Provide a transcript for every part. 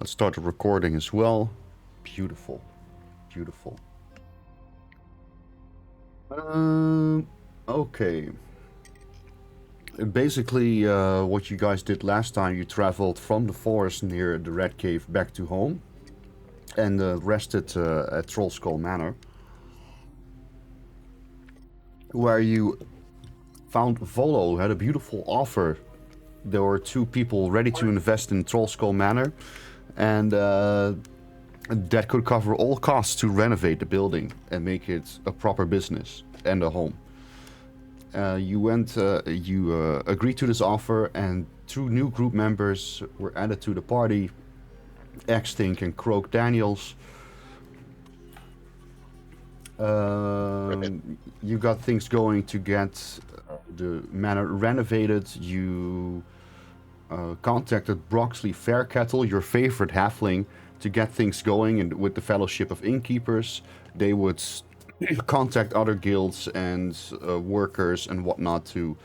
It started recording as well. Beautiful. Beautiful. Okay. Basically, what you guys did last time, you traveled from the forest near the Red Cave back to home and rested at Trollskull Manor, where you found Volo had a beautiful offer. There were two people ready to invest in Trollskull Manor, and that could cover all costs to renovate the building and make it a proper business and a home. You agreed to this offer, and two new group members were added to the party. Extink and Croak Daniels. You got things going to get the manor renovated. You contacted Broxley Fairkettle, your favorite halfling, to get things going, and with the Fellowship of Innkeepers, they would contact other guilds and workers and whatnot to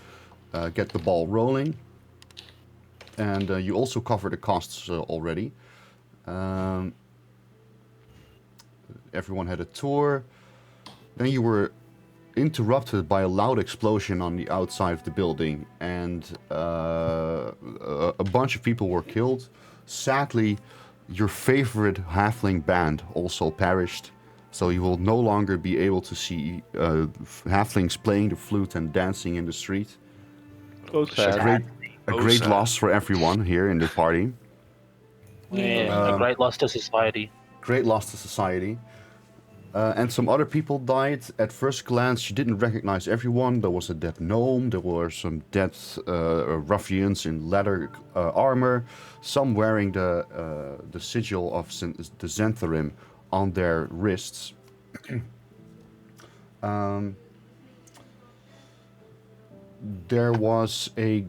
get the ball rolling. And you also covered the costs already. Everyone had a tour. Then you were interrupted by a loud explosion on the outside of the building, and a bunch of people were killed. Sadly, your favorite halfling band also perished, so you will no longer be able to see halflings playing the flute and dancing in the street. So sad. A great loss for everyone here in the party. Yeah, a great loss to society. Great loss to society. And some other people died. At first glance, you didn't recognize everyone. There was a dead gnome. There were some dead ruffians in leather armor. Some wearing the sigil of the Zentharim on their wrists. There was a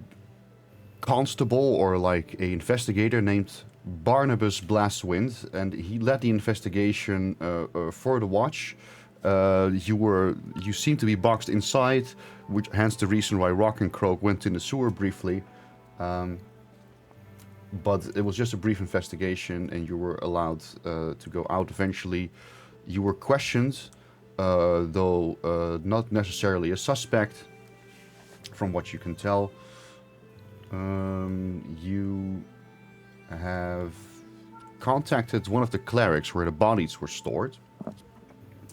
constable, or like a investigator, named Barnabas Blastwind, and he led the investigation for the watch. You seem to be boxed inside, which hence the reason why Rock and Croak went in the sewer briefly. But it was just a brief investigation, and you were allowed to go out eventually. You were questioned, though not necessarily a suspect, from what you can tell. You have contacted one of the clerics where the bodies were stored,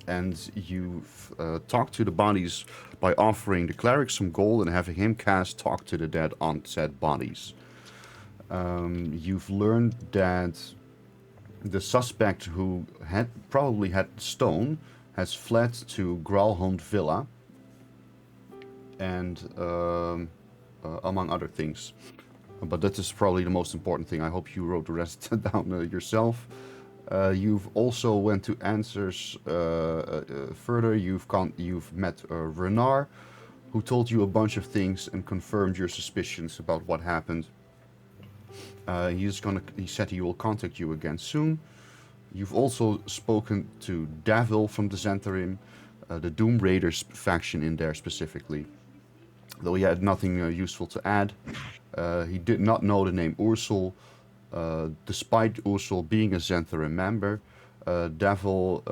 and you've talked to the bodies by offering the cleric some gold and having him cast Talk to the Dead on said bodies. You've learned that the suspect, who probably had stone, has fled to Gralhund Villa, and among other things. But that is probably the most important thing. I hope you wrote the rest down yourself. You've also went to answers further. You've met Renard, who told you a bunch of things and confirmed your suspicions about what happened. He said he will contact you again soon. You've also spoken to Davil from the Zentharim, the Doom Raiders faction in there specifically. Though he had nothing useful to add. He did not know the name Ursul, despite Ursul being a Zentharim member. Davil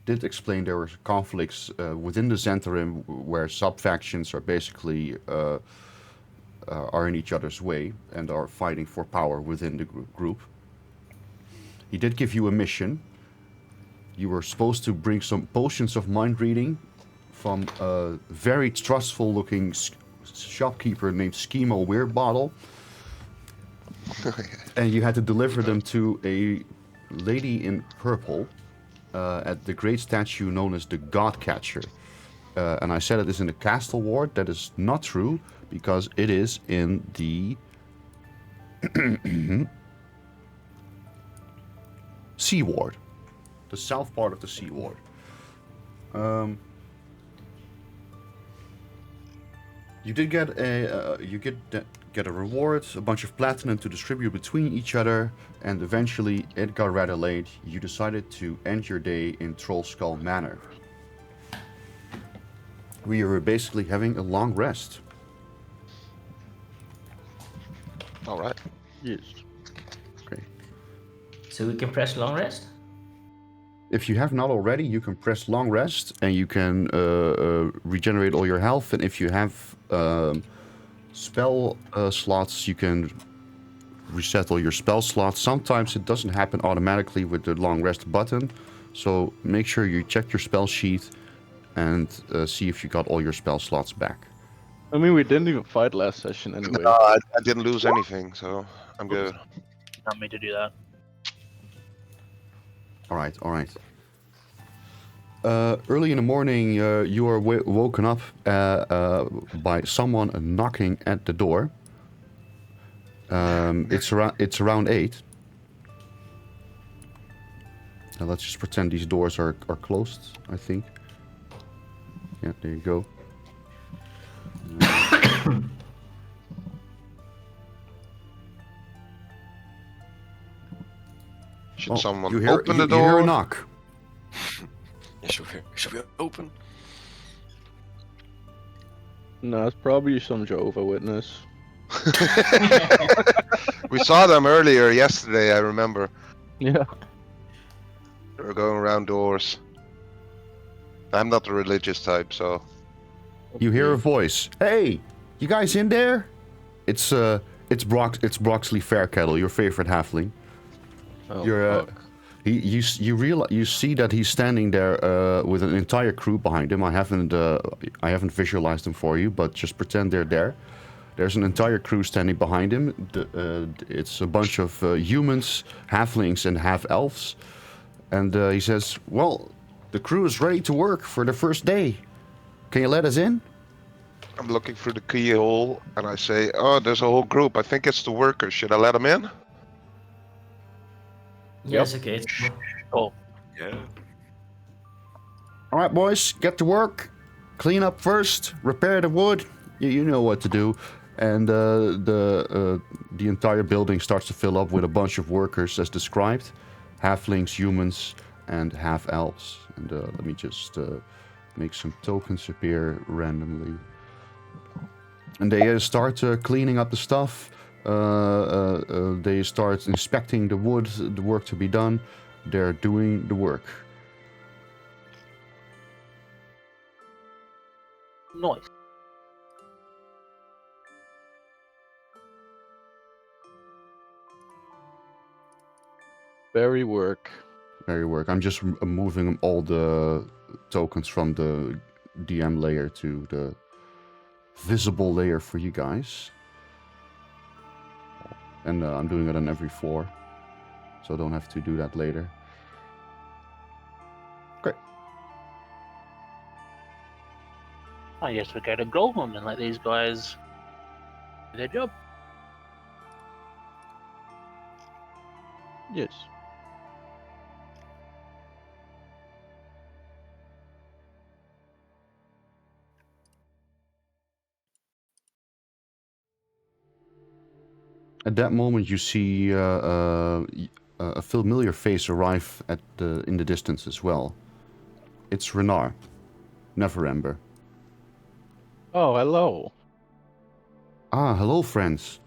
did explain there were conflicts within the Zentharim, where sub-factions are basically are in each other's way and are fighting for power within the group. He did give you a mission. You were supposed to bring some potions of mind reading from a very trustful-looking shopkeeper named Schemo Weirdbottle. And you had to deliver them to a lady in purple at the great statue known as the Godcatcher. And I said it is in the Castle Ward. That is not true, because it is in the Sea Ward. The south part of the Sea Ward. You did get a reward, a bunch of platinum to distribute between each other, and eventually it got rather late. You decided to end your day in Trollskull Manor. We were basically having a long rest. All right. Yes. Okay. So we can press long rest? If you have not already, you can press long rest and you can regenerate all your health. And if you have spell slots, you can reset all your spell slots. Sometimes it doesn't happen automatically with the long rest button. So make sure you check your spell sheet and see if you got all your spell slots back. I mean, we didn't even fight last session anyway. No, I didn't lose anything, so I'm good. Not me to do that. All right, all right. Early in the morning, you are woken up by someone knocking at the door. It's around 8. Now let's just pretend these doors are closed, I think. Yeah, there you go. Should someone you open the door? You hear a knock. Should we open? No, it's probably some Jehovah Witness. We saw them earlier yesterday, I remember. Yeah. They were going around doors. I'm not the religious type, so... You hear a voice. Hey, you guys in there? It's Broxley Fairkettle, your favorite halfling. Oh, You're fuck. you see that he's standing there with an entire crew behind him. I haven't visualized them for you, but just pretend they're there. There's an entire crew standing behind him. It's a bunch of humans, halflings, and half-elves. And he says, "Well, the crew is ready to work for the first day. Can you let us in?" I'm looking through the keyhole, and I say, oh, there's a whole group. I think it's the workers. Should I let them in? Yes, okay. It's cool. Oh, Yeah. All right, boys, get to work. Clean up first. Repair the wood. You know what to do. And the entire building starts to fill up with a bunch of workers, as described: halflings, humans, and half-elves. And let me just make some tokens appear randomly. And they start cleaning up the stuff. They start inspecting the wood, the work to be done. They're doing the work. nice. Very work. Very work. I'm just moving all the tokens from the DM layer to the visible layer for you guys. And I'm doing it on every floor, so I don't have to do that later. Great. I guess we go to Goldman and let these guys do their job. Yes. At that moment, you see a familiar face arrive in the distance as well. It's Renar, Neverember. Oh, hello. Ah, hello, friends.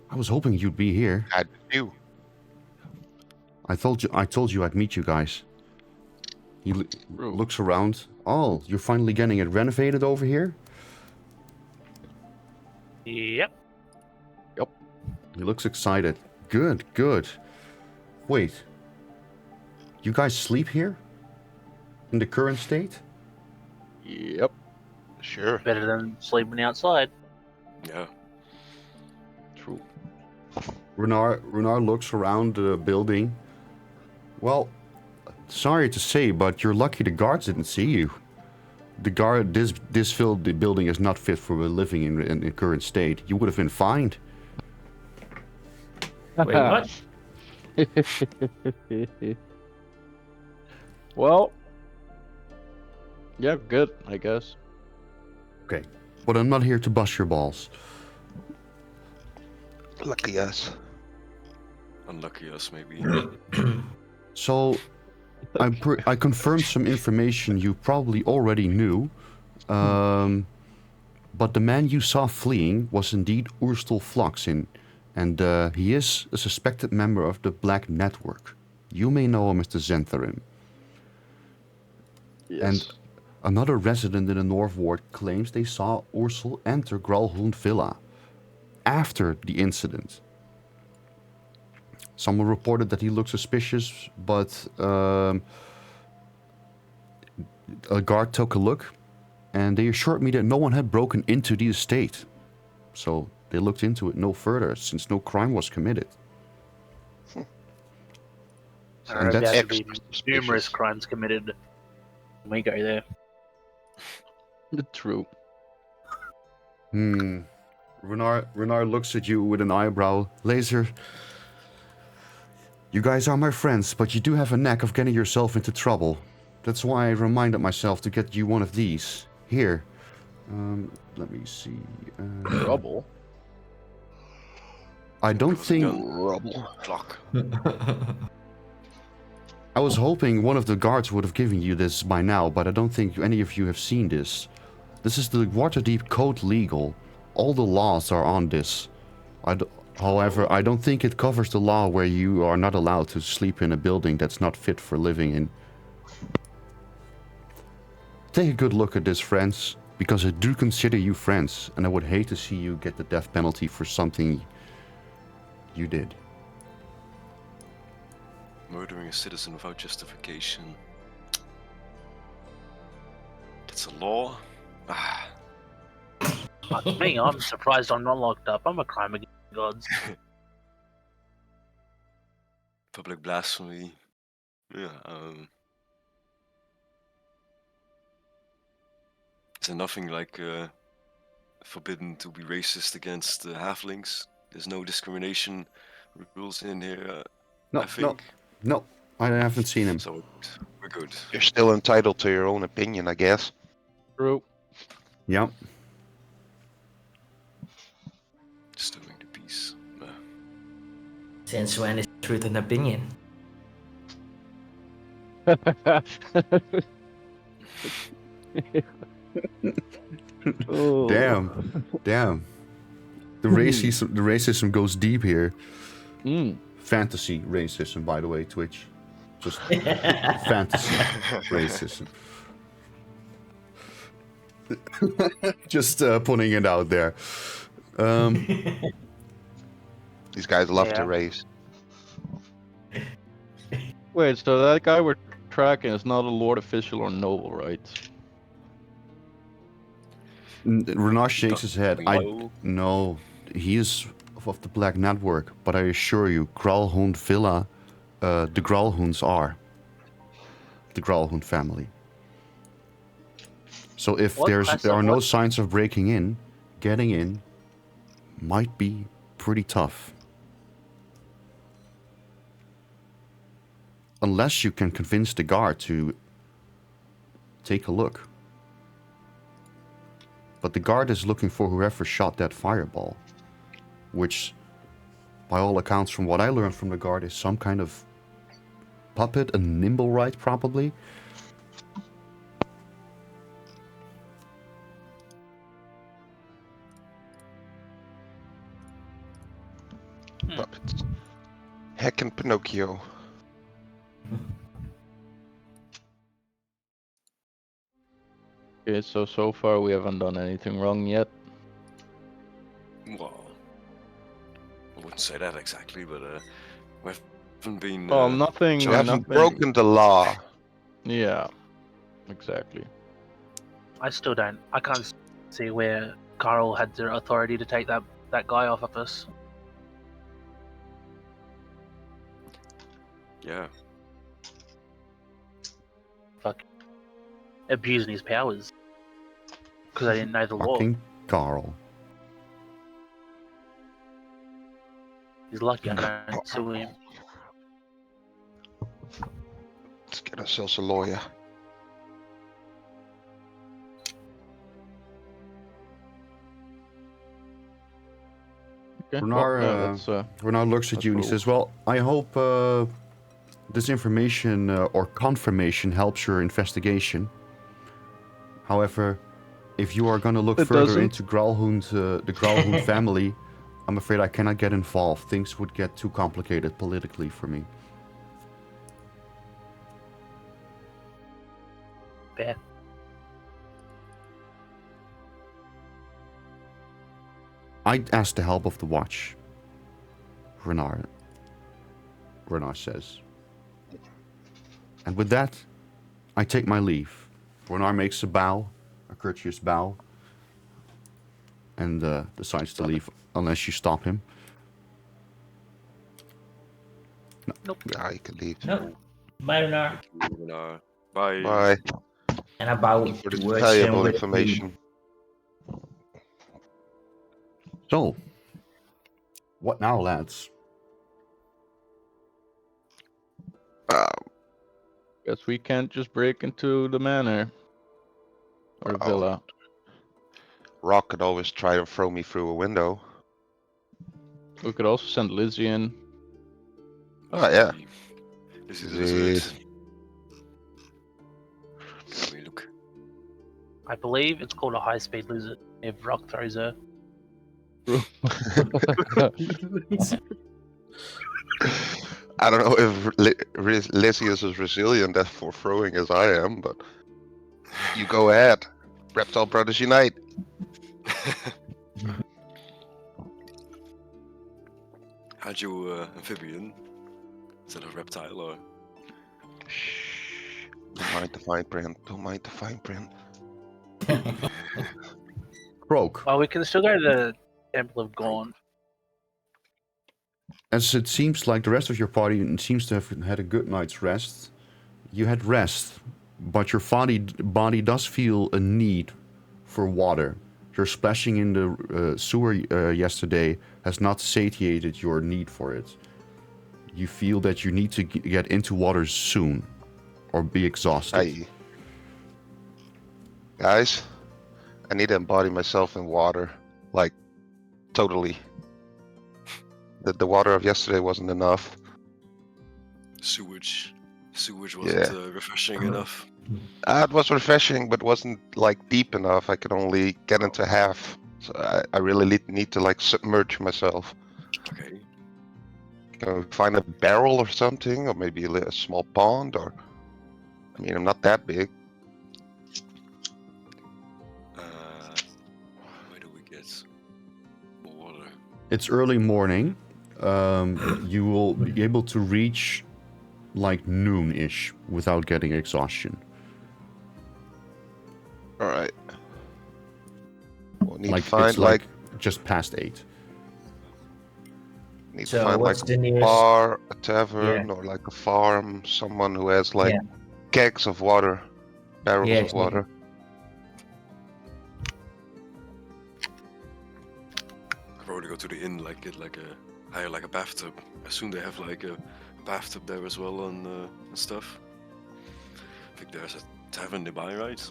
I was hoping you'd be here. I knew. I told you I'd meet you guys. He looks around. Oh, you're finally getting it renovated over here? Yep. He looks excited. Good, good. Wait. You guys sleep here? In the current state? Yep. Sure. Better than sleeping outside. Yeah. True. Runar looks around the building. Well, sorry to say, but you're lucky the guards didn't see you. The building is not fit for living in the current state. You would have been fined. Wait, what? Well, yeah, good, I guess. Okay, but I'm not here to bust your balls. Lucky us. Unlucky us, maybe. So, I confirmed some information you probably already knew. But the man you saw fleeing was indeed Urstul Flaxin, and he is a suspected member of the Black Network. You may know him as the Zentharim. Yes. Another resident in the North Ward claims they saw Ursel enter Gralhund Villa after the incident. Someone reported that he looked suspicious, but a guard took a look, and they assured me that no one had broken into the estate. So they looked into it no further, since no crime was committed. There And are that's about to be extra numerous suspicious. crimes committed when we go there. True. Renard looks at you with an eyebrow. Laser, you guys are my friends, but you do have a knack of getting yourself into trouble. That's why I reminded myself to get you one of these. Here. Let me see. Trouble. I don't Give us a think... gun. Rubble. Clock. I was hoping one of the guards would have given you this by now, but I don't think any of you have seen this. This is the Waterdeep Code Legal. All the laws are on this. However, I don't think it covers the law where you are not allowed to sleep in a building that's not fit for living in. Take a good look at this, friends, because I do consider you friends, and I would hate to see you get the death penalty for something you did. Murdering a citizen without justification. That's a law? Ah, Like me, I'm surprised I'm not locked up. I'm a crime against the gods. public blasphemy. Yeah, is there nothing like forbidden to be racist against halflings? There's no discrimination rules in here, No, I think. no, I haven't seen him. So we're good. You're still entitled to your own opinion, I guess. True. Yeah. Disturbing the peace. Since when is truth an opinion? Oh. Damn. The racism goes deep here. Mm. Fantasy racism, by the way, Twitch. Just fantasy racism. Just putting it out there. These guys love to Yeah. race. Wait, so that guy we're tracking is not a lord official or noble, right? Renard shakes his head. No. No, he is of the Black Network, but I assure you, Gralhund Villa, the Gralhunds are the Gralhund family. So if What there class are of no what- signs of breaking in, getting in might be pretty tough. Unless you can convince the guard to take a look. But the guard is looking for whoever shot that fireball. Which, by all accounts, from what I learned from the guard, is some kind of puppet, a nimble-right probably. Puppets. Heckin' Pinocchio. Okay, so far we haven't done anything wrong yet. Well, I wouldn't say that exactly, but we haven't been. Well, nothing. You Sure. haven't nothing- broken the law. Yeah, exactly. I still don't. I can't see where Carl had the authority to take that guy off of us. Yeah. Abusing his powers. Because I didn't know the law. Fucking Carl. He's lucky I don't sue him. Let's get ourselves a lawyer. Okay. Bernard, well, yeah, that's, Renard looks at That's you and he cool. says, well, I hope this information or confirmation helps your investigation. However, if you are going to look It further doesn't. into Gralhund, the Gralhund family, I'm afraid I cannot get involved. Things would get too complicated politically for me. Bear. I ask the help of the watch. Renard says. And with that, I take my leave. Renard makes a bow, a courteous bow, and decides to leave unless you stop him. Yeah, you can leave. No. Bye, Lunar. Bye. Bye. And Thank about you for the towards valuable with information. So, what now, lads? Guess we can't just break into the manor. Or the Uh-oh. villa. Rock could always try to throw me through a window. We could also send Lizzie in. Oh, yeah. This is the Lizzie. wizard. Let me look. I believe it's called a high-speed lizard if Rock throws her. I don't know if Lizzie is as resilient as for throwing as I am, but you go ahead. Reptile Brothers Unite. Had you amphibian? Is that a reptile or? Shh. Don't mind the fine print. Don't mind the fine print. Croak. Well, we can still go to the Temple of Gorn. As it seems like the rest of your party seems to have had a good night's rest, you had rest, but your body does feel a need for water. Your splashing in the sewer yesterday has not satiated your need for it. You feel that you need to get into water soon, or be exhausted. Aye. Guys, I need to embody myself in water. Like, totally. The water of yesterday wasn't enough. Sewage wasn't refreshing enough. It was refreshing, but wasn't like deep enough. I could only get into half. So I really need to like submerge myself. Okay. Can we find a barrel or something, or maybe a small pond, or I mean, I'm not that big. Where do we get more water? It's early morning. You will be able to reach like noon-ish without getting exhaustion. All right. We'll need Like to find it's like just past 8. need So to find what's like the a nearest? bar, a tavern, or like a farm. Someone who has like kegs of water, barrels Yeah, of water. I'd probably go to the inn, like get like hire like a bathtub. I assume they have like a bathtub there as well and stuff. I think there's a tavern nearby, right?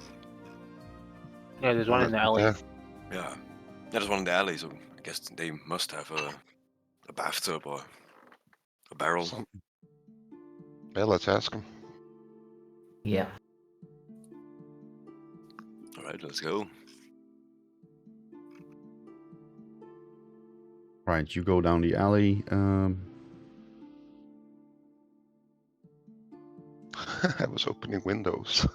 Yeah, there's one in the alley. Yeah, there's one in the alley, so I guess they must have a bathtub or a barrel. Yeah, let's ask him. Yeah. All right, let's go. Right, you go down the alley. I was opening windows.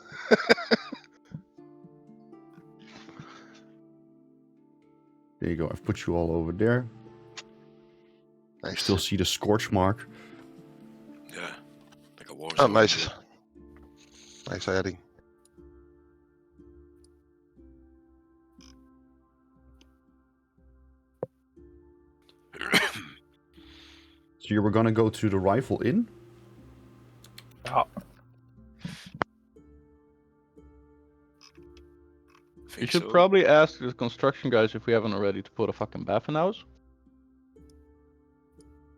There you go. I've put you all over there. Nice. Still see the scorch mark. Yeah, like a war Oh, zone. nice. Nice adding. So you were gonna go to the Rifle Inn? Oh, You should probably ask the construction guys if we haven't already to put a fucking bath in the house.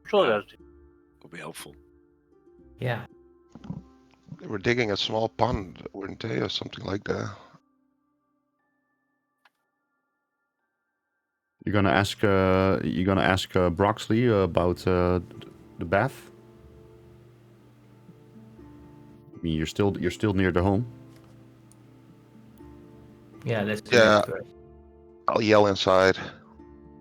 sure Yeah. those do. Would be helpful. Yeah. They were digging a small pond, weren't they, or something like that? You're gonna ask Broxley about the bath? I mean, you're still near the home. Yeah, let's do Yeah. that first. I'll yell inside.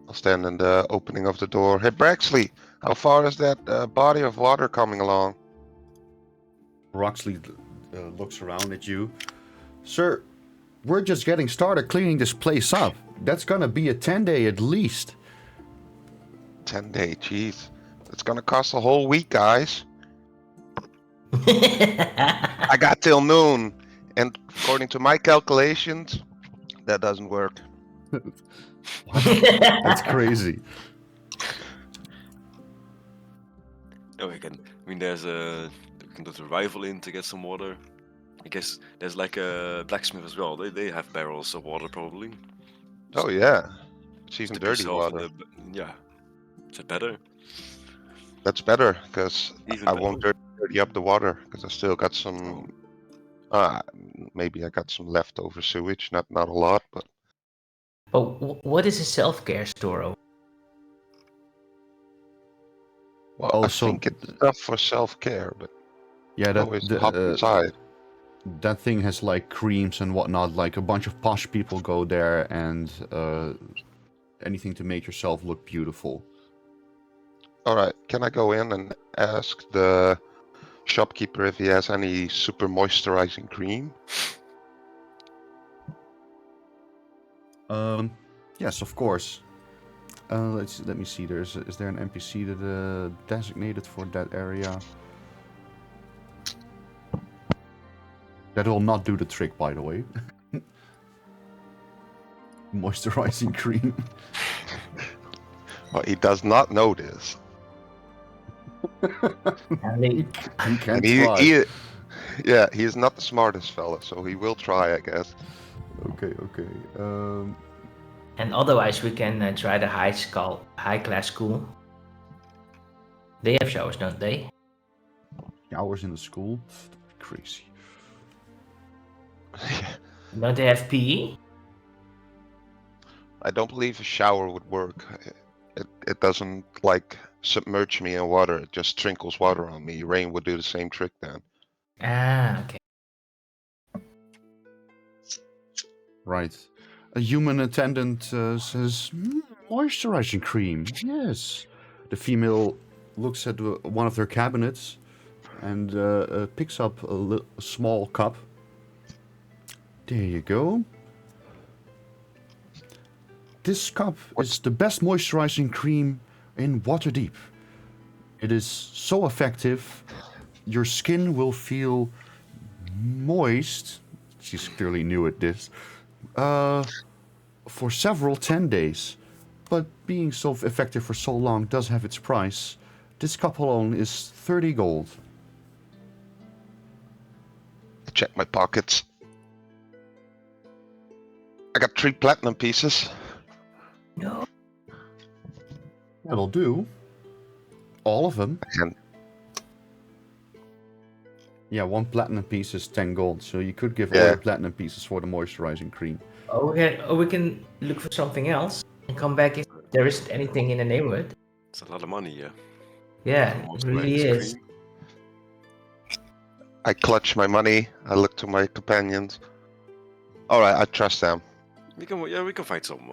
I'll stand in the opening of the door. Hey, Braxley, how far is that body of water coming along? Broxley looks around at you. Sir, we're just getting started cleaning this place up. That's gonna be a 10-day at least. 10-day, jeez. It's gonna cost a whole week, guys. I got till noon, and according to my calculations, that doesn't work. That's crazy. No, we can. I mean, there's a. We can go to the rival inn to get some water. I guess there's like a blacksmith as well. They have barrels of water probably. Oh yeah, it's even Dip dirty yourself in water. yeah. Is it better? That's better, because Even I better. won't dirty up the water, because I still got some. Maybe I got some leftover sewage, not a lot, but But what is a self-care store? well, Oh, I so think it's stuff for self-care, but yeah, can always hop inside. that thing has like creams and whatnot. Like a bunch of posh people go there, and anything to make yourself look beautiful. All right, can I go in and ask the shopkeeper if he has any super moisturizing cream? Yes, of course. Let me see. Is there an NPC that designated for that area? That will not do the trick, by the way. Moisturizing cream. Well, he does not know this. I mean, You can And try. yeah, he is not the smartest fella, so he will try, I guess. Okay. and otherwise we can try the high-class school. They have showers, don't they? Hours in the school. Crazy. Don't they have PE? I don't believe a shower would work. It doesn't like submerge me in water. It just trickles water on me. Rain would do the same trick then. Ah, okay. Right. A human attendant says, moisturizing cream. Yes. The female looks at one of their cabinets and picks up a small cup. There you go. This cup is the best moisturizing cream in Waterdeep. It is so effective. Your skin will feel moist. She's clearly new at this. For several 10 days. But being so effective for so long does have its price. This cup alone is 30 gold. I check my pockets. I got 3 platinum pieces. No. That'll do. All of them. And Yeah, 1 platinum piece is 10 gold, so you could give all your platinum pieces for the moisturizing cream. We can look for something else and come back if there isn't anything in the neighborhood. It's a lot of money, yeah. Yeah, For it really moisturizing is. cream. I clutch my money. I look to my companions. All right, I trust them. We can find some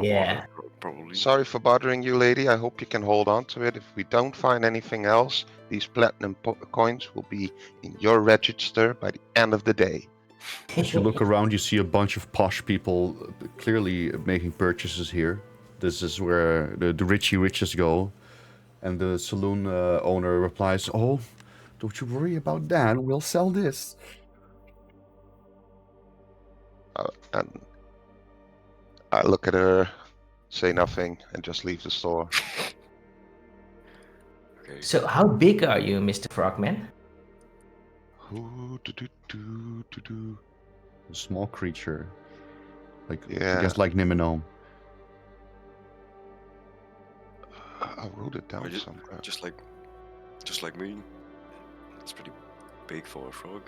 Yeah. water, probably. Sorry for bothering you, lady. I hope you can hold on to it. If we don't find anything else, these platinum coins will be in your register by the end of the day. As you look around, you see a bunch of posh people clearly making purchases here. This is where the richy riches go. And the saloon owner replies, "Oh, don't you worry about that. We'll sell this." And I look at her, say nothing, and just leave the store. Okay. So how big are you, Mr. Frogman? Ooh, A small creature. Like, Yeah. I guess like Niminome. I wrote it down Just- somewhere. Just like me. It's pretty big for a frog.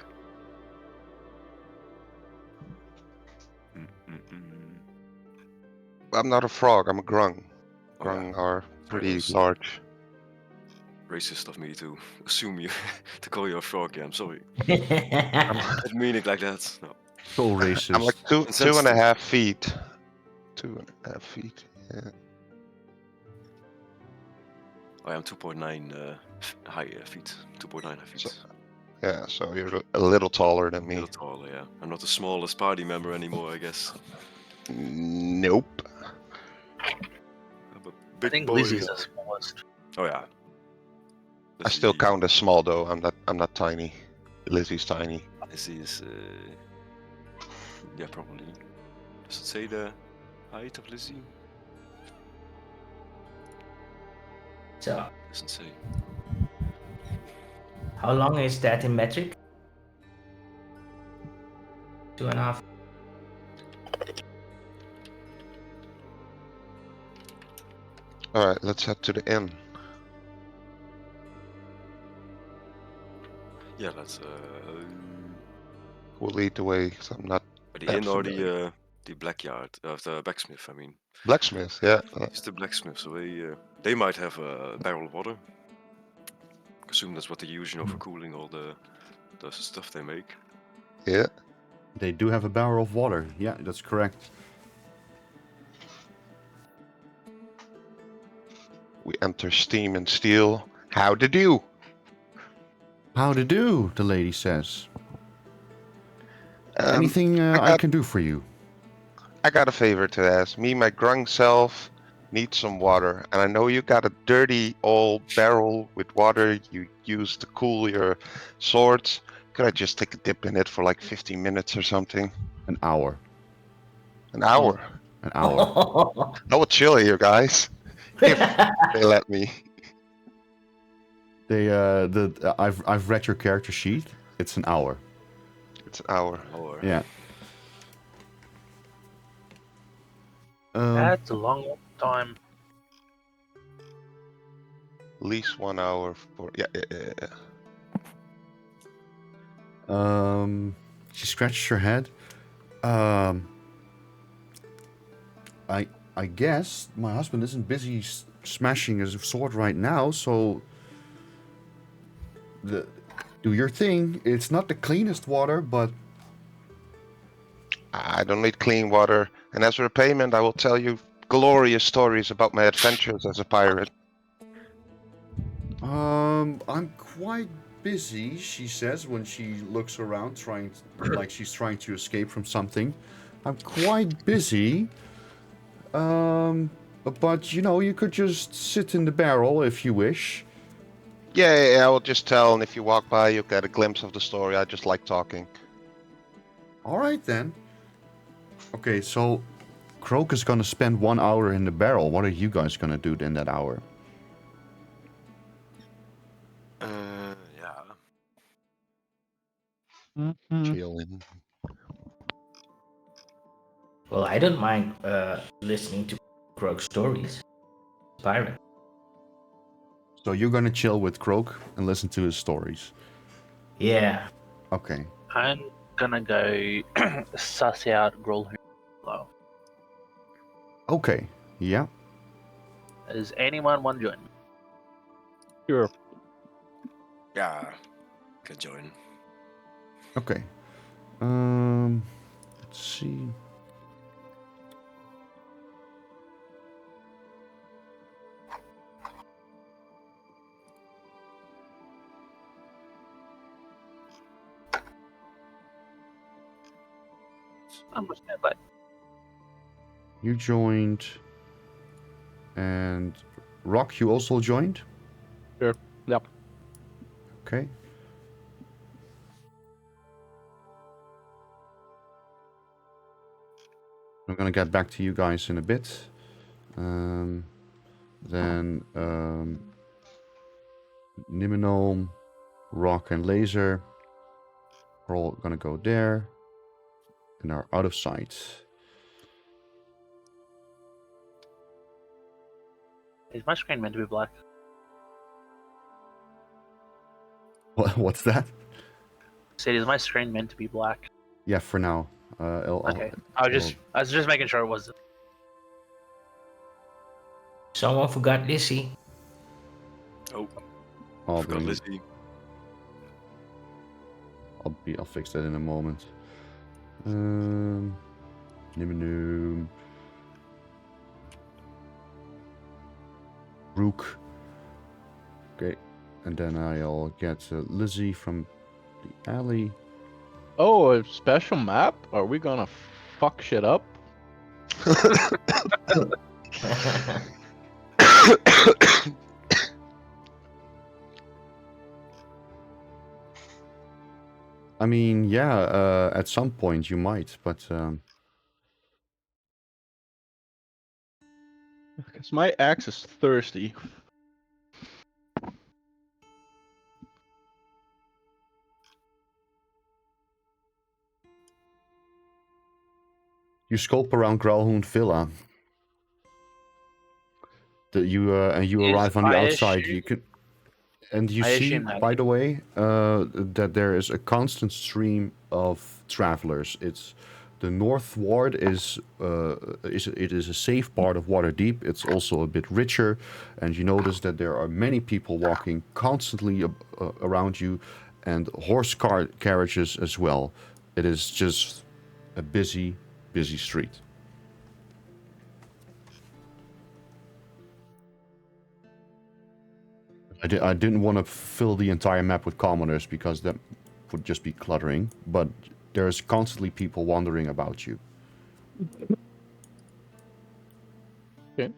I'm not a frog, I'm a grung. Oh, Grung yeah. are pretty those- large. Racist of me to assume you to call you a frog. Yeah, I'm sorry. Yeah. I didn't mean it like that. No. So racist. I'm like two and a Insensitive. half feet. 2.5 feet, yeah. I am 2.9 high feet. 2.9 high feet. Yeah, so you're a little taller than A me. little taller, yeah. I'm not the smallest party member anymore, I guess. Nope. I'm a I big think boy. Lizzie's the smallest. Oh yeah. I still Lizzie- count as small though. I'm not tiny. Lizzie's tiny. Lizzie is, yeah, probably. Does it say the height of Lizzie? So, Doesn't say. how long is that in metric? 2.5. All right, let's head to the inn. Yeah, that's We'll lead the way, 'cause I'm not the that inn or familiar. the blackyard of the blacksmith. I mean, Blacksmith. Yeah. it's the blacksmith, so they might have a barrel of water. Assume that's what they use, for cooling all the stuff they make. Yeah. They do have a barrel of water. Yeah, that's correct. We enter steam and steel. How to do? How to do, the lady says. Um, Anything I I got- can do for you? I got a favor to ask. Me, my grung self, need some water, and I know you got a dirty old barrel with water you use to cool your swords. Could I just take a dip in it for like 15 minutes or something? An hour. An hour? An hour. I will chill here, guys. If they let me. I've read your character sheet. It's an hour. It's an hour. Or Yeah. That's a long time. At least 1 hour for. Yeah. She scratches her head. I guess my husband isn't busy smashing his sword right now, so do your thing. It's not the cleanest water, but I don't need clean water, and as a repayment, I will tell you glorious stories about my adventures as a pirate. I'm quite busy, she says when she looks around, like she's trying to escape from something. I'm quite busy. But you could just sit in the barrel if you wish. Yeah, I will just tell, and if you walk by, you'll get a glimpse of the story. I just like talking. All right then. Okay, so Croak is gonna spend 1 hour in the barrel. What are you guys gonna do in that hour? yeah. Chilling. Well, I don't mind listening to Croak's stories. Pirate. So you're gonna chill with Croak and listen to his stories. Yeah. Okay. I'm gonna go suss out Grulhun. Okay. Yeah. Does anyone want to join me? Sure. Yeah. Can join. Okay. Let's see. I'm just gonna like You joined. And Rock, you also joined? Sure. Yep. Okay. I'm gonna get back to you guys in a bit. Then Niminol, Rock, and Laser are all gonna go there and are out of sight. is my screen meant to be black? What's that? Said, is my screen meant to be black? Yeah, for now. Okay. I was just making sure it wasn't. Someone forgot Lizzie. Oh, I'll forgot bring- Lizzie. I'll fix that in a moment. Niminu. Rook. Okay. And then I'll get Lizzie from The alley. Oh, a special map? Are we gonna fuck shit up? I mean, yeah, at some point you might, but Because my axe is thirsty. you scope around Growlhound Villa. And you arrive on the outside. You can, and you I see, assume that- by the way, that there is a constant stream of travelers. It's the North Ward is it is a safe part of Waterdeep. It's also a bit richer, and you notice that there are many people walking constantly around you, and carriages as well. It is just a busy street. I didn't want to fill the entire map with commoners because that would just be cluttering, but there's constantly people wandering about you. Okay.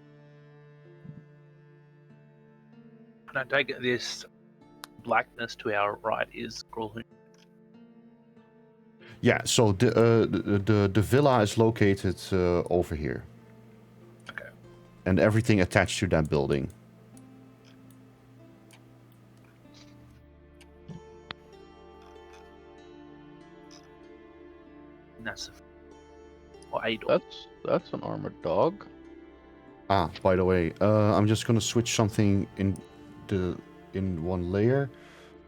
And I take it this blackness to our right is Grolhoon. Yeah, so the villa is located over here. Okay. And everything attached to that building. And that's or a door. That's an armored dog. Ah, by the way, I'm just gonna switch something in one layer.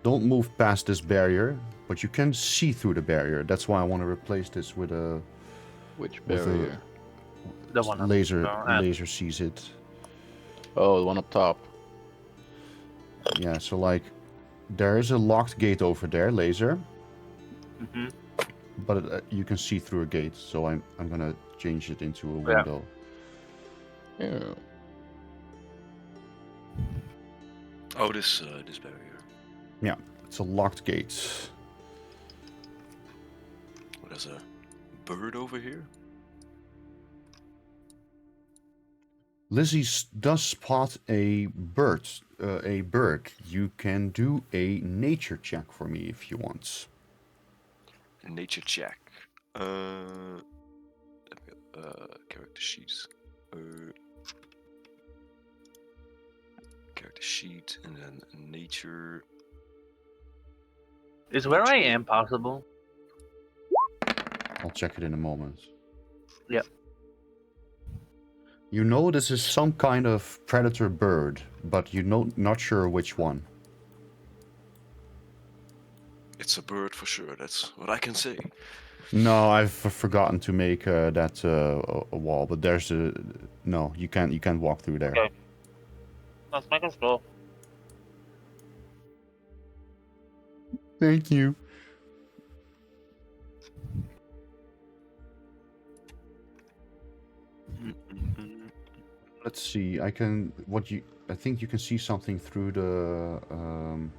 Don't move past this barrier, but you can see through the barrier. That's why I want to replace this with a Which with a barrier? The one up- laser. oh, Laser sees it. Oh, the one up top. Yeah, so like there is a locked gate over there, laser, Mhm. but you can see through a gate. So I'm gonna change it into a Yeah. window. Yeah. Oh, this barrier. It's a locked gate. Oh, there's a bird over here. Lizzie does spot a bird. You can do a nature check for me if you want. Nature check. Character sheets. Character sheet and then nature. Is where I am possible? I'll check it in a moment. Yep. You know this is some kind of predator bird, but you're not sure which one. It's a bird for sure. That's what I can say. No, I've forgotten to make that a wall, but there's a no. You can't walk through there. Okay. Let's make us go. Thank you. Let's see. I think you can see something through the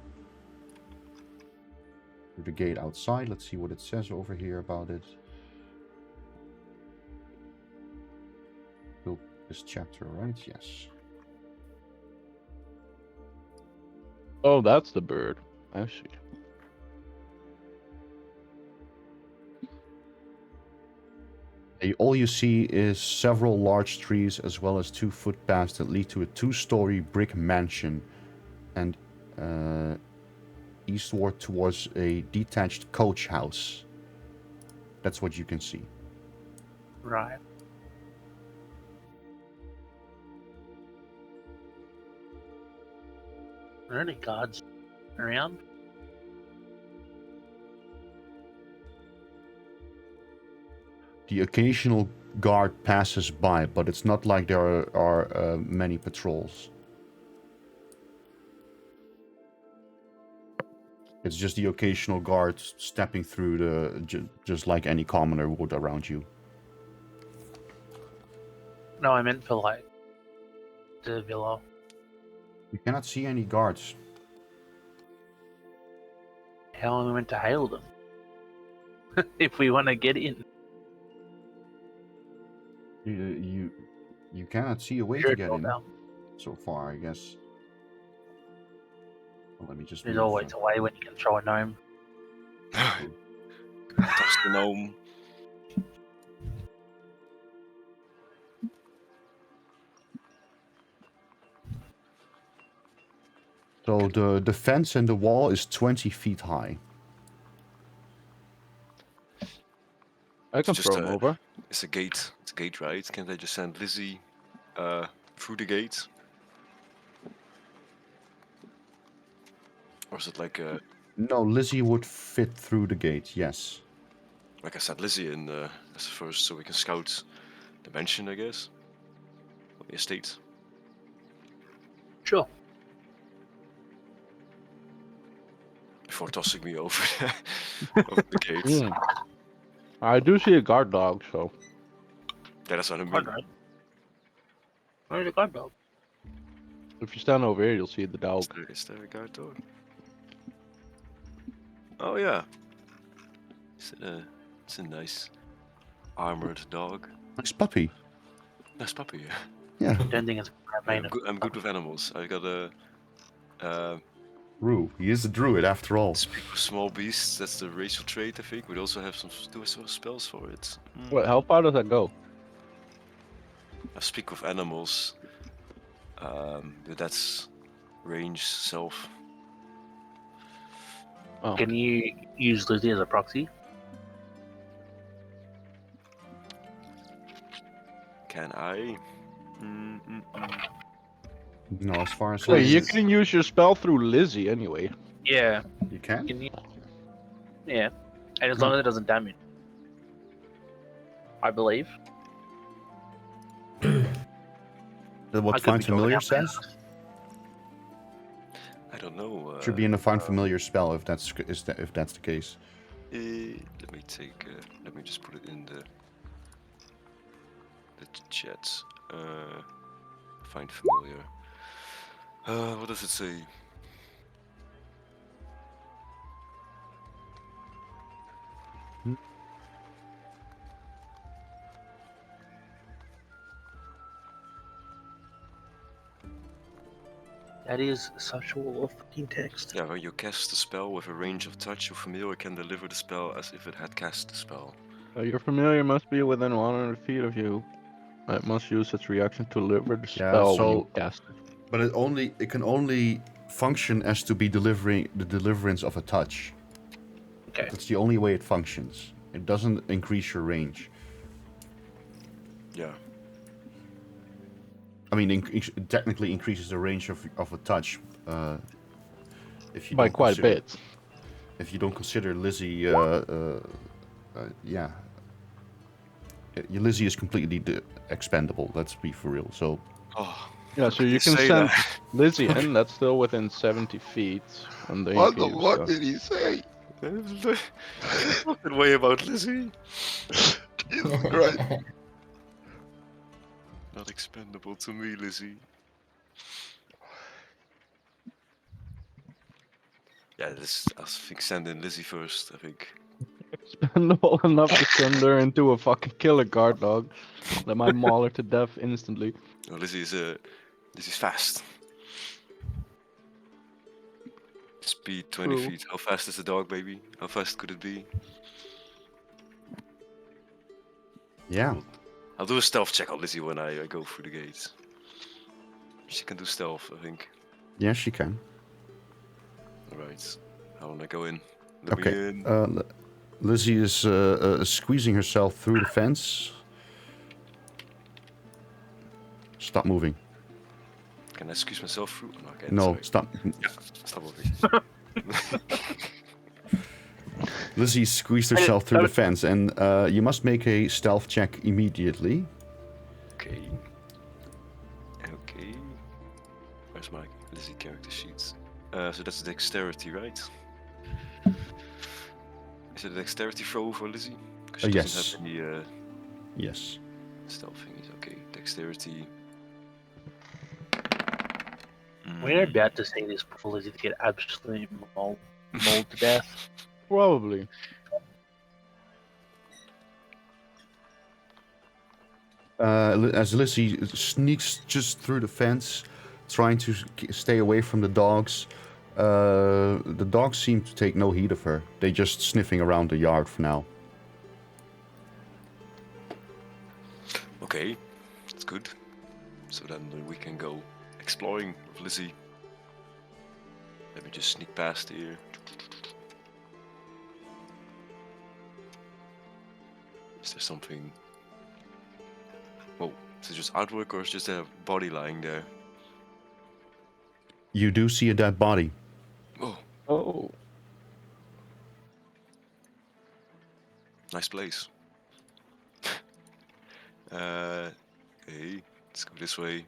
gate outside. Let's see what it says over here about it. Build this chapter, right? Yes. Oh, that's the bird. I see. All you see is several large trees as well as 2 footpaths that lead to a 2-story brick mansion and eastward towards a detached coach house. That's what you can see. Right. Are there any guards around? The occasional guard passes by, but it's not like there are many patrols. It's just the occasional guard stepping through just like any commoner would around you. No, I meant for like the villa. You cannot see any guards. How am I meant to hail them? If we want to get in. You cannot see a way Sure, to get in doorbell. so far, I guess. Well, let me just There's move, always a way when you can throw a gnome. Toss the gnome. So the fence and the wall is 20 feet high. I can Just, throw him over. It's a gate. It's a gate, right? Can't I just send Lizzie through the gate? Or is it like a... No, Lizzie would fit through the gate, yes. Like I said, Lizzie in as first, so we can scout the mansion, I guess. Or the estate. Sure. Before tossing me over, over the gates. Hmm. I do see a guard dog, so Yeah, that's what I mean. Alright. Where's the guard dog? if you stand over here, you'll see the dog. Is there a guard dog? Oh yeah. It's a nice armored dog. Nice puppy. Nice puppy. Yeah. Yeah, I don't think it's I'm good with animals. I got a Rue. He is a druid after all. speak with small beasts. That's the racial trait, I think. We also have some spells for it. What? How far does that go? I speak with animals. But that's range self. Oh, Can you use Lizzie as a proxy? Can I? No, as far as wait, I you can use your spell through Lizzie anyway. Yeah. You can? Can you? Yeah. And as long as it doesn't damage. I believe. That's what I could Find be talking Familiar out loud. says? I don't know. Should be in the Find Familiar spell if that's the case. Let me take. Let me just put it in the chat. Find familiar. What does it say? That is such a wall of fucking text. Yeah, when you cast a spell with a range of touch, your familiar can deliver the spell as if it had cast the spell. Your familiar must be within 100 feet of you. It must use its reaction to deliver the Yeah, spell when so- you cast it. But it can only function as to be delivering the deliverance of a touch. Okay. That's the only way it functions. It doesn't increase your range. Yeah. I mean, it technically increases the range of a touch. If you By don't quite a consider- bit. If you don't consider Lizzie, yeah. Lizzie is completely expendable. Let's be for real. So Oh. Yeah, so you can say send that? Lizzie in, that's still within 70 feet. And then you What can the use fuck did he say? Fucking way about Lizzie. Jesus Christ. Not expendable to me, Lizzie. Yeah, I think send in Lizzie first, I think. expendable enough to send her into a fucking killer guard dog that might maul her to death instantly. No, Lizzie's fast. Speed 20 True. feet. How fast is the dog, baby? How fast could it be? yeah, I'll do a stealth check on Lizzie when I go through the gates. She can do stealth, I think. yes, she can. Alright. How wanna go in? Let me Okay. in. Lizzie is squeezing herself through the fence. Stop moving. Can I squeeze myself through? No, okay, No, sorry. stop. Yeah, stop moving. Lizzie squeezed herself through the fence, and you must make a stealth check immediately. Okay. Okay. Where's my Lizzie character sheets? So that's dexterity, right? Is it a dexterity throw for Lizzie? Because she Yes. doesn't have any Yes. stealth thingies. Okay, dexterity. We're about to see this poor Lizzie get absolutely mauled. mauled to death. Probably. As Lizzie sneaks just through the fence, trying to stay away from the dogs. The dogs seem to take no heed of her. They're just sniffing around the yard for now. Okay, that's good. So then we can go exploring with Lizzie. Let me just sneak past here. Is there something? Oh, is it just artwork or is it just a body lying there? You do see a dead body. Oh, Oh. nice place. Okay, let's go this way.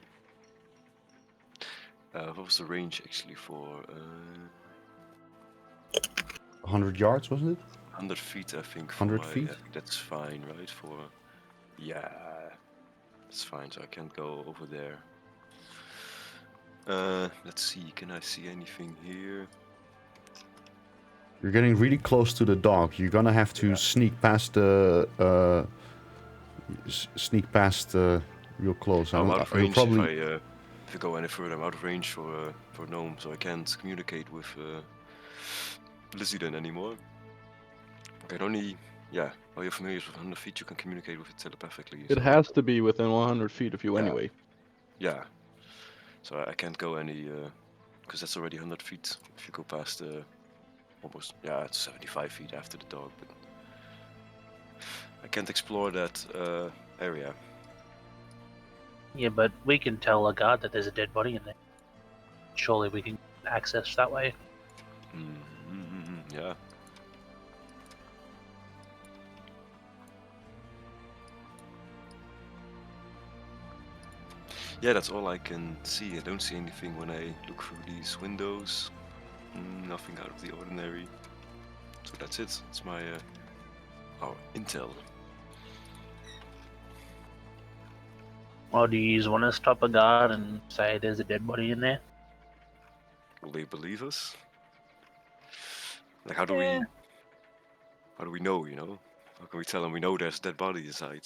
What was the range actually for? 100 yards, wasn't it? 100 feet, I think. For 100 my, feet? I think that's fine, right? For yeah, that's fine. So I can't go over there. Let's see. Can I see anything here? You're getting really close to the dog. You're gonna have to sneak past the. Real close. I'm out of You'll range probably. if I go any further. I'm out of range for Gnome, so I can't communicate with Lizzie then anymore. I can only, yeah. While you're familiar with 100 feet, you can communicate with it telepathically. It so- has to be within 100 feet of you Yeah. anyway. Yeah. So I can't go any, because that's already 100 feet. If you go past almost, yeah, it's 75 feet after the dog, but I can't explore that area. Yeah, but we can tell a guard that there's a dead body in there. Surely we can access that way. Yeah. Yeah, that's all I can see. I don't see anything when I look through these windows. Nothing out of the ordinary. So that's it. It's my our intel. Or do you want to stop a guard and say there's a dead body in there? Will they believe us? Like, how do we know? You know, how can we tell them we know there's a dead body inside?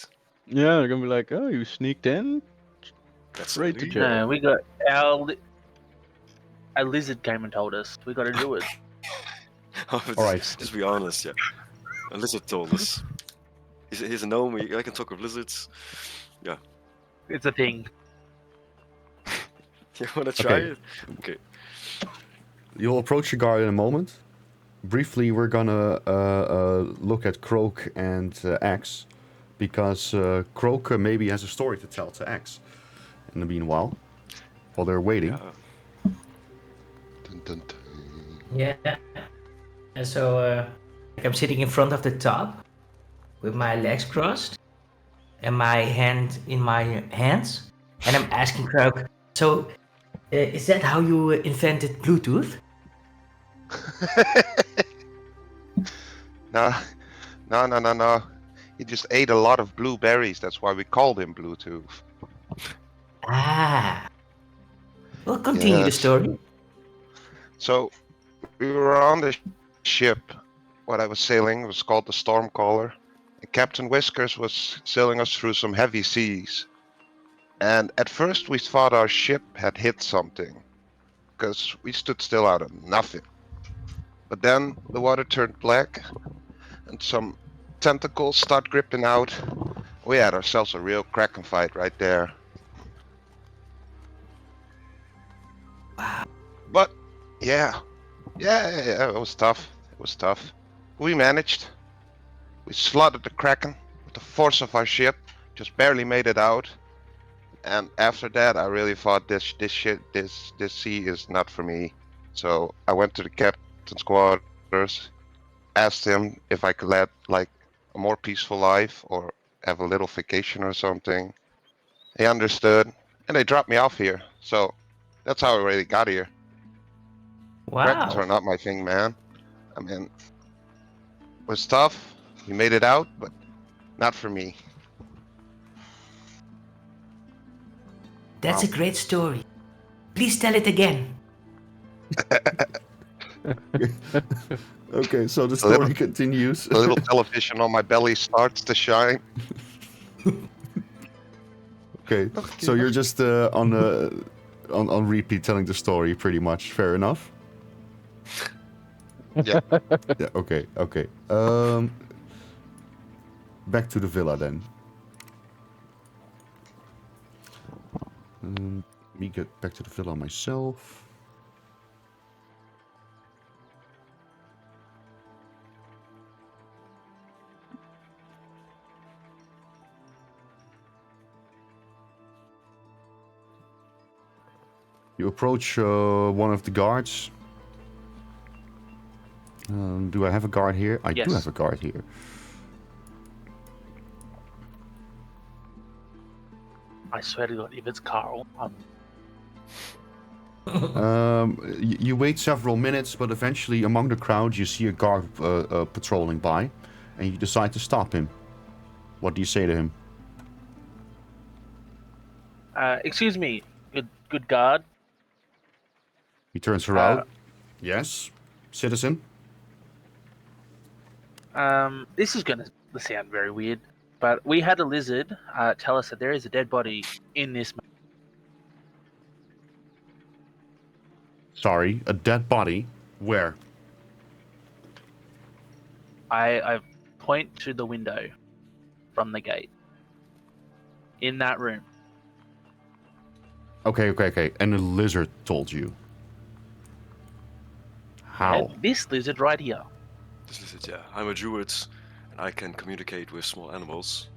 Yeah, they're gonna be like, oh, you sneaked in? That's Straight to illegal. jail. No, we got a lizard came and told us we got to do it. Alright. Just be honest, yeah. A lizard told us. He's a gnome. I can talk with lizards. Yeah. It's a thing. You wanna try Okay. it? Okay. You'll approach your guard in a moment. Briefly, we're gonna look at Croak and Axe, because Croak maybe has a story to tell to Axe. In the meanwhile, while they're waiting. Yeah. Dun, dun, dun. Yeah. And so like I'm sitting in front of the top with my legs crossed and my hand in my hands, and I'm asking Krog, so is that how you invented Bluetooth? No. He just ate a lot of blueberries. That's why we called him Bluetooth. Ah. Well, continue the Yes. story. So we were on the ship. What I was sailing was called the Stormcaller. And Captain Whiskers was sailing us through some heavy seas. And at first we thought our ship had hit something, because we stood still out of nothing. But then the water turned black, and some tentacles start gripping out. We had ourselves a real Kraken fight right there. Wow. But yeah, it was tough. It was tough. We managed. We slaughtered the Kraken with the force of our ship. Just barely made it out. And after that, I really thought this sea is not for me. So I went to the captain's quarters, asked him if I could lead like a more peaceful life or have a little vacation or something. He understood, and they dropped me off here. So that's how I really got here. Krakens are Wow. not my thing, man. I mean, it was tough. We made it out, but not for me. That's a great story. Please tell it again. Okay, so the A little- story continues. The little television on my belly starts to shine. Okay, so you're just on repeat telling the story, pretty much. Fair enough. Yeah. Yeah. Okay. Okay. Back to the villa then. Let me get back to the villa myself. You approach one of the guards. Do I have a guard here? I do Yes. have a guard here. I swear to God, if it's Carl, You wait several minutes, but eventually among the crowd you see a guard patrolling by, and you decide to stop him. What do you say to him? excuse me, good guard. He turns around. Yes, citizen. This is gonna sound very weird, but we had a lizard tell us that there is a dead body in this. Sorry, a dead body. Where? I point to the window from the gate. In that room. Okay. And the lizard told you. How? And this lizard right here. This is it, yeah. I'm a druid, and I can communicate with small animals.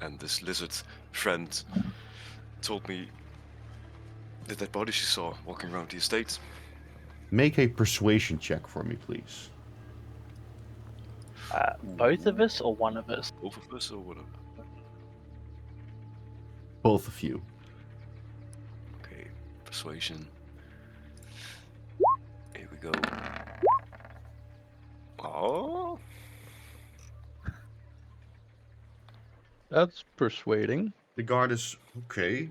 And this lizard friend told me that that body she saw walking around the estate. Make a persuasion check for me, please. Both of us or one of us? Both of us or whatever. Both of you. Okay, persuasion. Here we go. Oh, That's persuading. The guard is okay.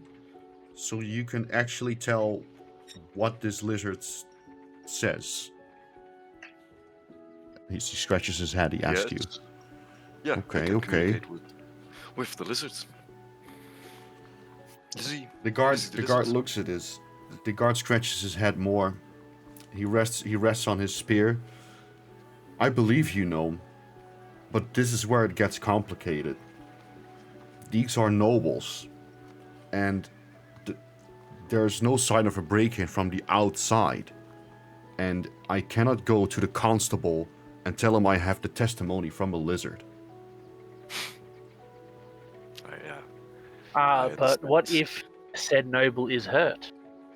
So you can actually tell what this lizard says. He scratches his head. He asks you. yes. Yeah. I Okay, can okay. communicate with the lizard. Is he? The guard Is it the guard lizard? looks at this. The guard scratches his head more. He rests on his spear. I believe you, gnome, but this is where it gets complicated. These are nobles, and there's no sign of a break-in from the outside. And I cannot go to the constable and tell him I have the testimony from a lizard. Yeah. But understand. what if said noble is hurt,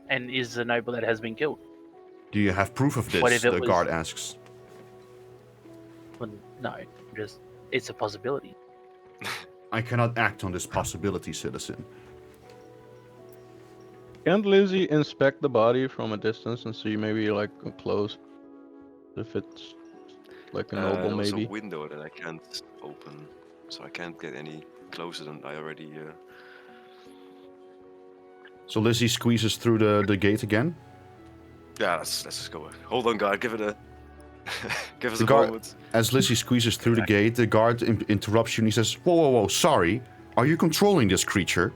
and is the noble that has been killed? Do you have proof of this? What if it The was- guard asks. Well, no, just it's a possibility. I cannot act on this possibility, citizen. Can't Lizzie inspect the body from a distance and see maybe like close? If it's like a noble, There was maybe. a window that I can't open, so I can't get any closer than I already. So Lizzie squeezes through the gate again. Yeah, let's just go. Hold on, guard. Give it a. Give us The a guard- moment. As Lizzie squeezes through the gate, the guard interrupts you and he says, Whoa, sorry. Are you controlling this creature?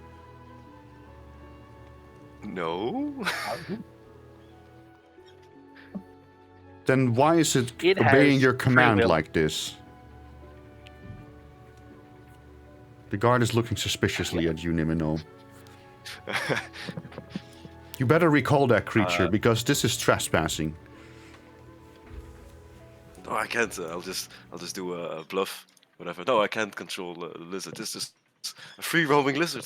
No. Then why is it It obeying has your free command will. like this? The guard is looking suspiciously at you, Nimino. You better recall that creature, because this is trespassing. No, I can't. I'll just do a bluff, whatever. No, I can't control a lizard. This is a free roaming lizard.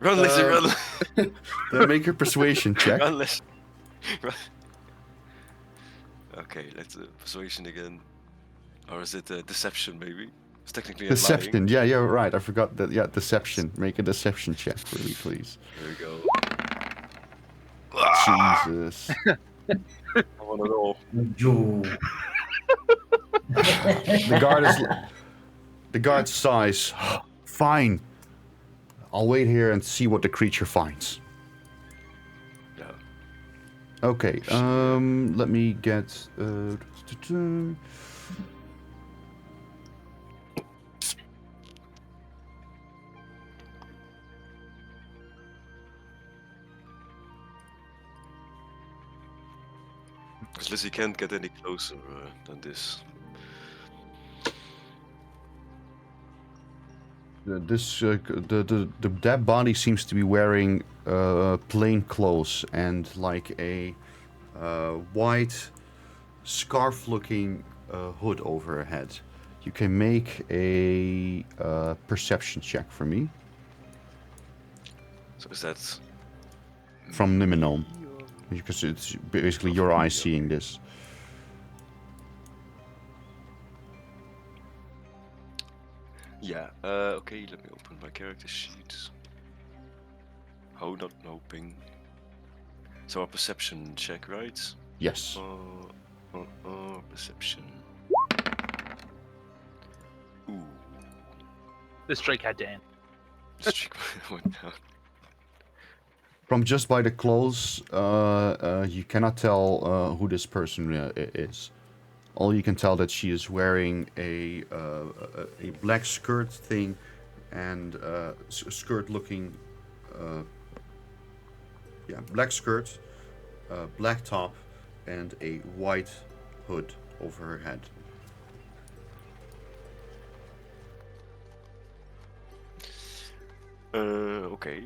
Run, lizard, run! Then make a persuasion check. Run, lizard. Run. Okay, let's persuasion again, or is it deception? Maybe it's technically lying. Deception. Yeah, you're right. I forgot that. Yeah, deception. Make a deception check for me, please. There we go. Jesus. I want it all. You. The guard sighs. Fine. I'll wait here and see what the creature finds. Yeah. Okay. Let me get. Because Lizzie can't get any closer than this. The dead body seems to be wearing plain clothes and like a white scarf-looking hood over her head. You can make a perception check for me So is that from me Niminome, or- because it's basically your from eyes me, seeing okay. this. Yeah. Okay. Let me open my character sheet. Oh, not hoping. So a perception check, right? Yes. Perception. Ooh. The streak had to end. The streak went down. From just by the clothes, you cannot tell who this person is. All you can tell that she is wearing a black skirt thing and skirt-looking, black skirt, black top, and a white hood over her head. Okay.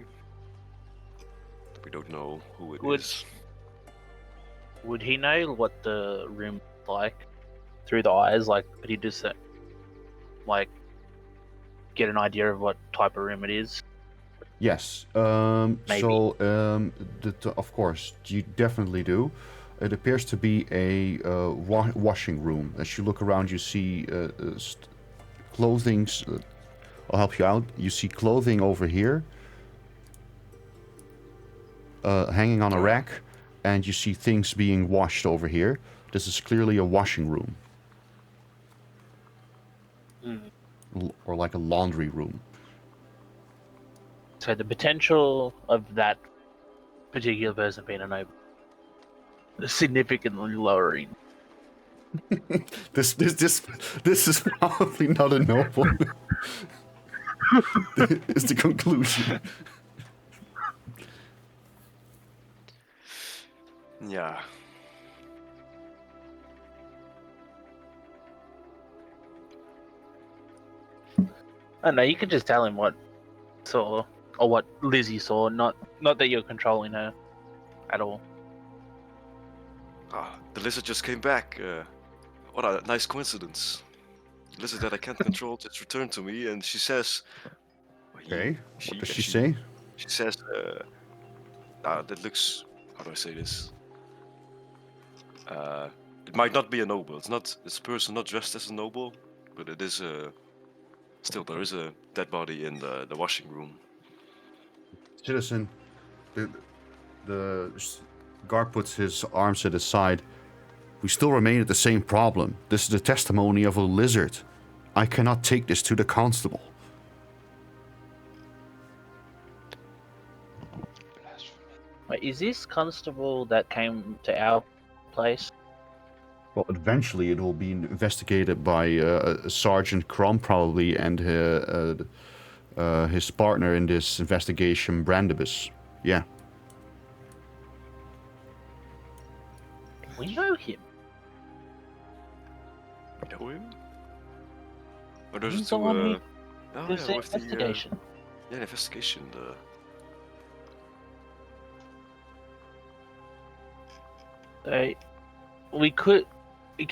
We don't know who it Would- is. Would he know what the room was like through the eyes? Like, could he just like get an idea of what type of room it is? Yes. Maybe. So, of course, you definitely do. It appears to be a washing room. As you look around, you see clothing. I'll help you out. You see clothing over here, hanging on a rack, and you see things being washed over here. This is clearly a washing room, or like a laundry room. So the potential of that particular person being a noble is significantly lowering. This is probably not a noble. Is the conclusion. Yeah. I don't know, you can just tell him what saw or what Lizzie saw, not that you're controlling her at all. Ah, the lizard just came back. What a nice coincidence. The lizard that I can't control just returned to me, and she says. Okay. What does she She say? says. That looks. How do I say this? It might not be a noble. It's not. This person not dressed as a noble, but it is a. Still, there is a dead body in the washing room. Citizen, the guard puts his arms at his side. We still remain at the same problem. This is the testimony of a lizard. I cannot take this to the constable. Wait, is this constable that came to our place? Well, eventually it will be investigated by Sergeant Crom probably and his partner in this investigation, Brandibus. Yeah. We know him. You know him? Or there's He's the one who oh, did yeah, the with investigation. The investigation. We could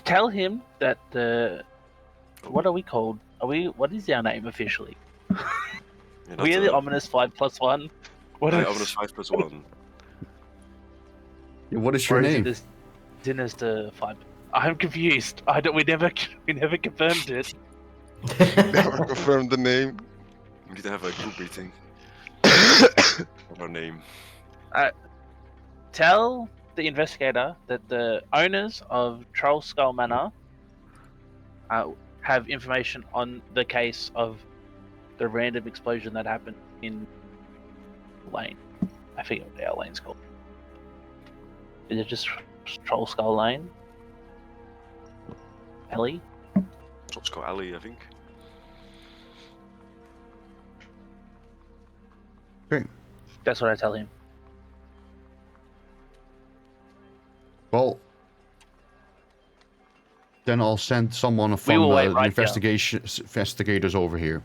tell him that the. What are we called? What is our name officially? We are the ominous 5+1. What is ominous 5+1. Yeah, what is your or is name? it this sinister 5? I'm confused. I don't. We never confirmed it. Never confirmed the name. We need to have a group meeting. Of our name. Tell the investigator that the owners of Troll Skull Manor have information on the case of the random explosion that happened in Lane. I forget what our lane's called. Is it just Troll Skull Lane? Ellie? Let's go alley, I think. Okay. That's what I tell him. Well, then I'll send someone We from will wait the right investigators over here.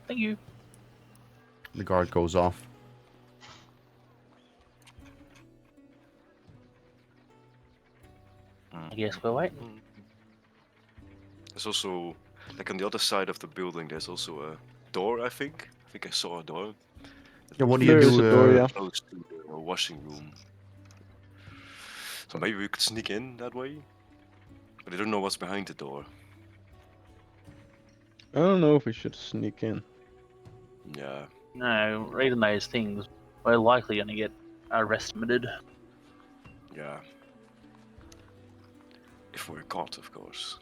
Thank you. The guard goes off. I guess we're waiting. There's also, like on the other side of the building, there's also a door, I think. I think I saw a door. Yeah, what do you There is do? a door, yeah. Close to the washing room. So maybe we could sneak in that way? But I don't know what's behind the door. I don't know if we should sneak in. Yeah. No, reading those things, we're likely going to get arrested. Yeah. If we're caught, of course.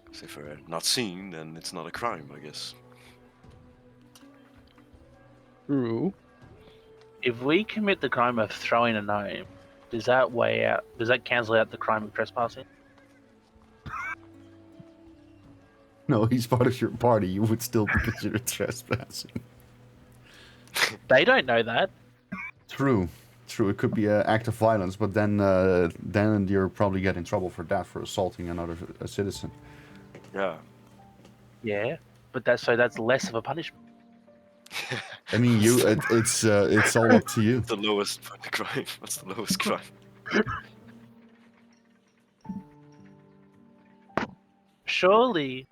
'Cause if we're not seen, then it's not a crime, I guess. True. If we commit the crime of throwing a gnome, does that cancel out the crime of trespassing? No, he's part of your party. You would still be considered trespassing. They don't know that. True. It could be an act of violence, but then you're probably get in trouble for that, for assaulting another citizen. Yeah. Yeah, but that's less of a punishment. I mean, it's all up to you. The lowest crime. What's the lowest crime? Surely,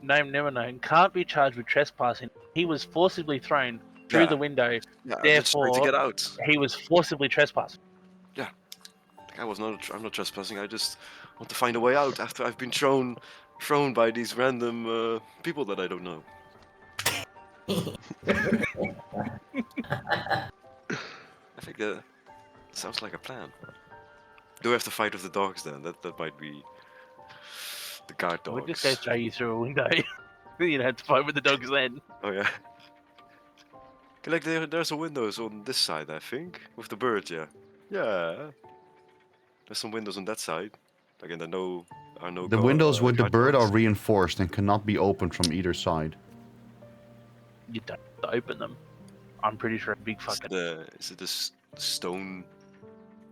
Gnome Nemonome can't be charged with trespassing. He was forcibly thrown through Yeah. the window. Yeah, I'm just trying to Therefore, get out. he was forcibly trespassing. Like, I'm not trespassing. I just want to find a way out after I've been thrown by these random people that I don't know. I think that sounds like a plan. Do we have to fight with the dogs then? That might be the guard dogs. We'll just go throw you through a window. You don't have to fight with the dogs then. Oh yeah. Okay, like there's a windows on this side, I think, with the bird. Yeah. Yeah. There's some windows on that side. Again, there are no. The windows with the guard bird are dogs. reinforced and cannot be opened from either side. You don't have to open them. I'm pretty sure a big fucking. Is it this stone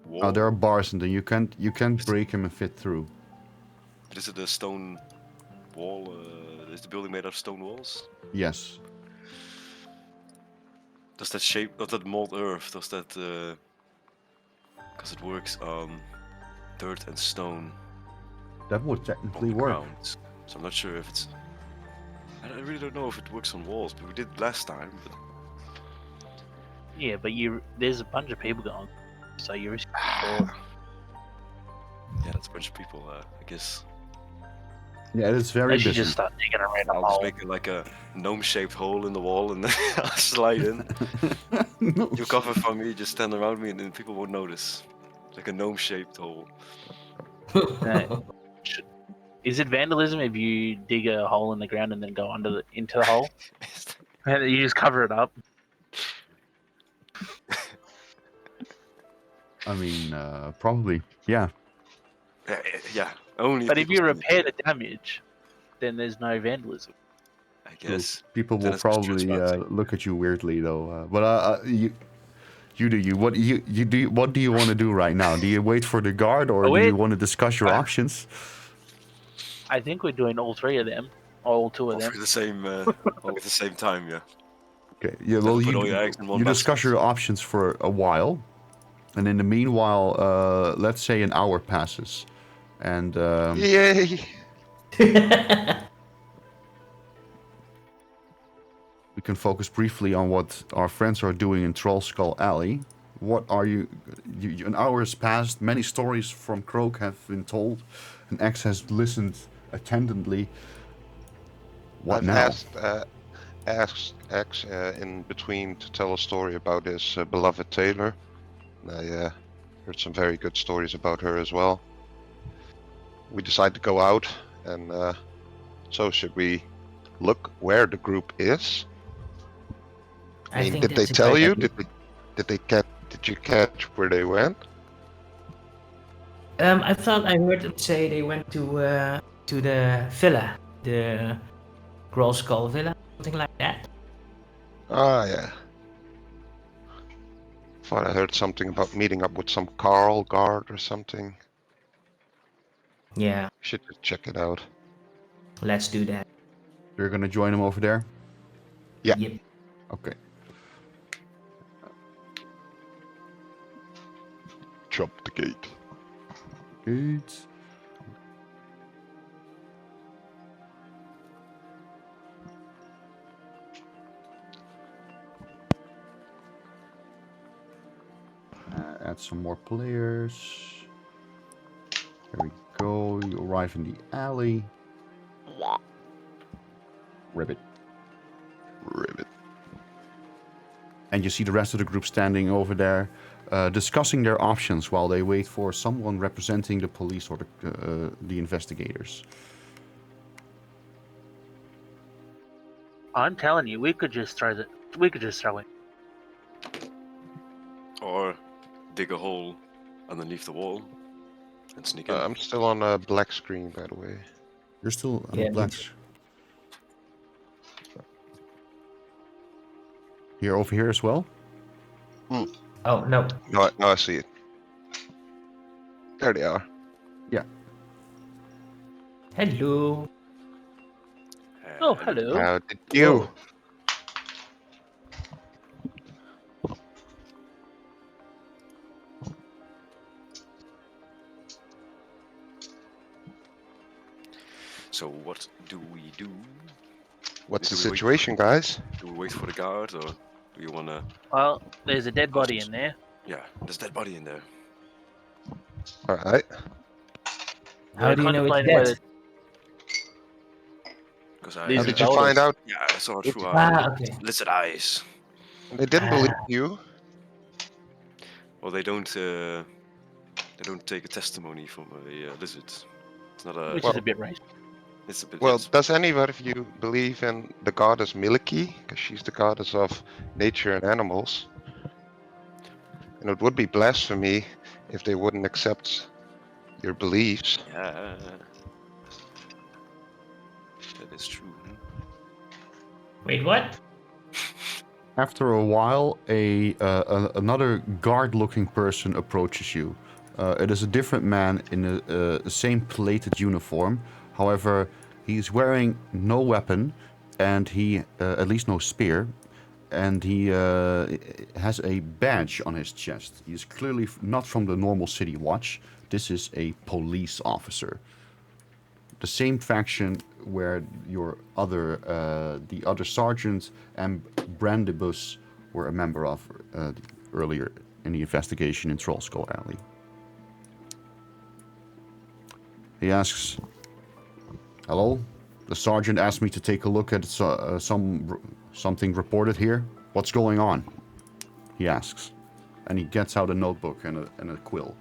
wall? Oh, there are bars in there. You can't break them and fit through. Is it a stone wall? Is the building made out of stone walls? Yes. Does that shape? Does that mold earth? Does that? Because it works on dirt and stone That would on technically the work. ground. So I'm not sure if it's. I really don't know if it works on walls, but we did last time. But... Yeah, but there's a bunch of people going, so you're risking. Yeah, that's a bunch of people. I guess. Yeah, it's very They should busy. just start digging a random I'll just hole. make like a gnome-shaped hole in the wall, and then I'll slide in. No You cover for me, just stand around me, and then people won't notice. Like a gnome-shaped hole. No. Is it vandalism if you dig a hole in the ground and then go into the hole? And you just cover it up? I mean, probably. Yeah. Yeah. Only. But if people you see it, repair the damage, then there's no vandalism. I guess. People Then will it's just probably trespassing. look at you weirdly, though. But what do you want to do right now? Do you wait for the guard, or do you want to discuss your options? I think we're doing all three of them, or all two of All them. at the same, all at the same time. Yeah. Okay. Yeah. Don't Well, put all your eggs in one you discuss basket. your options for a while, and in the meanwhile, let's say an hour passes, and Yay! we can focus briefly on what our friends are doing in Troll Skull Alley. What are you an hour has passed, many stories from Croak have been told, and X has listened attentively. What I've now? asked X in between to tell a story about his beloved Taylor. I heard some very good stories about her as well. We decided to go out, and so should we look where the group is? I mean, did they that's a tell great you? idea. Did they Did you catch where they went? I thought I heard them say they went to the villa, the Groll Skull Villa, something like that. Ah, yeah. Thought I heard something about meeting up with some Carl guard or something. Yeah, Should just check it out. let's do that. You're gonna join him over there? Yeah. Yep. Okay. Jump the gate. Good. Add some more players. There we go. You arrive in the alley. Ribbit. Ribbit. And you see the rest of the group standing over there, discussing their options while they wait for someone representing the police or the investigators. I'm telling you, we could just throw it. Or dig a hole underneath the wall and sneak in. I'm still on a black screen, by the way. You're still on Yeah, the me black. too. You're over here as well? Oh no. No, I see it. There they are. Hello. Oh, hello. How did you? So what do we do? What's the Do we wait- situation, guys? Do we wait for the guard, or do you wanna? Well, there's a dead body in there. Yeah, there's dead body in there. All right. How We're do you know it's contemplating dead? whether- Because I. These How are did you told find us. out? Yeah, I saw it through our Ah, okay. lizard eyes. They didn't believe you. Well, they don't take a testimony from a lizard. It's not a. Which Well- is a bit racist. It's a bit. Well, it's- does anybody of you believe in the goddess Miliki? Because she's the goddess of nature and animals. And it would be blasphemy if they wouldn't accept your beliefs. Yeah. That is true. Wait, what? After a while, another guard-looking person approaches you. It is a different man in the same plated uniform. However, he's wearing no weapon, and at least no spear, and he has a badge on his chest. He is clearly not from the normal city watch. This is a police officer. The same faction where the other sergeant and Brandibus were a member of earlier in the investigation in Trollskull Alley. He asks, "Hello, the sergeant asked me to take a look at something reported here. What's going on?" He asks, and he gets out a notebook and a quill.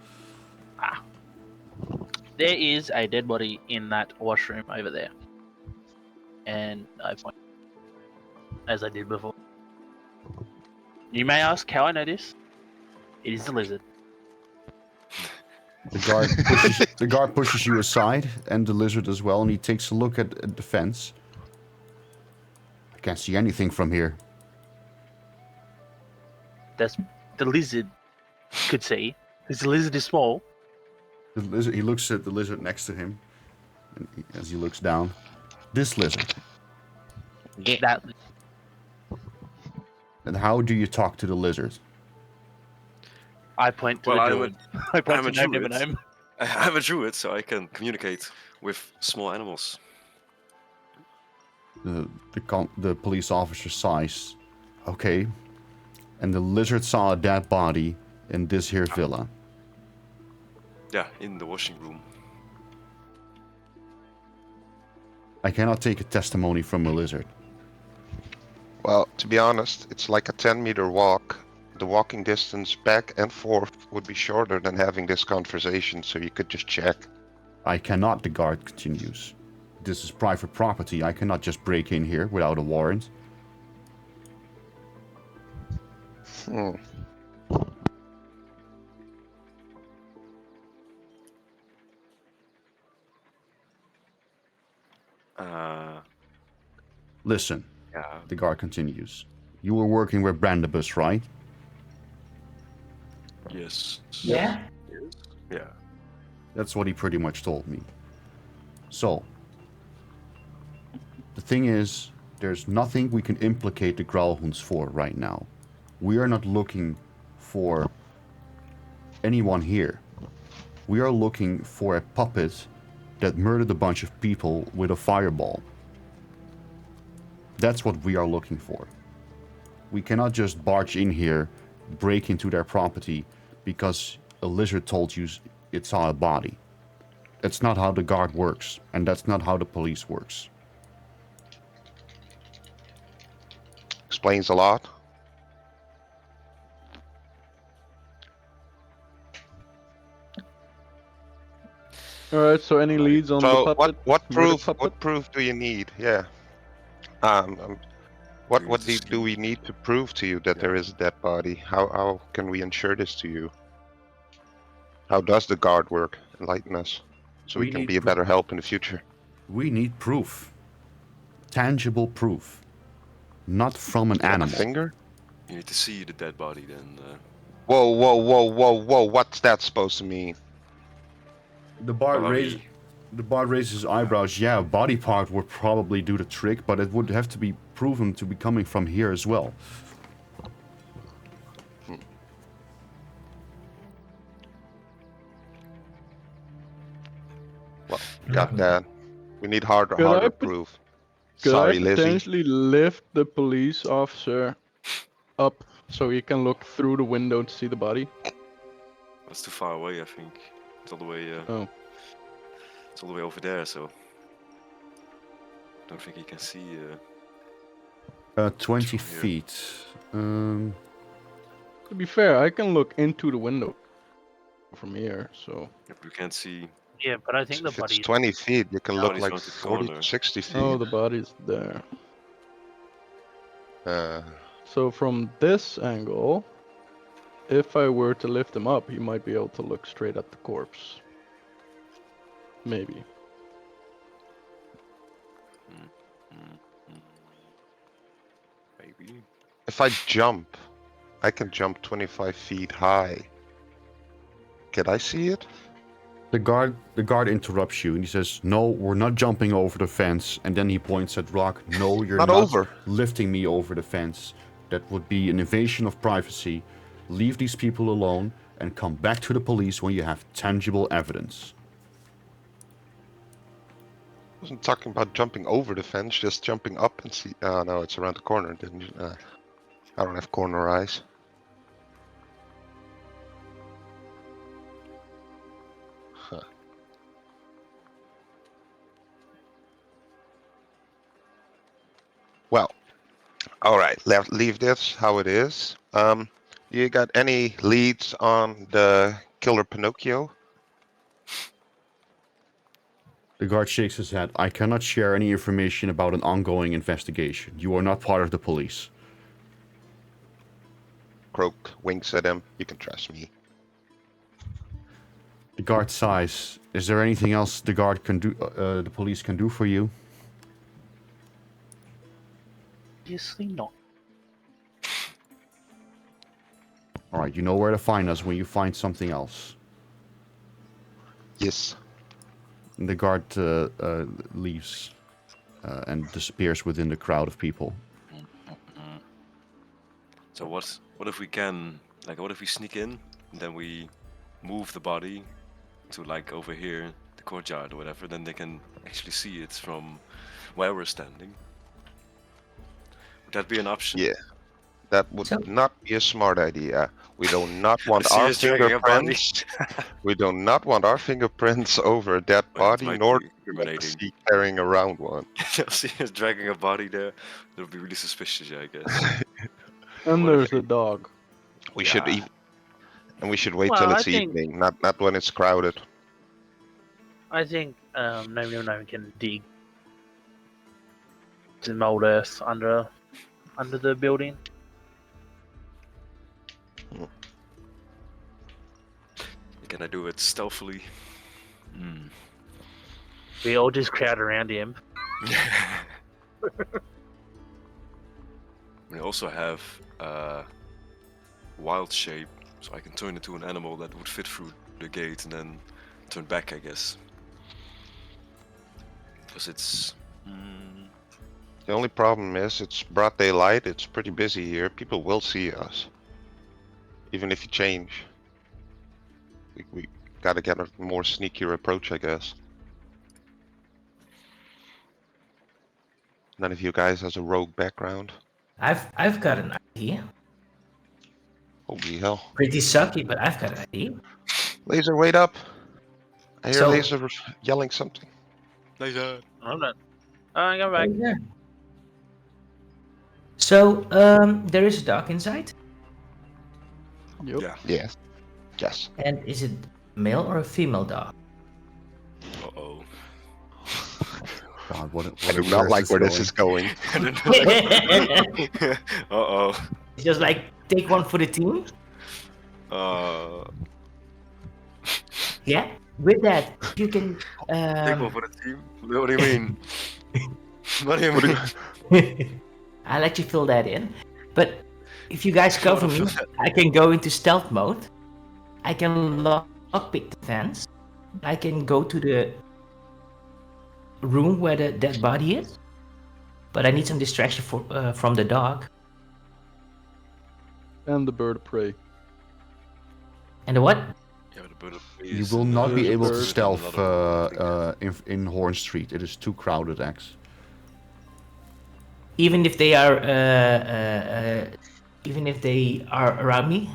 There is a dead body in that washroom over there. And I point, as I did before. You may ask how I know this. It is the lizard. The guard pushes you aside, and the lizard as well, and he takes a look at the fence. "I can't see anything from here." That's the lizard could see. Because the lizard is small. He looks at the lizard next to him, and as he looks down. "This lizard. That And how do you talk to the lizard?" I point to Well, the I druid. would. I point I'm a to druid. gnome. I'm a druid, so I can communicate with small animals. The police officer sighs. "Okay. And the lizard saw a dead body in this here villa. Yeah, in the washing room. I cannot take a testimony from a lizard." Well, to be honest, it's like a 10-meter walk. The walking distance back and forth would be shorter than having this conversation, so you could just check. "I cannot," the guard continues. "This is private property. I cannot just break in here without a warrant." Listen, Yeah. the guard continues. You were working with Brandibus, right? Yes. Yeah. Yes. Yeah. That's what he pretty much told me. So, the thing is, there's nothing we can implicate the Growlhounds for right now. We are not looking for anyone here. We are looking for a puppet that murdered a bunch of people with a fireball. That's what we are looking for. We cannot just barge in here, break into their property because a lizard told you it saw a body. That's not how the guard works, and that's not how the police works. Explains a lot. Alright, so any leads on the So puppet? what Murder proof? puppet? What proof do you need? Yeah. We need What to do see. we need to prove to you that there is a dead body? How can we ensure this to you? How does the guard work? Enlighten us, so we We can need be a better help in the future. We need proof. Tangible proof. Not from an Like a animal. finger? You need to see the dead body then. Whoa, whoa, whoa, whoa, whoa! What's that supposed to mean? The bard Well, I raises mean- the bard raises his eyebrows. Yeah, a body part would probably do the trick, but it would have to be proven to be coming from here as well. Well, got that. We need harder I put- proof. Could Sorry, I Lizzie. potentially lift the police officer up so he can look through the window to see the body? That's too far away, I think. It's all the way. Oh. It's all the way over there, so. Don't think he can see. 20 From here. feet. To be fair, I can look into the window from here, so. If we can't see. Yeah, but I think the If it's body. 20 feet, you can No, look he's like going to the 40 corner. to 60 feet. Oh, the body's there. Uh, So from this angle, if I were to lift him up, he might be able to look straight at the corpse. Maybe. Maybe. if I jump, I can jump 25 feet high. Can I see it? The guard interrupts you and he says, "No, we're not jumping over the fence." And then he points at Rock. "No, you're Not not over. lifting me over the fence. That would be an invasion of privacy. Leave these people alone and come back to the police when you have tangible evidence." I wasn't talking about jumping over the fence, just jumping up and see. Oh no, it's around the corner. Didn't you? I don't have corner eyes. Huh. Well, all right. Leave this how it is. You got any leads on the killer Pinocchio? The guard shakes his head. "I cannot share any information about an ongoing investigation. You are not part of the police." Croak winks at him. You can trust me. The guard sighs. "Is there anything else the guard can do? The police can do for you?" Obviously not. All right, you know where to find us when you find something else. Yes. And the guard leaves and disappears within the crowd of people. So what if we can, like, what if we sneak in and then we move the body to like over here, the courtyard or whatever, then they can actually see it from where we're standing. Would that be an option? Yeah. That would So- not be a smart idea. We do not want See our us dragging a body. fingerprints. We do not want our fingerprints over a dead Well, it body, might nor be do we want to incriminating. see carrying around one. See us dragging a body there. That would be really suspicious, I guess. And What if there's the dog. We should Yeah. and we should wait Well, till I it's think- evening, not when it's crowded. I think no one can dig some old earth under the building. Can I do it stealthily? We all just crowd around him, I also have wild shape, so I can turn into an animal that would fit through the gate and then turn back, I guess. Because it's. The only problem is it's broad daylight. It's pretty busy here. People will see us, even if you change. We gotta get a more sneakier approach, I guess. None of you guys has a rogue background. I've got an idea. Holy hell! Pretty sucky, but I've got an idea. Laser, wait up! I hear So- Laser yelling something. Laser. I'm not. I'm going back. Yeah. So there is a dog inside, Yep. Yeah. Yes. Yes. and is it male or a female dog? Uh oh. God, what I do not like where this is going. Uh oh. It's just like take one for the team. Yeah. With that, you can. Take one for the team. What do you mean? What do you mean? I'll let you fill that in. But if you guys cover me, I can go into stealth mode. I can lockpick the fence. I can go to the room where the dead body is. But I need some distraction from the dog. And the bird of prey. And the what? Yeah, the bird of prey You is will not there's be a able to bird. stealth Another in Horn Street. It is too crowded, Axe. Even if they are, even if they are around me.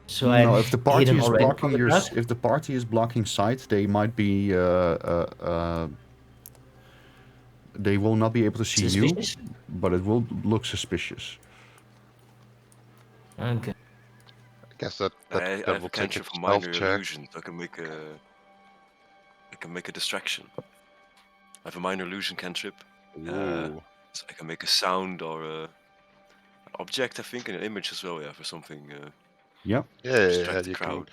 So I'm No, if the party hidden is already blocking from the your, dog? if the party is blocking sight, they might be. They will not be able to see Suspicious? you, but it will look suspicious. Okay. I guess that I that have will a take a cantrip for stealth minor check. illusion. So I can make a distraction. I have a minor illusion cantrip. Ooh. So I can make a sound or an object, I think, and an image as well, yeah, for something Yeah. Yeah, distract the you can crowd.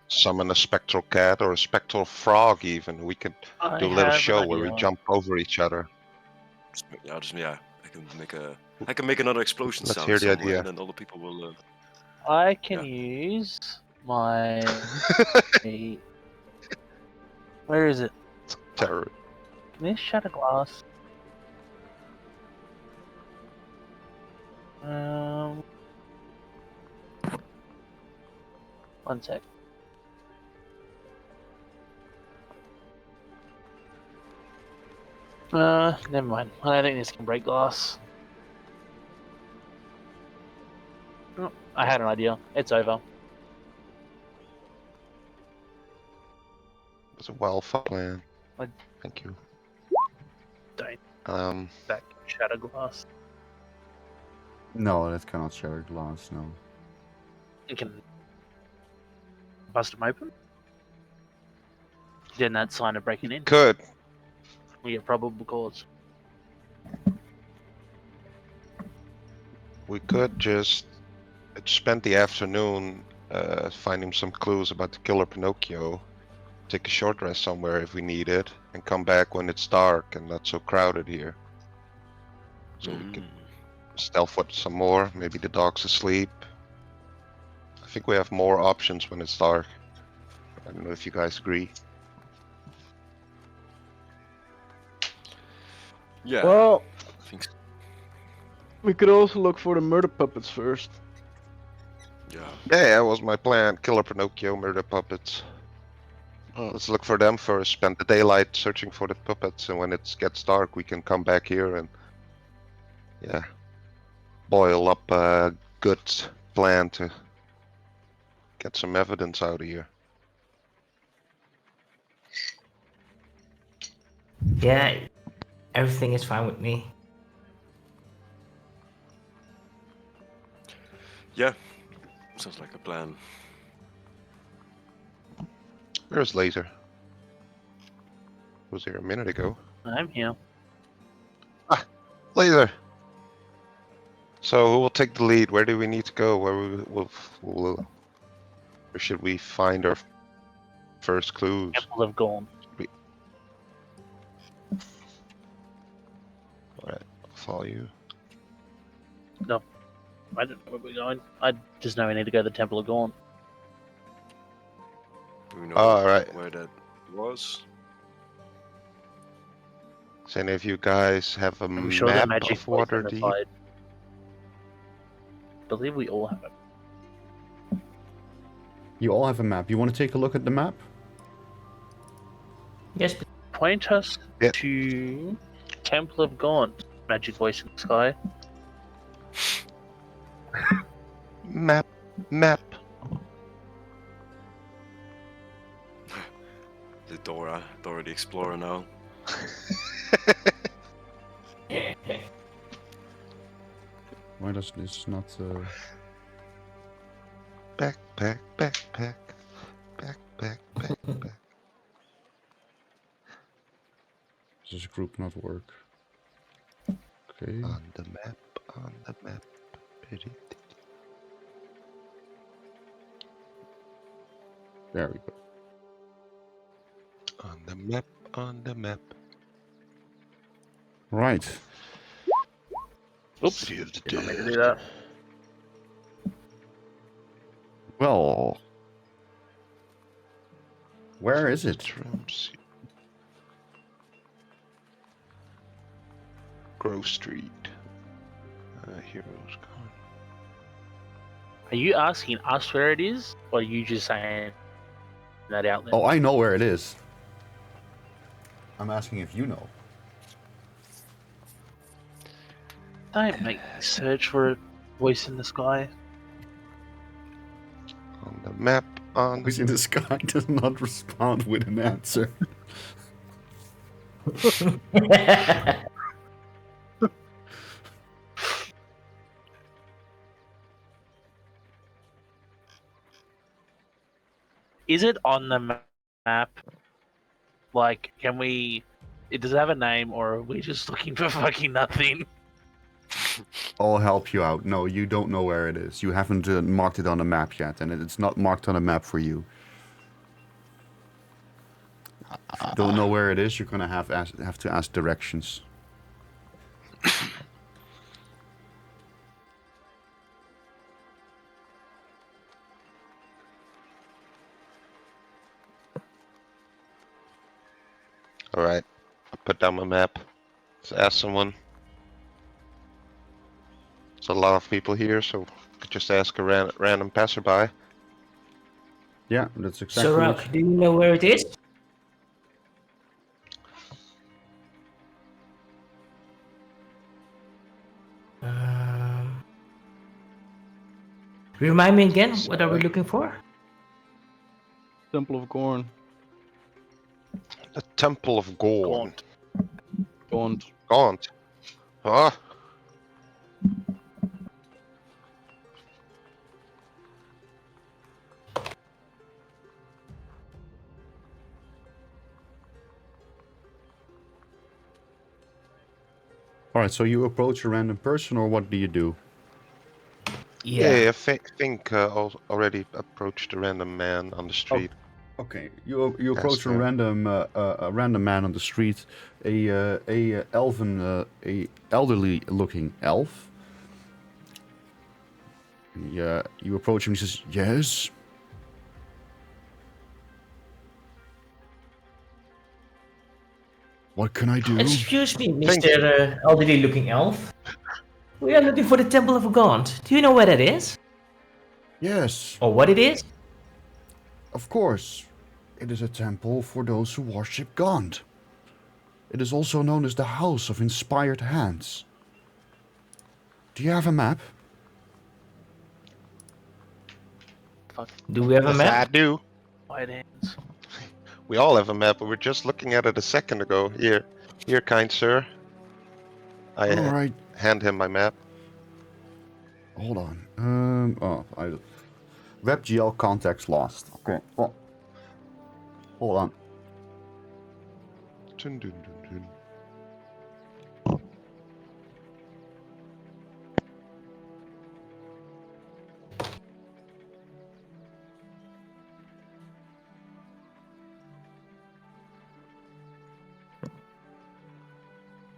summon a spectral cat or a spectral frog even. We could I do a little have show an where we idea. jump over each other. Yeah, I can make another explosion Let's sound hear the somewhere, idea. and then other people will. I can Yeah. use my. Where is it? Terror. Can this shatter glass? One sec. Never mind. I don't think this can break glass. Oh, I had an idea. It's over. It's a well thought plan. I- Thank you. Don't. That can shatter glass. No, that cannot shatter glass. No. You can bust them open. Then that's sign of breaking in. Could. We get probable cause. We could just spend the afternoon finding some clues about the killer Pinocchio. Take a short rest somewhere if we need it, and come back when it's dark and not so crowded here. So we could stealth with some more. Maybe the dog's asleep. I think we have more options when it's dark. I don't know if you guys agree. Yeah. Well, I think. we could also look for the murder puppets first. Yeah. Yeah, that was my plan. Killer Pinocchio, murder puppets. Let's look for them first. Spend the daylight searching for the puppets, and when it gets dark, we can come back here and boil up a good plan to get some evidence out of here. Yeah, everything is fine with me. Yeah. Sounds like a plan. Where's Laser? Was here a minute ago. I'm here. Laser! So who will take the lead? Where do we need to go? Where should we find our first clues? Temple of Gorn. follow you. I don't know where we're going. I just know we need to go to the Temple of Gaunt. Do we know All right. where that was? Does any of you guys have a I'm sure the map magic of voice on the Waterdeep? side. I believe we all have it. You all have a map. You want to take a look at the map? Yes, but Point us Yeah. to Temple of Gaunt. Magic voice in the sky. Map. The Dora the Explorer now. Why does this not... Backpack. Does this group not work? Okay. On the map. There we go. On the map. Right. Oops. City of the Didn't mean to Dead. do that. Well... Where is it? Grove Street. Heroes gone. Are you asking us where it is, or are you just saying that out there? Oh, I know where it is. I'm asking if you know. Don't make me search for a voice in the sky. On the map. On Who's in the sky does not respond with an answer. Is it on the map? Like, can we... Does it have a name, or are we just looking for fucking nothing? I'll help you out. No, you don't know where it is. You haven't marked it on a map yet, and it's not marked on a map for you. If you don't know where it is, you're gonna have to ask directions. Alright. I'll put down my map. Let's ask someone. There's a lot of people here, so I could just ask a random passerby. Yeah, that's exactly So, what Rock, do you know where it is? Remind me again, what are we looking for? Temple of Gorn. The Temple of Gorn. Gaunt. Gaunt. Gaunt. Ah. Alright, so you approach a random person, or what do you do? Yeah, I think already approached a random man on the street. Okay, you approach Ask a him. random man on the street, a elderly looking elf. Yeah, you approach him. He says, "Yes." What can I do? Excuse me, Thank Mr. Elderly looking elf. We are looking for the Temple of Gaunt. Do you know where that is? Yes, Or what it is? of course. It is a temple for those who worship Gaunt. It is also known as the House of Inspired Hands. Do you have a map? Fuck. Do we have a Yes, map? I do. White hands. We all have a map, but we're just looking at it a second ago. Here, kind sir. I All right. hand him my map. Hold on. WebGL context lost. Okay. Well, hold on. Dun, dun, dun, dun.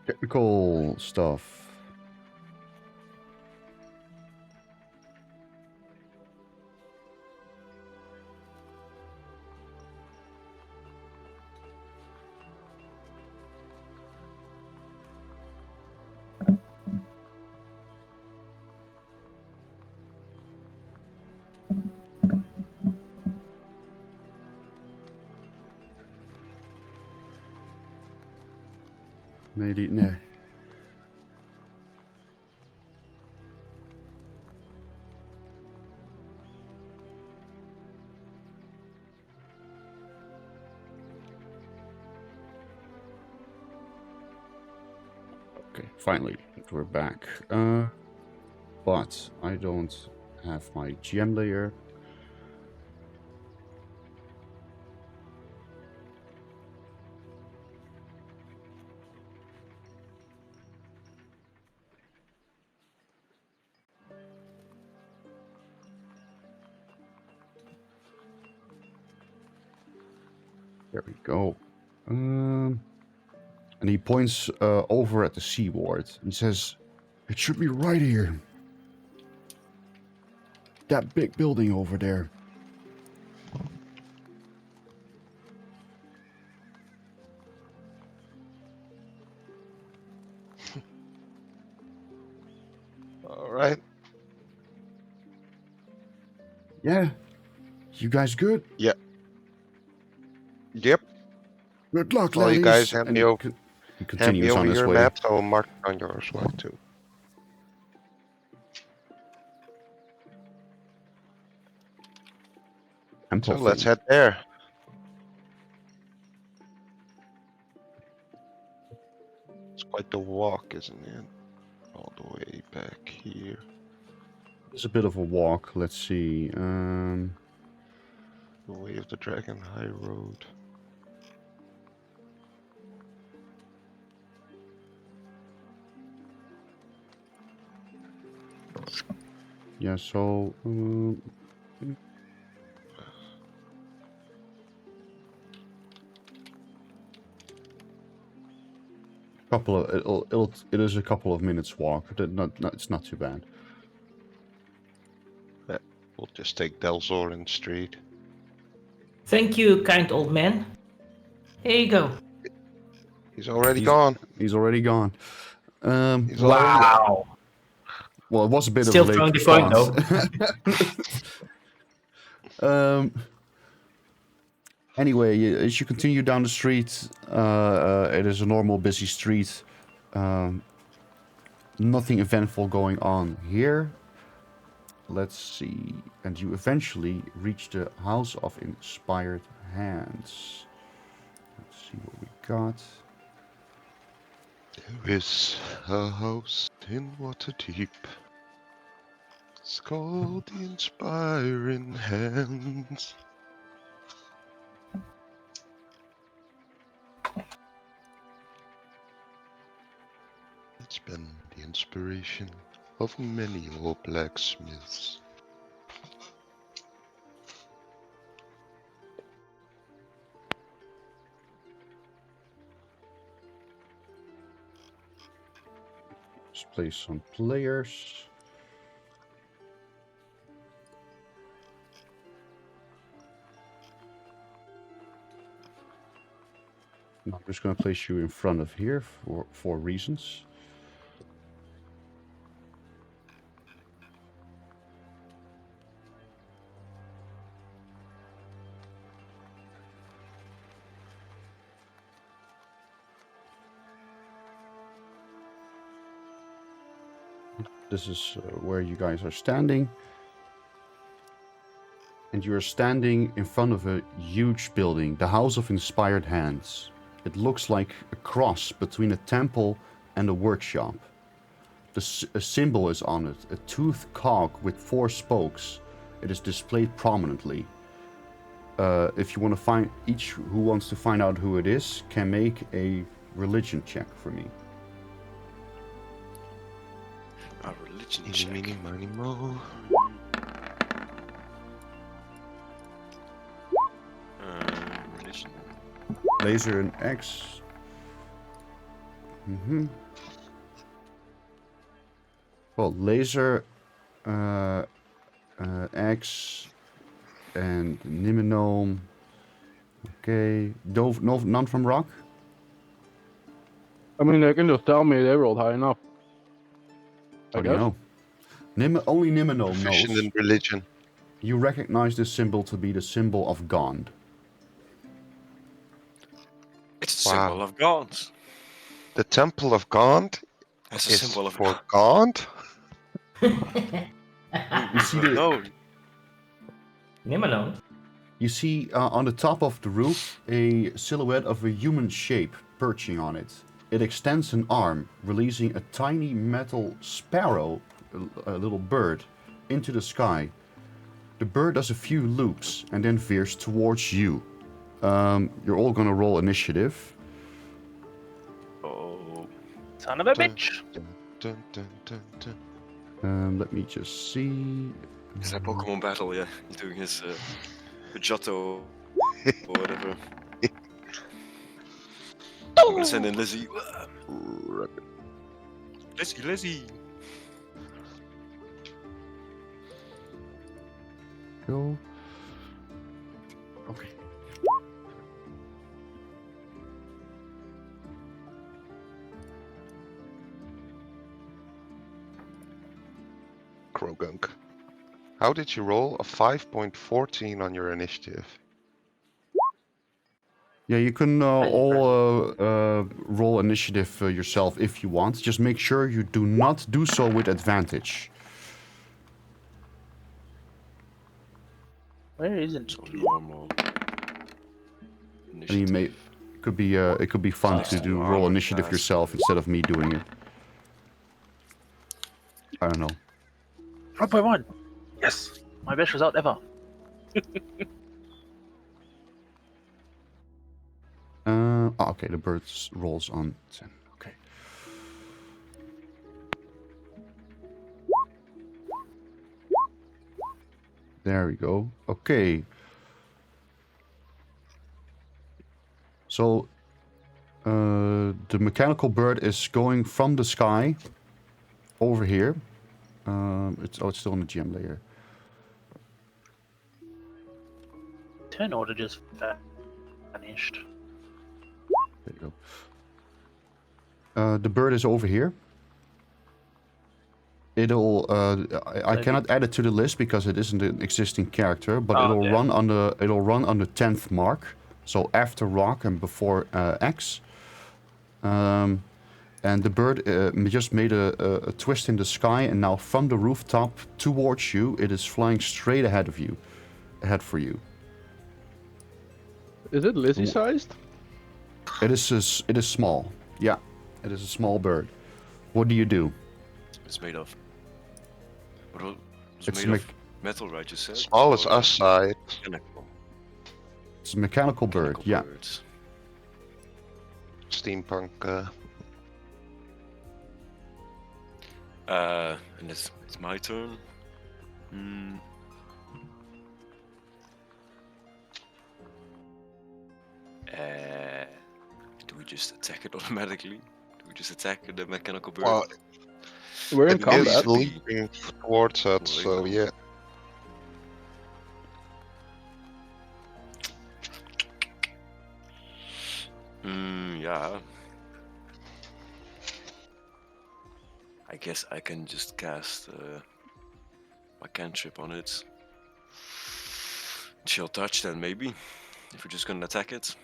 Technical stuff. Maybe, nee. Okay, finally, we're back. But I don't have my GM layer. There we go. And he points over at the seaward. He says, "It should be right here. That big building over there." All right. Yeah. You guys good? Yep. Good luck, Well, you ladies. guys hand And me he, over, he hand me continues over on his your way. map, so I'll mark it on yours one too. So let's head there. It's quite the walk, isn't it? All the way back here. It's a bit of a walk. Let's see. The way of the Dragon High Road. Yeah, so couple of it is a couple of minutes walk. It's not too bad. We'll just take Delzorin Street. Thank you, kind old man. Here you go. He's already He's- gone. He's already gone. He's already gone. Wow. Well, it was a bit Still of a late throwing the coin, response. Anyway, as you continue down the street, it is a normal busy street. Nothing eventful going on here. Let's see. And you eventually reach the House of Inspired Hands. Let's see what we got. There is a house in Waterdeep. It's called the Inspiring Hands. It's been the inspiration of many old blacksmiths. Let's play some players. I'm just going to place you in front of here for reasons. This is where you guys are standing. And you're standing in front of a huge building, the House of Inspired Hands. It looks like a cross between a temple and a workshop. A symbol is on it, a toothed cog with 4 spokes. It is displayed prominently. If you want to find, each who wants to find out who it is can make a religion check for me. A religion Eeny, check. meeny, miny, moe. Religion. Laser and X. Well, laser, X, and Nimenome. Okay, none from Rock. I mean, they can just tell me they rolled high enough. I How do you guess. know? Only Nimenome Proficient knows. in religion. You recognize this symbol to be the symbol of Gond. It's a Wow. symbol of gods. The Temple of Gaunt That's a is symbol of for Gaunt? You see the No. Nimmerland. You see on the top of the roof a silhouette of a human shape perching on it. It extends an arm, releasing a tiny metal sparrow, a little bird, into the sky. The bird does a few loops and then veers towards you. You're all gonna roll initiative. Oh. Son of a Dun, bitch. dun, dun, dun, dun, dun. Let me just see. Is that Pokemon battle? Yeah, he's doing his Johto or whatever. I'm gonna send in Lizzie. Lizzie. Go. Okay. Krogunk. How did you roll? A 5.14 on your initiative. Yeah, you can all roll initiative yourself if you want. Just make sure you do not do so with advantage. Where isn't So it? normal. I mean, it could be fun to do roll Armor initiative class. yourself instead of me doing it. I don't know. 1.1. Yes. My best result ever. Okay, the bird rolls on 10. Okay. There we go. Okay. So, the mechanical bird is going from the sky over here. It's still on the GM layer. Turn order just vanished. There you go. The bird is over here. It'll. I cannot add it to the list because it isn't an existing character, but Oh, it'll okay. run on the. It'll run on the 10th mark, so after rock and before X. And the bird just made a twist in the sky, and now from the rooftop towards you, it is flying straight ahead of you, ahead for you. Is it Lizzie sized? It is small. Yeah, it is a small bird. What do you do? It's made of. What? It's It's made of metal, right? You said. Small as Or, us side. Mechanical. It's a mechanical bird. Mechanical Yeah. birds. Steampunk. And it's my turn. Hmm. Do we just attack it automatically? Do we just attack the mechanical bird? Well, We're in it combat. is leaping towards us, so yeah. Yeah. I guess I can just cast my cantrip on it. Chill touch then maybe. If we're just gonna attack it.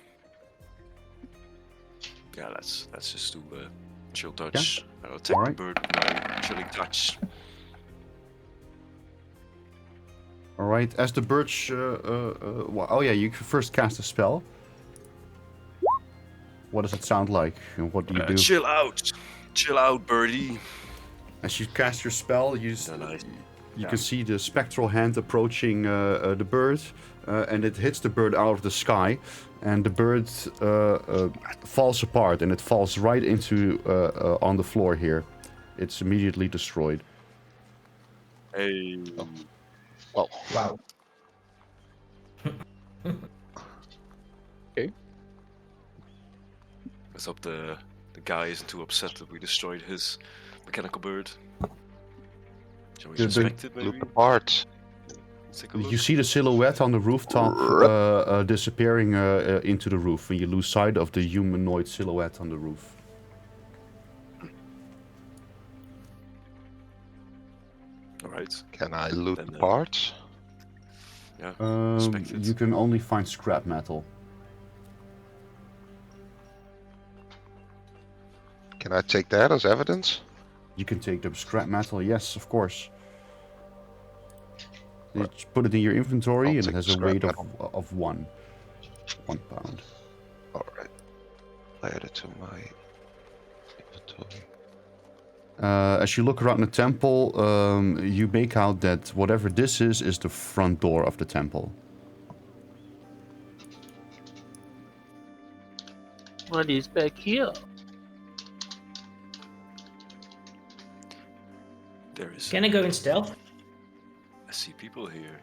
Yeah, let's just do chill touch. I'll attack Alright. the bird with my chilling touch. All right. As the bird. Oh yeah, you can first cast a spell. What does it sound like, and what do you do? Chill out, birdie. As you cast your spell, you Yeah. can see the spectral hand approaching the bird, and it hits the bird out of the sky, and the bird falls apart, and it falls right into on the floor here. It's immediately destroyed. Hey. Well, Wow. Let's hope the guy isn't too upset that we destroyed his mechanical bird. Shall we The- inspect it maybe? look apart. Let's take a look. You see the silhouette on the rooftop disappearing into the roof, and you lose sight of the humanoid silhouette on the roof. Alright. Can I loot Then, the parts? Yeah. Inspect it. You can only find scrap metal. Can I take that as evidence? You can take the scrap metal, yes, of course. You just put it in your inventory I'll and it take has the a scrap weight metal. of 1 pound. Alright. I add it to my inventory. As you look around the temple, you make out that whatever this is the front door of the temple. What is back here? There is. Can I go in stealth? I see people here.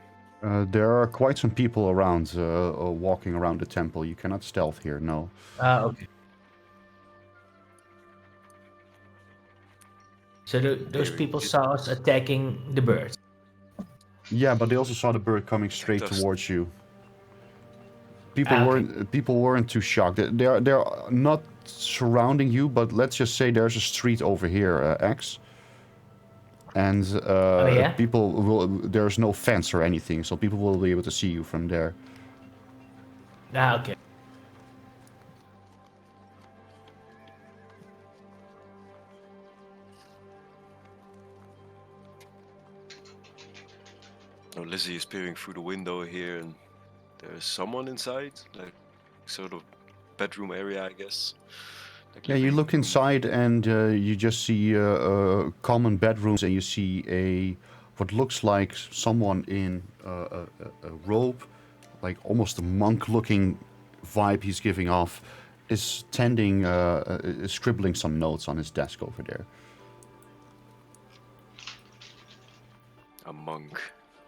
There are quite some people around, walking around the temple. You cannot stealth here, no. Okay. So those Here, people get- saw us attacking the birds. Yeah, but they also saw the bird coming straight dust. towards you. People Okay. weren't too shocked. They're not surrounding you, but let's just say there's a street over here, X. And yeah? there's no fence or anything, so people will be able to see you from there. Okay. Oh, Lizzie is peering through the window here, and there's someone inside, like sort of bedroom area, I guess. Like Yeah, you living look room. inside and you just see common bedrooms, and you see what looks like someone in a robe, like almost a monk-looking vibe he's giving off, is scribbling some notes on his desk over there. A monk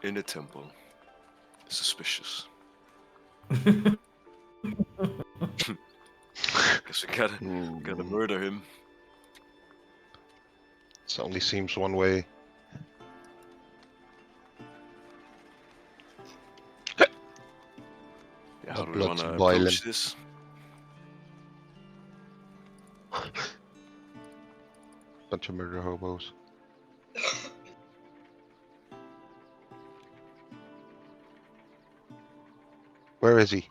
in a temple. Suspicious. Guess we gotta murder him. It only seems one way. Yeah, how Not do we blood wanna boiling. approach this? Bunch of murder hobos. Where is he?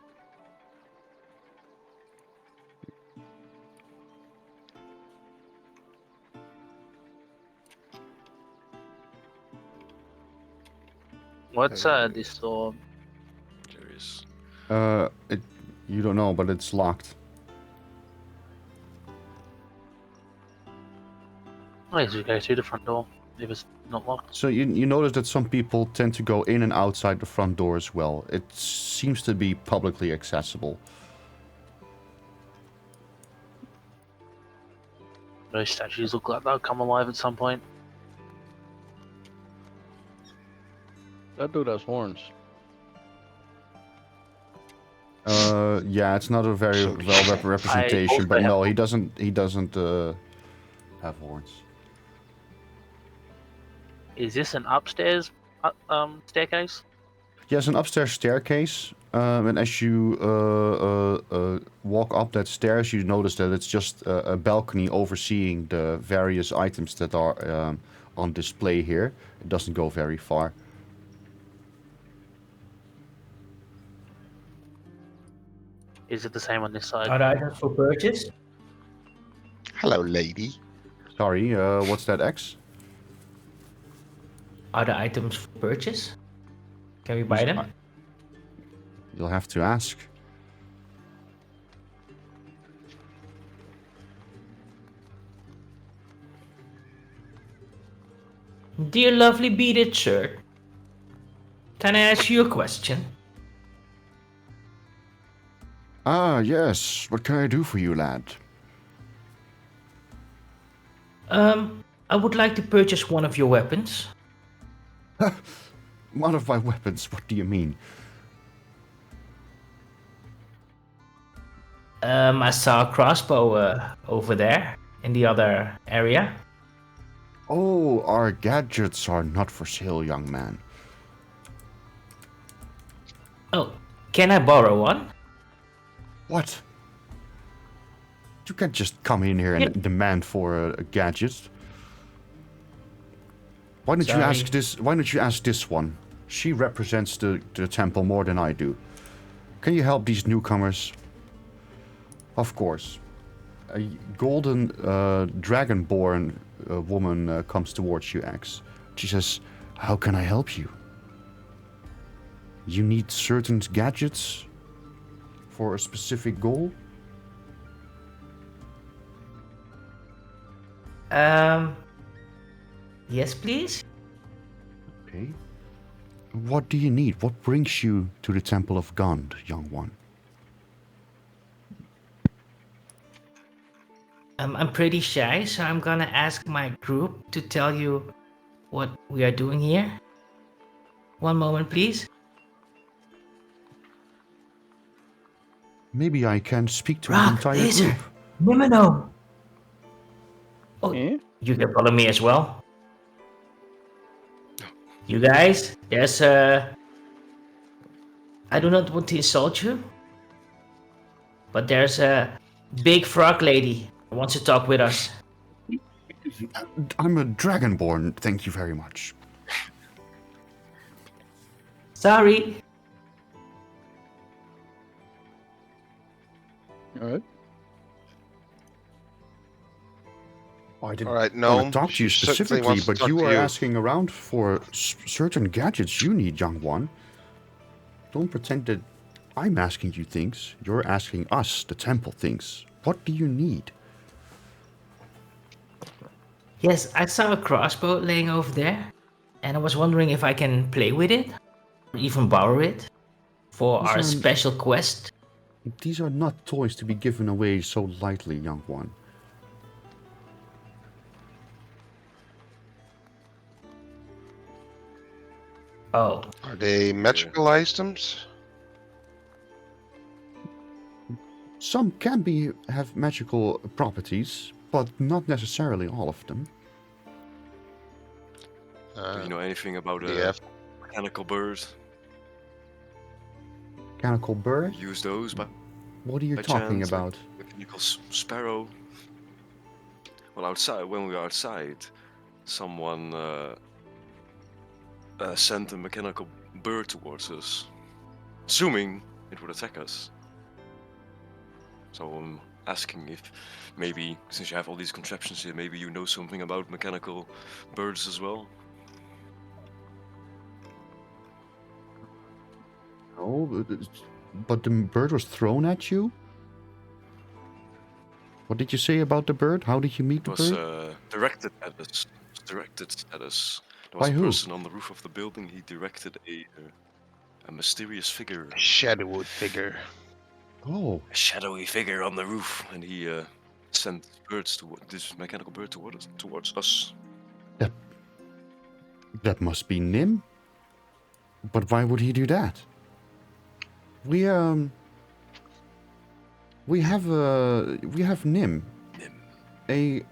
What's this door? Curious. You don't know, but it's locked. Oh, yes, we go through the front door. It was not locked. So you notice that some people tend to go in and outside the front door as well. It seems to be publicly accessible. Those statues look like they'll come alive at some point. That dude has horns. Yeah, it's not a very So- well representation, but also no, have he doesn't have horns. Is this an upstairs staircase? Yes, an upstairs staircase. And as you walk up that stairs, you notice that it's just a balcony overseeing the various items that are on display here. It doesn't go very far. Is it the same on this side? Are the items for purchase? Hello, lady. Sorry, what's that, X? Are the items for purchase? Can we buy them? You'll have to ask. Dear lovely beaded shirt, can I ask you a question? Ah, yes. What can I do for you, lad? I would like to purchase one of your weapons. One of my weapons, what do you mean? I saw a crossbow over there in the other area. Oh, our gadgets are not for sale, young man. Oh, can I borrow one? What? You can't just come in here and Yeah. demand for a gadget. Why don't you Sorry. ask this? Why don't you ask this one? She represents the temple more than I do. Can you help these newcomers? Of course. A golden dragonborn woman comes towards you, Axe. She says, "How can I help you? You need certain gadgets for a specific goal?" Yes, please. Okay. What do you need? What brings you to the Temple of Gond, young one? I'm pretty shy, so I'm gonna ask my group to tell you what we are doing here. One moment, please. Maybe I can speak to the Rock, entire laser, group. Mimino. Oh, Eh? you can follow me as well. You guys, there's I do not want to insult you, but there's a big frog lady who wants to talk with us. I'm a dragonborn, thank you very much. Sorry. Alright. I didn't All right, want Gnome. to talk to you She certainly specifically, wants to but talk you to are you. asking around for certain gadgets you need, young one. Don't pretend that I'm asking you things. You're asking us, the temple, things. What do you need? Yes, I saw a crossbow laying over there, and I was wondering if I can play with it, or even borrow it, for These our are- special quest. These are not toys to be given away so lightly, young one. Oh, Are they magical items? Some can have magical properties, but not necessarily all of them. Do you know anything about yeah. a mechanical bird? Mechanical bird? Use those by What are you by talking chance, like about? mechanical sparrow. Well, outside when we were outside, someone sent a mechanical bird towards us, assuming it would attack us. So I'm asking if maybe, since you have all these contraptions here, maybe you know something about mechanical birds as well. No, but the bird was thrown at you? What did you say about the bird? How did you meet It the was bird? directed at us. Directed at us. There was By a who? person on the roof of the building. He directed a mysterious figure, Shadowwood figure. Oh, a shadowy figure on the roof, and he sent birds toward this mechanical bird towards us. that must be Nim. But why would he do that? We have Nim, Nim. a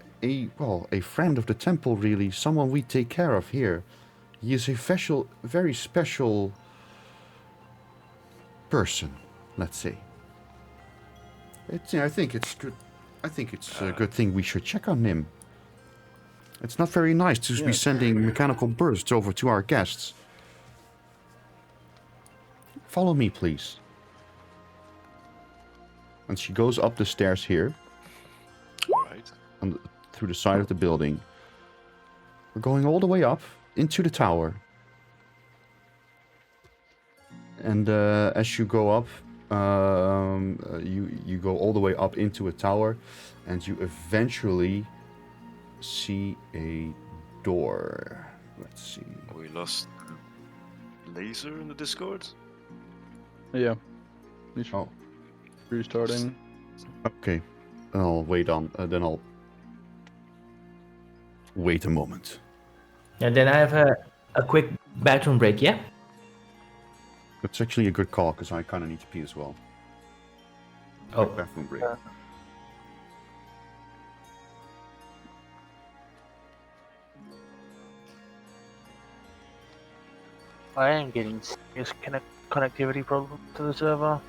friend of the temple, really, someone we take care of here. He is a very special person, let's say. I think it's good. I think it's a good thing we should check on Nim. It's not very nice to be sending mechanical birds over to our guests. Follow me, please. And she goes up the stairs here, Alright. through the side of the building. We're going all the way up into the tower. And as you go up, you go all the way up into a tower, and you eventually see a door. Let's see. We lost laser in the Discord. Yeah. He's Oh, restarting. okay. I'll wait on. Then I'll wait a moment. and then I have a quick bathroom break, yeah? It's actually a good call because I kind of need to pee as well. Oh, Bathroom break. I am getting serious connectivity problems to the server.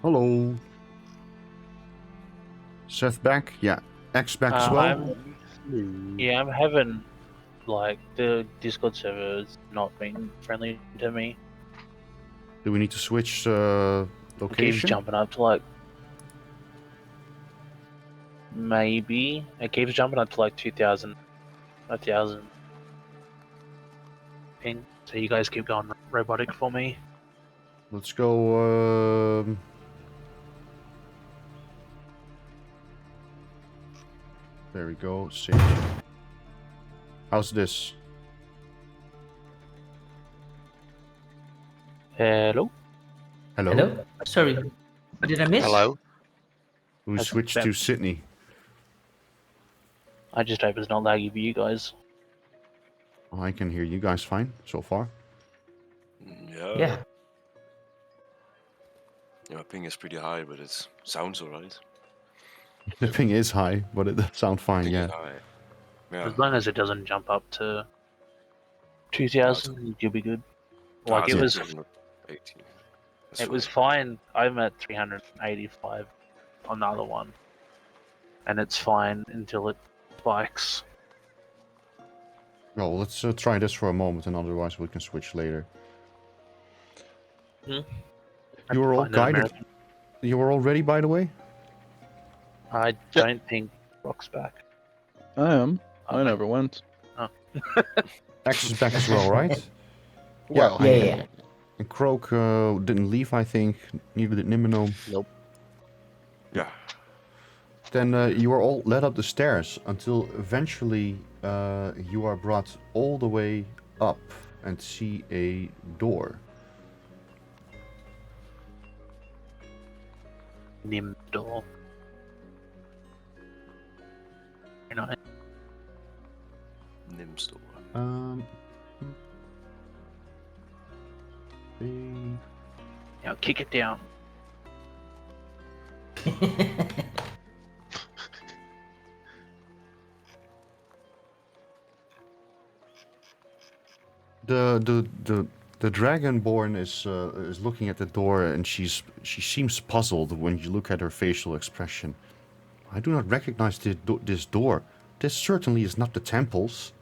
Hello. Seth back? Yeah. X back as well? I'm having like the Discord servers not being friendly to me. Do we need to switch It keeps location? jumping up to like maybe it keeps jumping up to like 2,000, 1,000 ping. So you guys keep going robotic for me. Let's go. There we go. Sage. How's this? Hello. Hello? Hello? Sorry. What did I miss? Hello? We How's switched that? to Sydney. I just hope it's not laggy for you guys. I can hear you guys fine so far. Yeah. Yeah. Yeah, my ping is pretty high, but it sounds alright. The ping is high, but it does sound fine, Ping yeah. is high. Yeah. As long as it doesn't jump up to 2,000, you'll be good. Like it's it was, 280. That's it was fine. fine. I'm at 385 on the other one, and it's fine until it spikes. Well, let's try this for a moment, and otherwise we can switch later. You were all Find an guided. American. You were all ready, by the way? I don't think Rock's back. I am. I Okay. never went. X is back as well, right? Well, Yeah. And Croak didn't leave, I think. Neither did Nimino. Nope. Yeah. Then you are all led up the stairs until eventually you are brought all the way up and see a door. Nim door. You know, Nim store. now kick it down. The Dragonborn is looking at the door, and she seems puzzled when you look at her facial expression. I do not recognize this door. This certainly is not the temple's.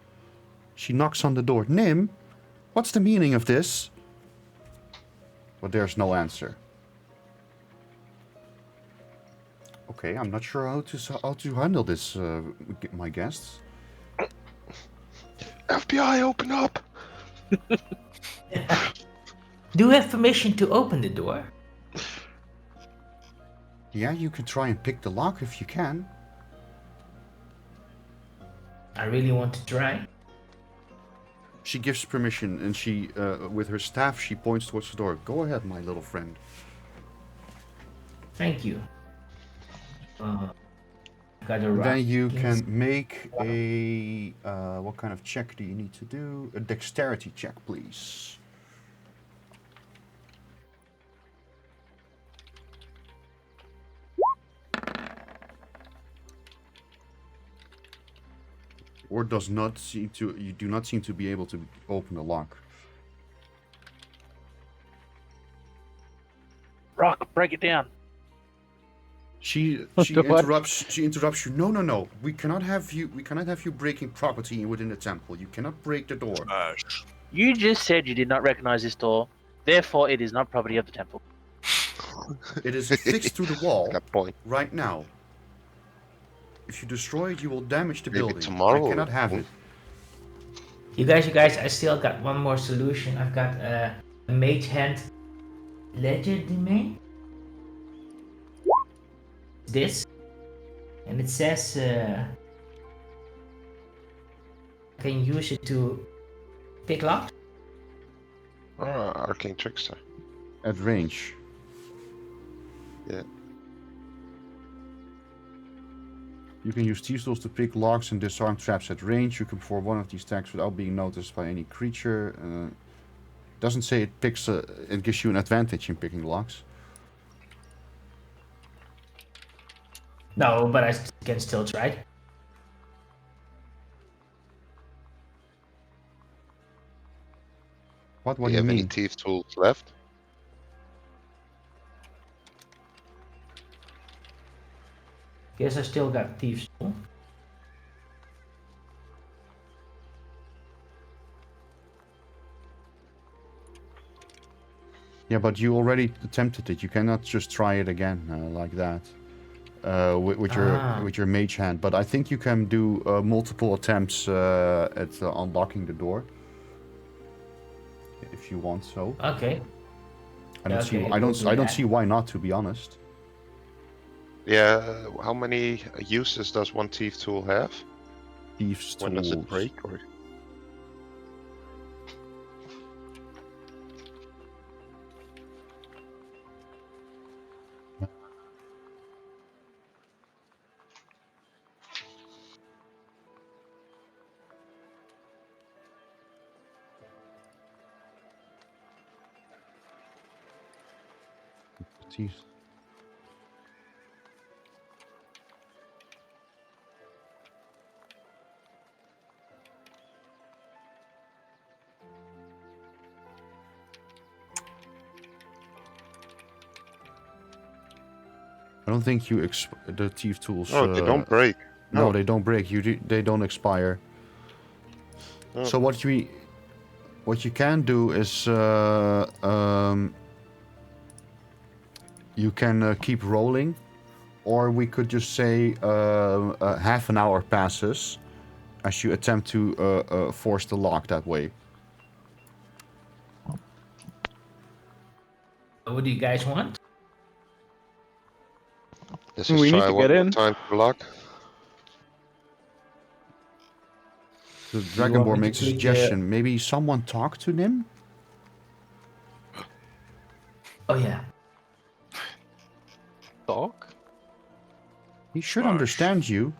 She knocks on the door. Nim, what's the meaning of this? But there's no answer. Okay, I'm not sure how to handle this, my guests. FBI, open up! Do you have permission to open the door? Yeah, you can try and pick the lock if you can. I really want to try. She gives permission, and she, with her staff, she points towards the door. Go ahead, my little friend. Thank you. Got a rock. Then you can make a... what kind of check do you need to do? A dexterity check, please. Or does not seem to... You do not seem to be able to open the lock. Rock, break it down. She What? interrupts you. No. We cannot have you breaking property within the temple. You cannot break the door. Smash. You just said you did not recognize this door, therefore it is not property of the temple. It is fixed to the wall That point. right now. If you destroy it, you will damage the Maybe building. tomorrow I cannot or- have it. You guys, I still got one more solution. I've got a mage hand legerdemain. This. And it says I can use it to pick locks. Arcane Trickster. At range. Yeah. You can use these tools to pick locks and disarm traps at range. You can perform one of these attacks without being noticed by any creature. Doesn't say it picks. It gives you an advantage in picking locks. No, but I can still try. What Do do you you have any mean? thief tools left? Guess I still got Thieves' Tool. Yeah, but you already attempted it. You cannot just try it again like that with your mage hand. But I think you can do multiple attempts at unlocking the door if you want. So Okay. I don't see. Okay, I we'll don't. do I don't that. see why not. To be honest. Yeah, how many uses does one thief tool have? Thieves' When does it tools. break? Or... Thieves. I don't think you the thief tools. Oh, they don't break. No, Oh. they don't break. They don't expire. Oh. So what you can do is you can keep rolling, or we could just say half an hour passes as you attempt to force the lock that way. What do you guys want? Let's just We need try to one get more in. time to lock. The You want Dragonborn me to makes a click, suggestion. Maybe someone talk to Nim? Oh yeah. Talk? He should Gosh. understand you.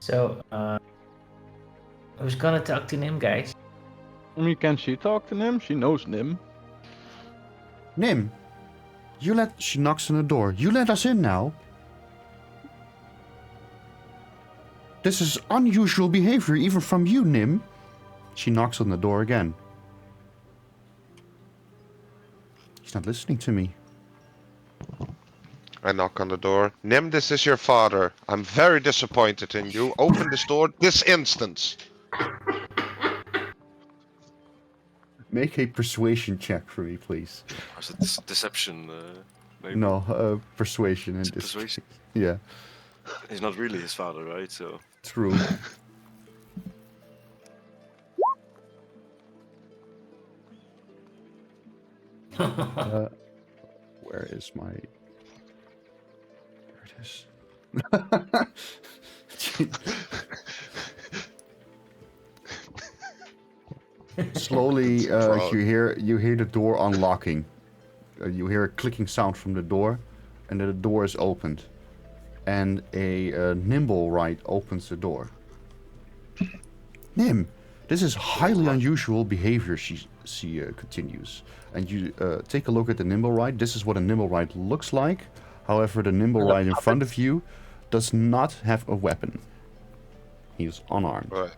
So, who's gonna talk to Nim, guys? I mean, can she talk to Nim? She knows Nim. Nim, she knocks on the door. You let us in now. This is unusual behavior even from you, Nim. She knocks on the door again. He's not listening to me. I knock on the door. Nim, this is your father. I'm very disappointed in you. Open this door this instant. Make a persuasion check for me, please. Or is it deception? Maybe. No, persuasion. And Persuasion. Yeah, He's not really his father, right? So true. Where is my... There it is. Slowly, you hear the door unlocking. You hear a clicking sound from the door, and then the door is opened, and a nimble right opens the door. Nim, this is highly unusual behavior. She continues, and you take a look at the nimble right. This is what a nimble right looks like. However, the nimble right in front of you does not have a weapon. He is unarmed. Right.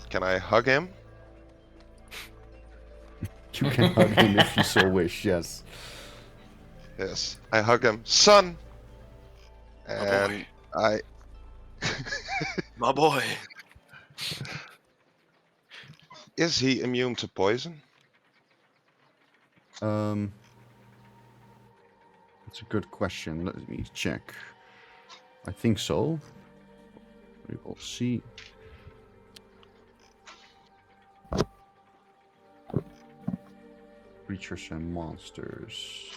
Can I hug him? You can hug him if you so wish, yes. Yes. I hug him. Son! boy. And I... my boy. Is he immune to poison? That's a good question. Let me check. I think so. We will see. Creatures and monsters.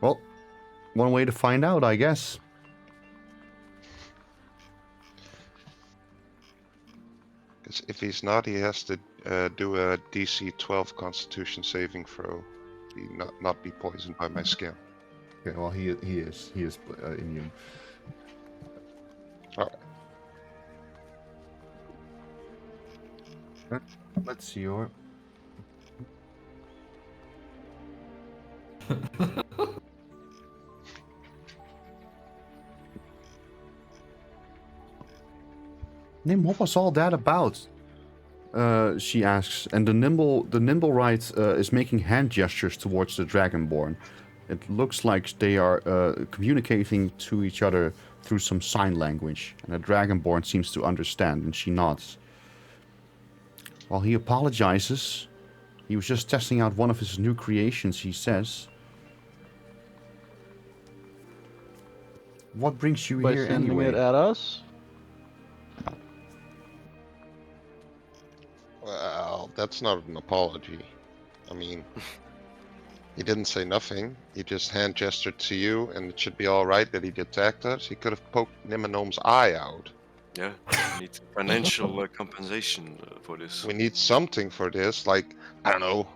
Well, one way to find out, I guess. Because if he's not, he has to do a DC 12 Constitution saving throw. He not be poisoned by my skin. Okay, well, he is immune. Alright. Let's see your... Nim, what was all that about? She asks, and the Nimblewright is making hand gestures towards the Dragonborn. It looks like they are communicating to each other through some sign language, and the Dragonborn seems to understand, and she nods. While he apologizes, he was just testing out one of his new creations, he says. What brings you By here sending anyway? it at us? Well, that's not an apology. I mean, he didn't say nothing. He just hand gestured to you, and it should be all right that he attacked us. He could have poked Nimanome's eye out. Yeah, we need financial compensation for this. We need something for this, like, I don't know,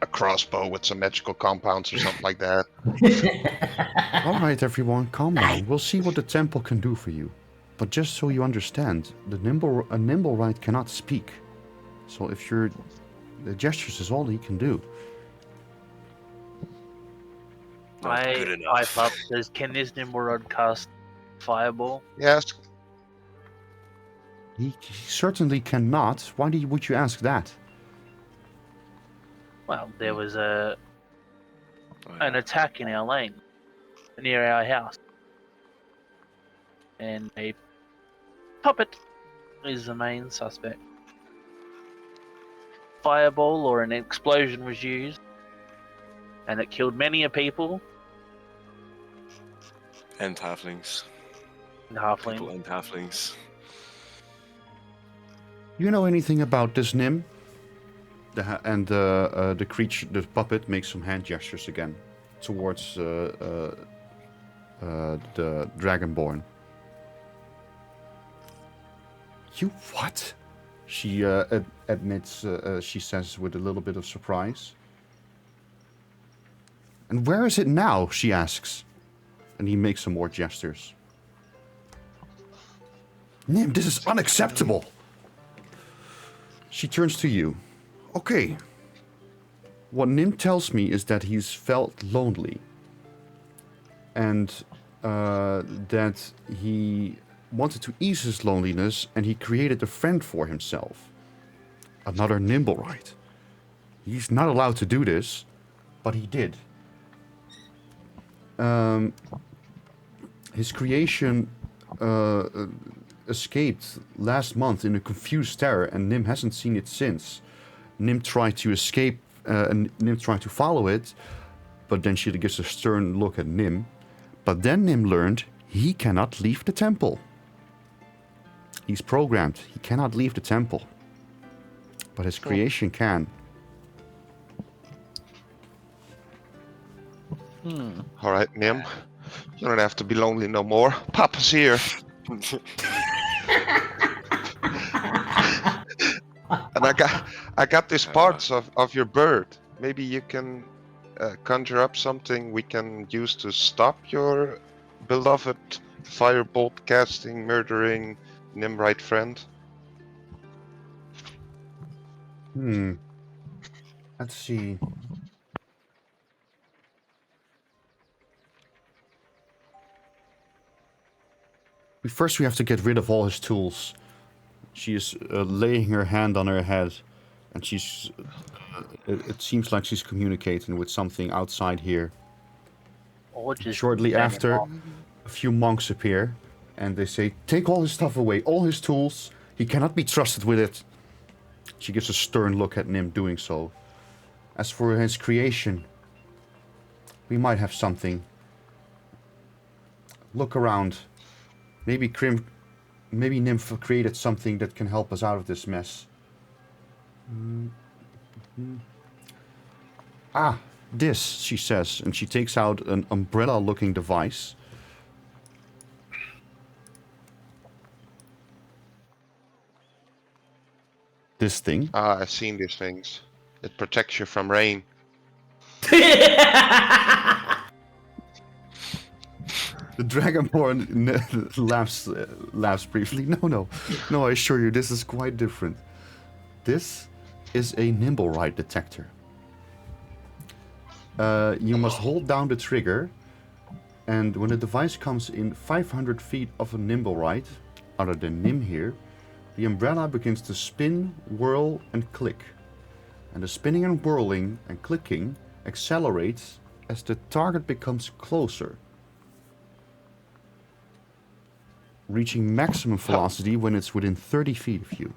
a crossbow with some magical compounds or something like that. All right, everyone, calm down. We'll see what the temple can do for you. But just so you understand, a Nimblewright cannot speak. So if you're... The gestures is all he can do. Not good enough. I thought, can this Nimrod cast Fireball? Yes, He certainly cannot. Why would you ask that? Well, there was Oh, an attack in our lane, near our house. And a puppet is the main suspect. Fireball or an explosion was used, and it killed many a people. And halflings. And halfling. People and halflings. You know anything about this Nim? The creature, the puppet, makes some hand gestures again towards the Dragonborn. You what? She admits, she says with a little bit of surprise. And where is it now? She asks. And he makes some more gestures. Nim, this is unacceptable. She turns to you. Okay. What Nim tells me is that he's felt lonely. And that he wanted to ease his loneliness, and he created a friend for himself. Another Nimblewright. He's not allowed to do this, but he did. His creation escaped last month in a confused terror, and Nim hasn't seen it since. Nim tried to escape, and Nim tried to follow it, but then she gives a stern look at Nim. But then Nim learned he cannot leave the temple. He's programmed. He cannot leave the temple. But his creation can. all right, Nim. You don't have to be lonely no more. Papa's here. And I got these parts of your bird. Maybe you can conjure up something we can use to stop your beloved firebolt casting, murdering Nimrite friend. Let's see. First, we have to get rid of all his tools. She is laying her hand on her head, and she's. It seems like she's communicating with something outside here. Or just Shortly bang it after, off. a few monks appear, and they say, "Take all his stuff away, all his tools. He cannot be trusted with it." She gives a stern look at Nim doing so. As for his creation, we might have something. Look around. Maybe Nymph created something that can help us out of this mess. Ah, this, she says, and she takes out an umbrella-looking device. This thing. Ah, I've seen these things. It protects you from rain. The Dragonborn laughs briefly. No, I assure you, this is quite different. This is a Nimblewright detector. You must hold down the trigger, and when the device comes in 500 feet of a Nimblewright, other than Nim here, The umbrella begins to spin, whirl, and click. And the spinning and whirling and clicking accelerates as the target becomes closer, reaching maximum velocity when it's within 30 feet of you.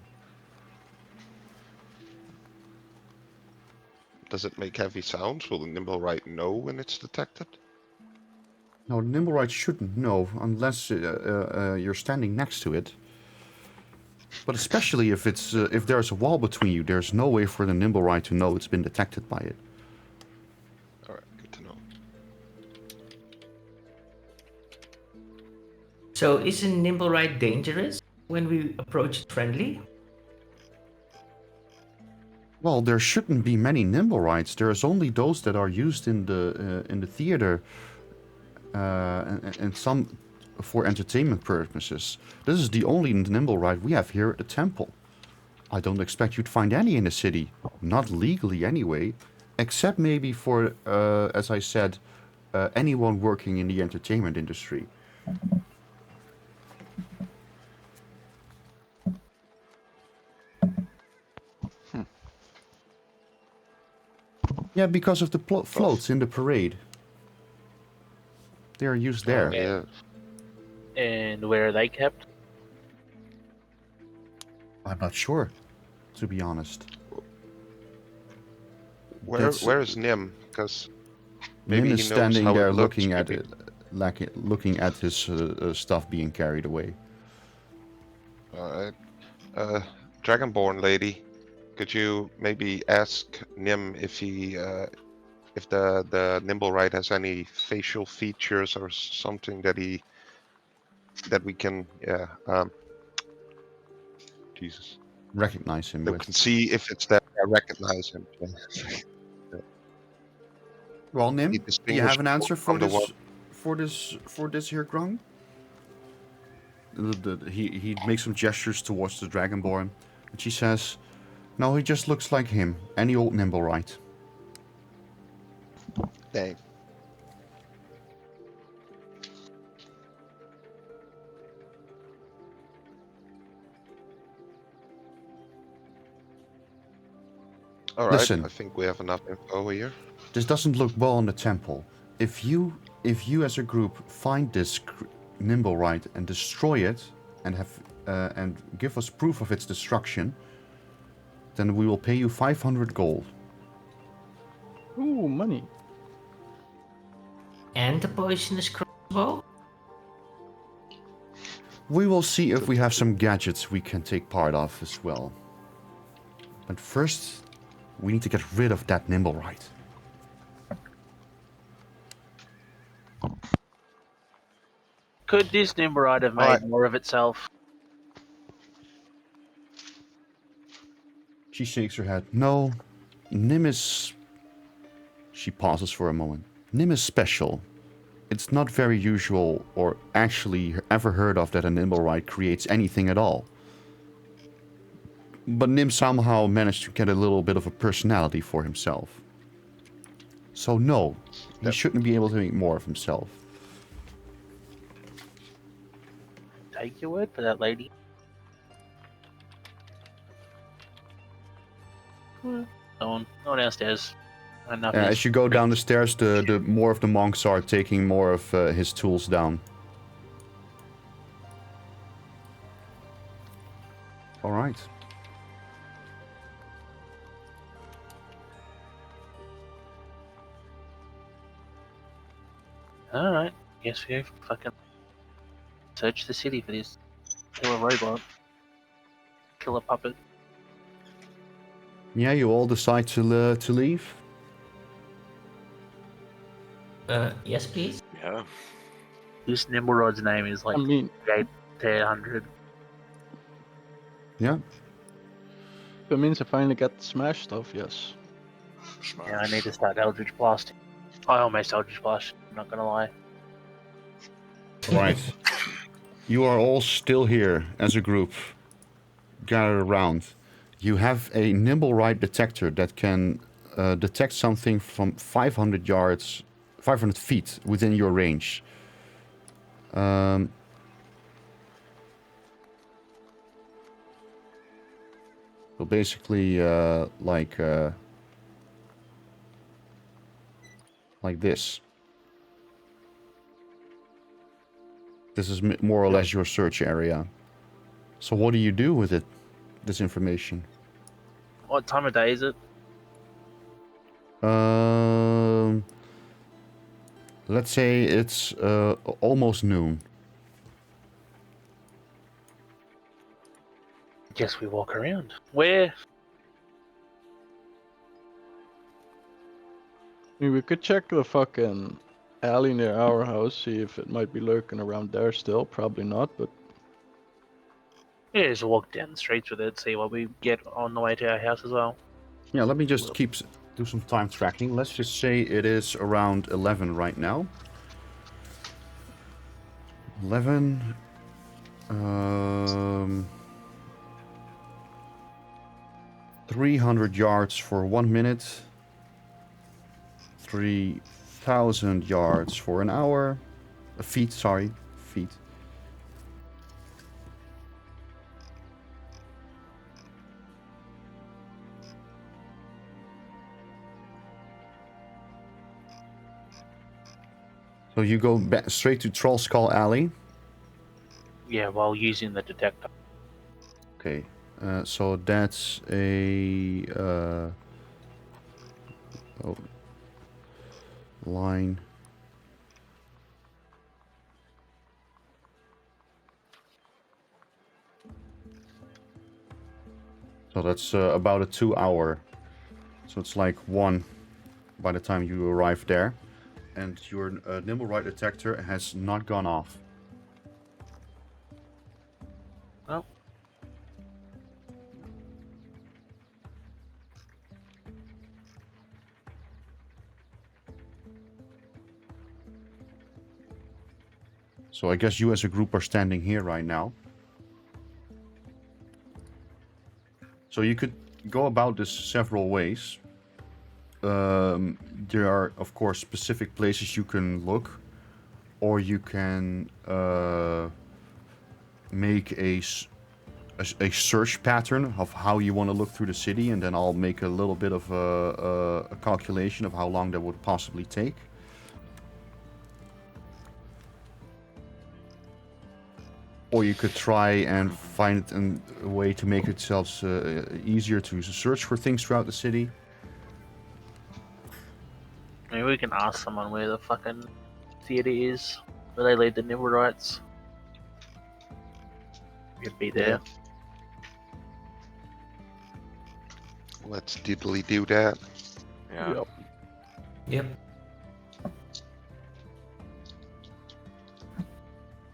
Does it make heavy sounds? Will the nimble right know when it's detected? No, the Nimblewright shouldn't know unless you're standing next to it. But especially if it's if there's a wall between you, there's no way for the Nimblewright to know it's been detected by it. Alright, good to know. So is a nimble ride dangerous when we approach it friendly? Well, there shouldn't be many Nimblewrights. There's only those that are used in the theater, and some for entertainment purposes. This is the only Nimblewright we have here at the temple. I don't expect you'd find any in the city, not legally anyway, except maybe for, as I said, anyone working in the entertainment industry. Yeah, because of the floats in the parade. They are used there. Yeah. And where are they kept? I'm not sure, to be honest. Where is Nim? Because maybe Nim he is knows standing how there it looks, looking at maybe. it, like looking at his stuff being carried away. Alright. Dragonborn lady, could you maybe ask Nim if he if the Nimblewright has any facial features or something that we can Jesus. Recognize him That we with. can see if it's that I recognize him. Well, Nim, He do you distinguishes have an answer for from the one. this here Grung? He makes some gestures towards the Dragonborn, and she says, "No, he just looks like him, any old Nimblewright." Dang. All right, Listen. I think we have enough info here. This doesn't look well in the temple. If you as a group find this Nimblewright and destroy it, and and give us proof of its destruction, then we will pay you 500 gold. Ooh, money. And the poisonous crossbow? We will see if we have some gadgets we can take part of as well. But first, we need to get rid of that Nimblewright. Could this Nimrod have made Alright. more of itself? She shakes her head. No, Nim is... She pauses for a moment. Nim is special. It's not very usual or actually ever heard of that a Nimblewright creates anything at all. But Nim somehow managed to get a little bit of a personality for himself. So no, he shouldn't be able to make more of himself. Take your word for that, lady. No one downstairs. Enough is- As you go down the stairs, the more of the monks are taking more of his tools down. All right. Alright, guess we go fucking search the city for this killer robot. Killer puppet. Yeah, you all decide to leave. Yes, please. Yeah. This Nimblerod's name is like I mean, 800. Yeah. that means I finally got Smash stuff, yes. Smash. Yeah, I need to start Eldritch Blasting. I almost Eldritch Blast, I'm not gonna lie. Right. You are all still here as a group, gathered around. You have a Nimblewright detector that can detect something from 500 yards, 500 feet within your range. So basically, like this. This is more or less your search area. So what do you do with it? This information. What time of day is it? Let's say it's almost noon. Guess we walk around. Where? I mean, we could check the fucking alley near our house, see if it might be lurking around there still. Probably not, but Yeah, just walk down the streets with it, see what we get on the way to our house as well. Yeah, let me just do some time tracking. Let's just say it is around 11 right now. 11. 300 yards for 1 minute. 3,000 yards for an hour. Feet, sorry. Feet. So you go back straight to Troll Skull Alley. Yeah, while using the detector. Okay, so that's a line. So that's about a 2 hour. So it's like 1 by the time you arrive there. And your nimble right detector has not gone off. Well. So I guess you as a group are standing here right now. So you could go about this several ways. There are, of course, specific places you can look. Or you can make a search pattern of how you want to look through the city, and then I'll make a little bit of a calculation of how long that would possibly take. Or you could try and find a way to make itself easier to search for things throughout the city. Maybe we can ask someone where the fucking theater is, where they lead the Nimblerites. You'd be there. Let's diddly do that. Yeah. yep. Yep.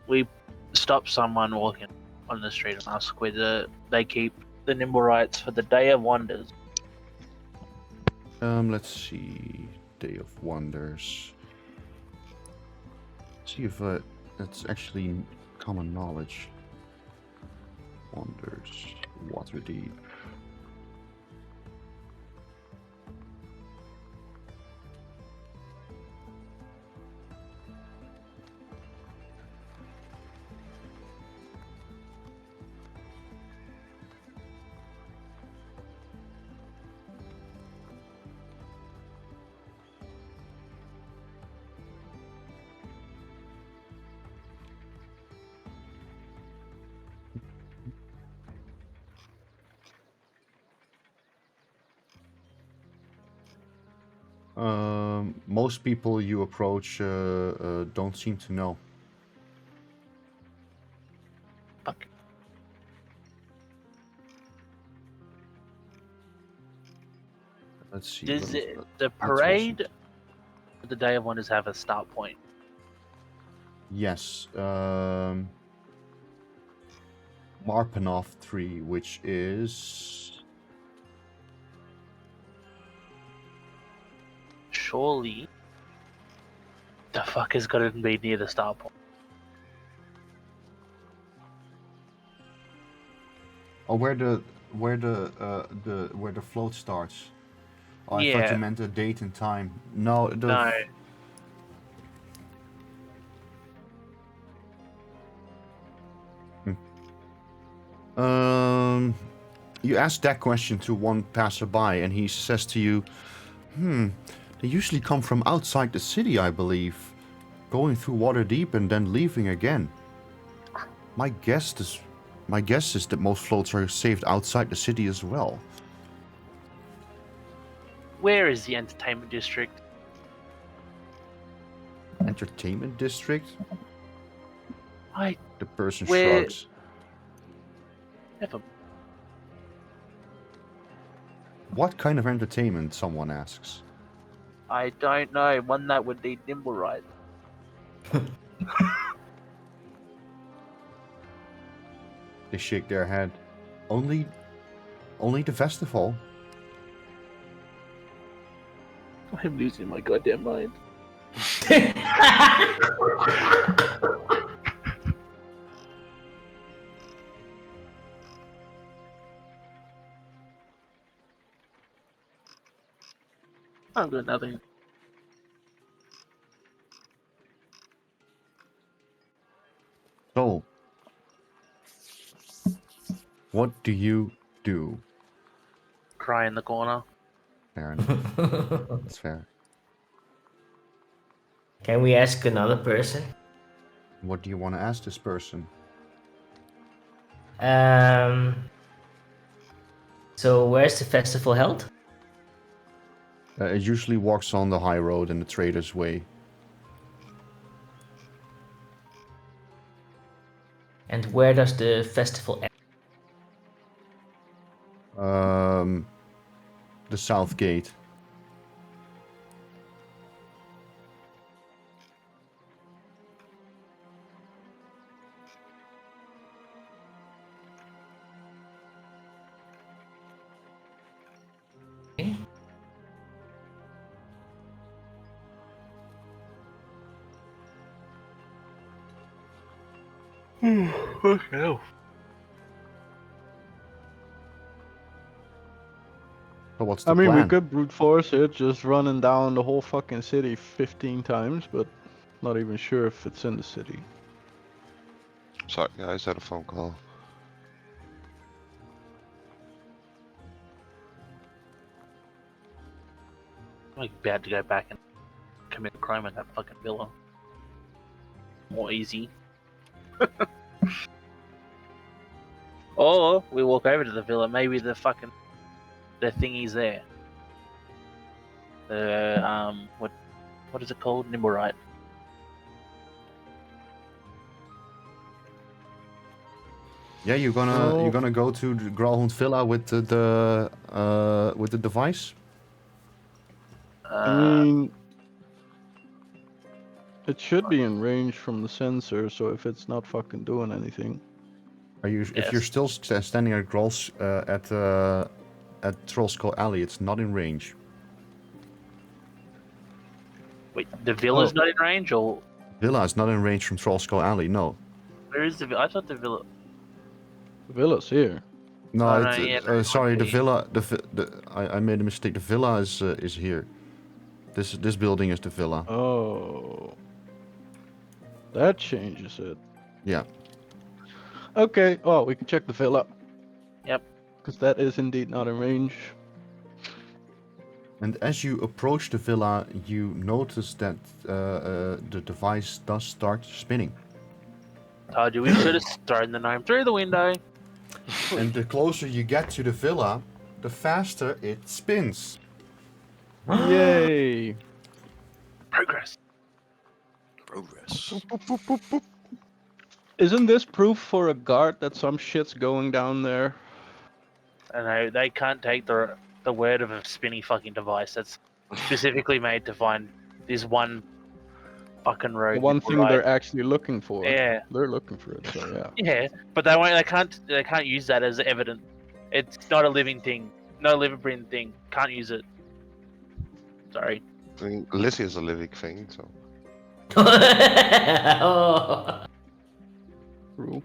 We stop someone walking on the street and ask whether they keep the Nimblerites for the Day of Wonders. Let's see. Day of Wonders. See if it's actually common knowledge. Wonders. Waterdeep. Most people you approach don't seem to know. Fuck. Let's see. Does let- the let's parade for the Day of Wonders have a start point? Yes. Marpanov 3, which is... Surely the fuck is gonna be near the start point. Oh, where the float starts. Oh, I thought Yeah. you meant a date and time. No, No. You ask that question to one passerby, and he says to you, they usually come from outside the city, I believe, going through Waterdeep and then leaving again. My guess is that most floats are saved outside the city as well. Where is the entertainment district? Entertainment district? I The person Where- shrugs. never. What kind of entertainment? Someone asks. I don't know. One that would need nimble ride. They shake their head. Only the festival. I'm losing my goddamn mind. I'm doing nothing. So, what do you do? Cry in the corner. Fair enough. That's fair. Can we ask another person? What do you want to ask this person? So where's the festival held? It usually walks on the high road in the Trader's Way. And where does the festival end? The South Gate. Okay. Okay. So what's the I mean, plan? we could brute force it, just running down the whole fucking city 15 times, but not even sure if it's in the city. Sorry, guys, had a phone call. I'm about to go back and commit a crime in that fucking villa. More easy. Or we walk over to the villa. Maybe the thingy's there. The what is it called? Nimblewright. Yeah, you're gonna go to the Graalhund Villa with the device. I mean, it should be in range from the sensor, so if it's not fucking doing anything. Are you? If you're Yes. still standing at Graal's at Trollskull Alley, it's not in range. Wait, the villa's Oh. not in range, or Villa is not in range from Trollskull Alley. No. where is the villa? I thought the villa. The villa's here. No, Oh, no, yeah, no, it sorry. would The be. villa. I made a mistake. The villa is here. This building is the villa. Oh. That changes it. Yeah. Okay, oh, we can check the villa. Yep. Because that is indeed not in range. And as you approach the villa, you notice that the device does start spinning. Told you we should have thrown the gnome through the window. And the closer you get to the villa, the faster it spins. Yay! Progress. Progress. Isn't this proof for a guard that some shit's going down there? I know they can't take the word of a spinny fucking device that's specifically made to find this one fucking road. The one thing right? they're actually looking for. Yeah, They're looking for it, so yeah. yeah, but they won't. They can't use that as evidence. It's not a living thing. No living breathing thing. Can't use it. Sorry. I mean, Lizzie is a living thing, so. Oh. True.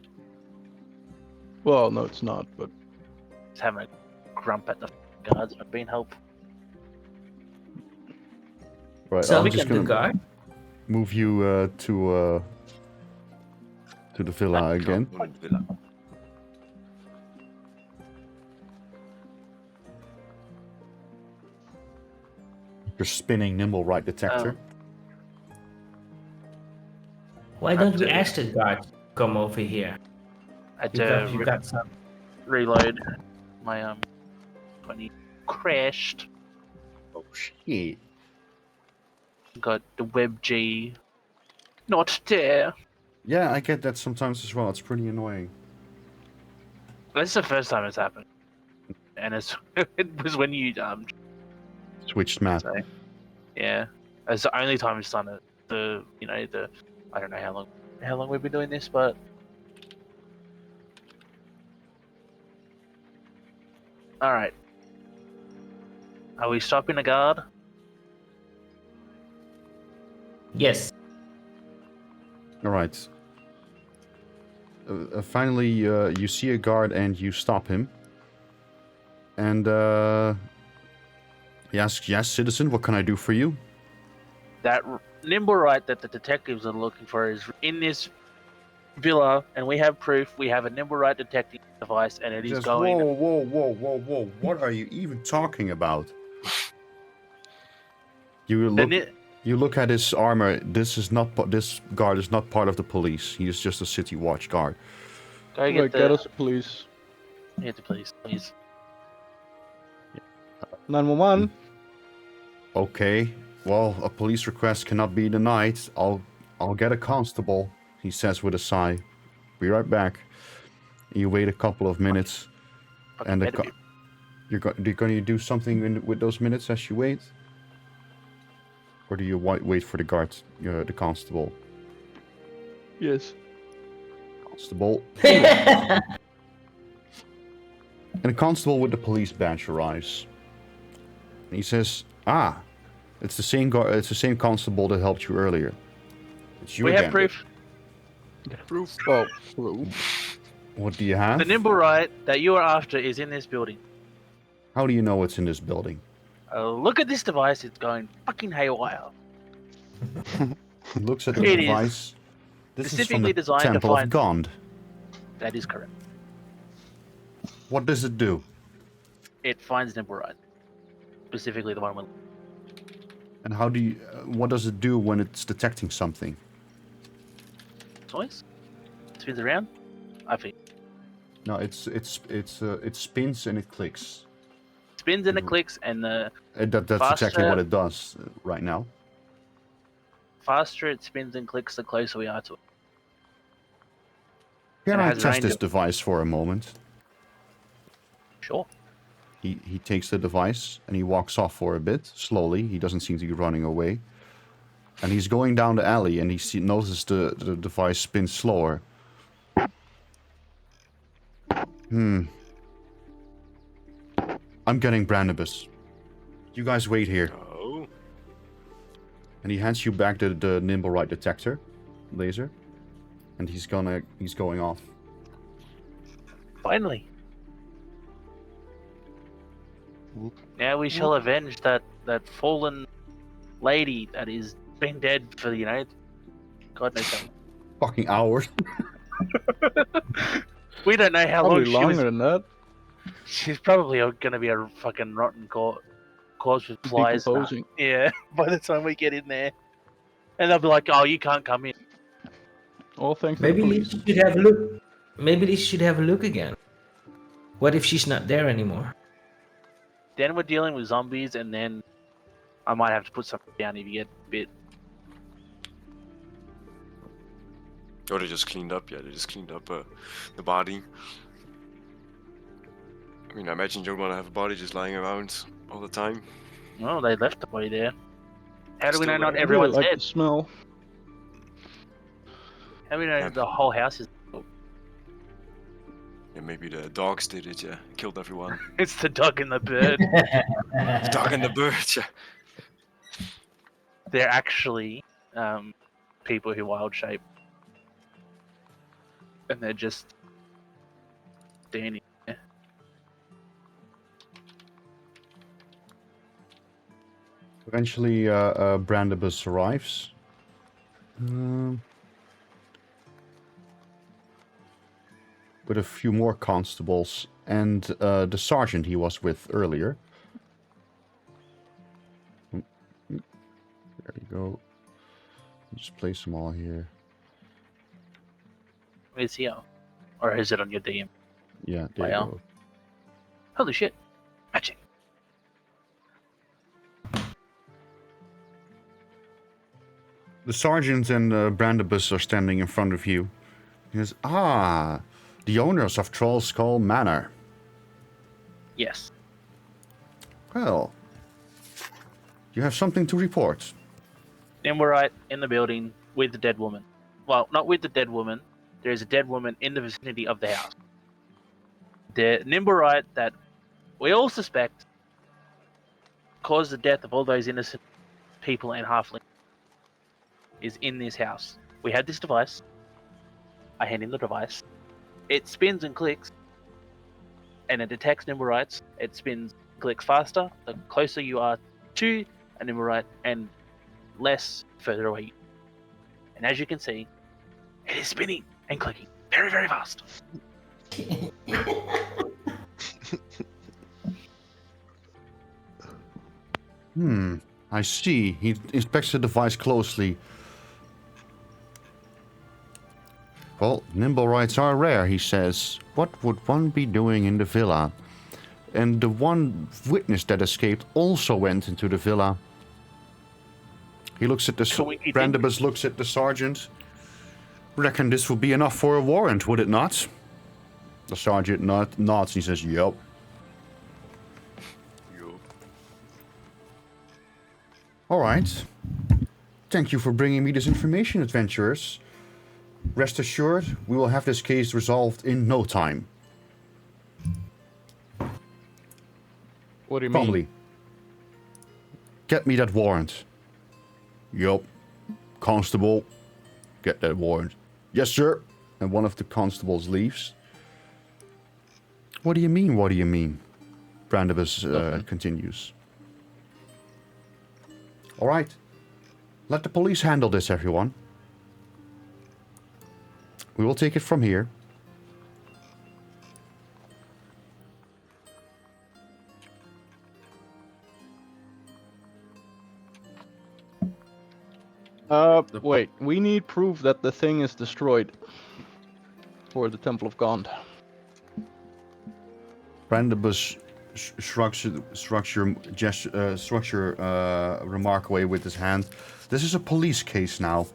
Well, no, it's not, but Just having a grump at the guards not being helpful. Right. So I'm we just can do gonna guard. move you to the villa again. Villa. Your spinning nimble right detector. Why don't we ask the guard to come over here? I had You to got some. reload my 20 crashed. Oh shit. Got the web G not there. Yeah, I get that sometimes as well. It's pretty annoying. This is the first time it's happened, and it was when you Switched map. so, yeah, it's the only time it's done it. I don't know how long we've been doing this, but all right. Are we stopping the guard? Yes. All right. Finally, you see a guard and you stop him. And yes, citizen. What can I do for you? That nimble right that the detectives are looking for is in this villa, and we have proof. We have a nimble right detecting device, and it is Just, going. whoa! What are you even talking about? You look. You look at his armor. This guard is not part of the police. He is just a city watch guard. Go Get us, please. Get the police, please. 911. Okay. Well, a police request cannot be denied. I'll get a constable, he says with a sigh. Be right back. You wait a couple of minutes, and you're going to do something with those minutes as you wait, or do you wait for the guard, the constable? Yes. Constable. And a constable with the police badge arrives. And he says, "Ah, it's the same guard. It's the same constable that helped you earlier. It's you We again." have proof. Proof. Oh, proof. What do you have? The nimble right that you are after is in this building. How do you know it's in this building? Look at this device. It's going fucking haywire. He looks at the It is device. This is from specifically the designed to Temple of find- Gond. That is correct. What does it do? It finds nimble right. Specifically the one with And how do you? What does it do when it's detecting something? toys. Spins around. I think No, it spins and it clicks. spins and it clicks, and the That's exactly Faster. what it does right now. faster it spins and clicks, the closer we are to it. Can And it I has test range this of- device for a moment? Sure. He takes the device and he walks off for a bit, slowly. He doesn't seem to be running away. And he's going down the alley and he notices the device spins slower. I'm getting Brandibus. You guys wait here. Oh. And he hands you back the nimble right detector laser. And he's going off. Finally. Now we shall avenge that fallen lady that is been dead for God knows how long. Fucking hours. We don't know how Probably long longer than that. she's probably going to be a fucking rotten corpse with flies. Decomposing. Yeah, by the time we get in there. And they'll be like, oh, you can't come in. All thanks Maybe to the Lisa police. should have a look. Maybe Lisa should have a look again. What if she's not there anymore? Then we're dealing with zombies, and then I might have to put something down if you get bit. Oh, they just cleaned up. Yeah, they just cleaned up the body. I mean, I imagine you don't want to have a body just lying around all the time. No, they left the body there. How do we know Still not there. I really everyone's like dead? the smell. How do we know the whole house is... Yeah, maybe the dogs did it. Yeah, killed everyone. It's the dog and the bird. The dog and the bird. Yeah. They're actually people who wild shape. And they're just standing there. Eventually, Brandibus arrives. With a few more constables and the sergeant he was with earlier. go. Just place them all here. Where's he at? Or is it on your DM? Yeah, there you Wow. go. Holy shit. Magic. The sergeant and Brandibus are standing in front of you. He says, "Ah, the owners of Troll Skull Manor. Yes. Well, you have something to report." Then we're right in the building with the dead woman. Well, not with the dead woman. There is a dead woman in the vicinity of the house. The Nimblewright that we all suspect caused the death of all those innocent people and halflings is in this house. We had this device. I hand in the device. It spins and clicks, and it detects Nimblewrights. It spins, clicks faster the closer you are to a Nimblewright, and less further away. And as you can see, it is spinning and clicking very, very fast. I see. He inspects the device closely. Well, Nimblewrights are rare, he says. What would one be doing in the villa? And the one witness that escaped also went into the villa. He looks at the... Coinky-dink. Brandibus looks at the sergeant. Reckon this would be enough for a warrant, would it not? The sergeant nods and he says, "Yup." Yo. All right. Thank you for bringing me this information, adventurers. Rest assured, we will have this case resolved in no time. What do you mean? Probably. Get me that warrant. Yup. Constable, get that warrant. Yes, sir. And one of the constables leaves. What do you mean, what do you mean? Brandibus continues. All right. Let the police handle this, everyone. We will take it from here. Wait. We need proof that the thing is destroyed for the Temple of God. Brandibus shrugs your remark away with his hand. This is a police case now.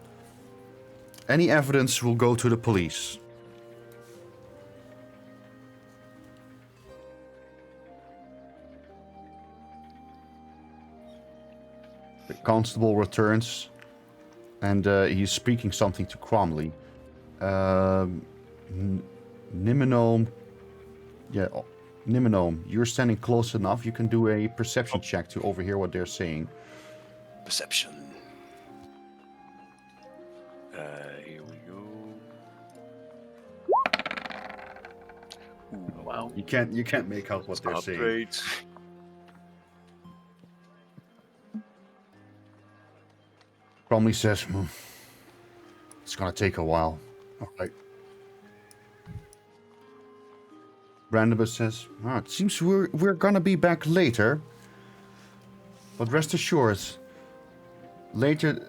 Any evidence will go to the police. The constable returns, and he's speaking something to Cromley. Niminome. Yeah, Niminome, you're standing close enough. You can do a perception check to overhear what they're saying. Perception. Here we go. Ooh, Wow. You can't make out what they're saying. upgrade. Cromley says, it's gonna take a while. All right. Brandibus says, it seems we're gonna be back later. But rest assured, later,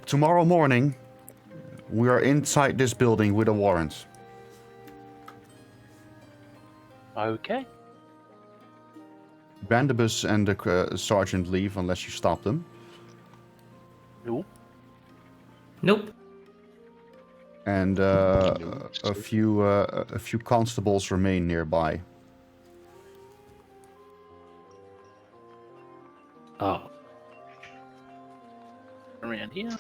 tomorrow morning, we are inside this building with a warrant. Okay. Brandibus and the sergeant leave unless you stop them. Nope. Nope. And a few constables remain nearby. Oh. Around here.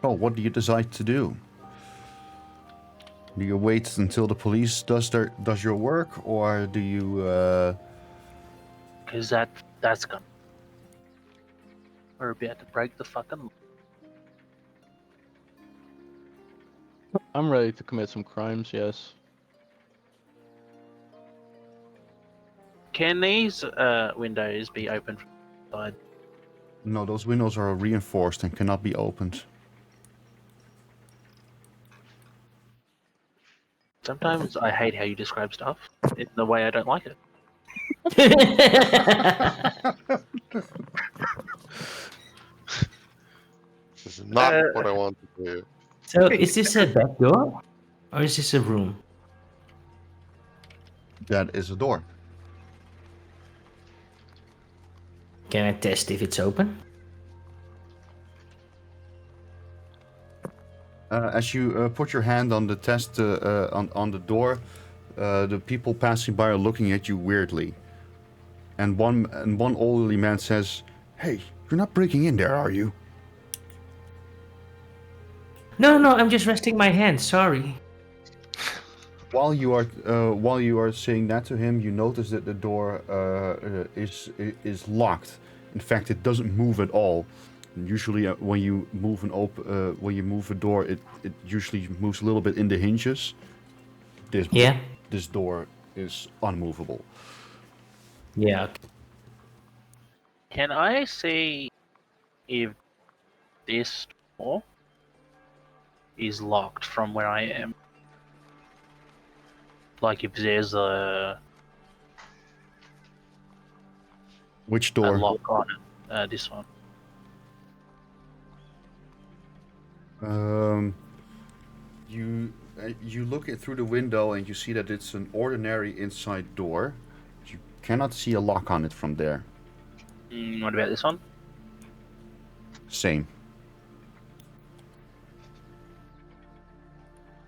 So, what do you decide to do? Do you wait until the police does your work, or do you? Because that's gonna. We're about to break the fucking. I'm ready to commit some crimes, yes. Can these windows be opened from the side? No, those windows are reinforced and cannot be opened. Sometimes I hate how you describe stuff in the way I don't like it. This is not Uh, what I want to do. So, is this a back door? Or is this a room? That is a door. Can I test if it's open? As you put your hand on the test on the door, the people passing by are looking at you weirdly. And one elderly man says, "Hey, you're not breaking in there, are you?" No, I'm just resting my hand. Sorry. While you are saying that to him, you notice that the door is locked. In fact, it doesn't move at all. Usually, when you move a door, it usually moves a little bit in the hinges. Yeah. This door is unmovable. Yeah. Okay. Can I see if this door is locked from where I am? Like if there's a Which door? lock on it. This one. You look it through the window and you see that it's an ordinary inside door. You cannot see a lock on it from there. What about this one? Same.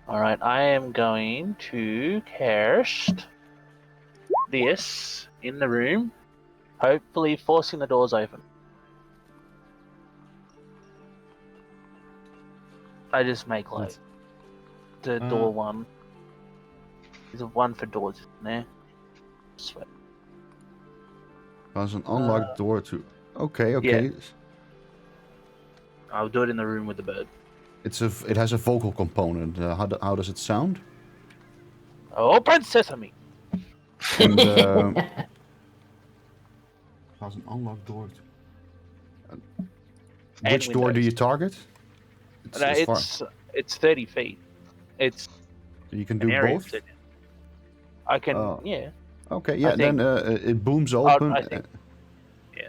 Alright, I am going to cast this in the room, hopefully forcing the doors open. I just make like the door one. There's a one for doors, isn't there? Sweat. There's an unlocked door to. Okay. I'll do it in the room with the bird. It has a vocal component. How does it sound? Open sesame! And there's an unlocked door. Which door do windows. you target? No, as far- it's 30 feet. It's you can an do area. both. I can, Oh. yeah. Okay, yeah. think- Then it booms open. I think- yeah.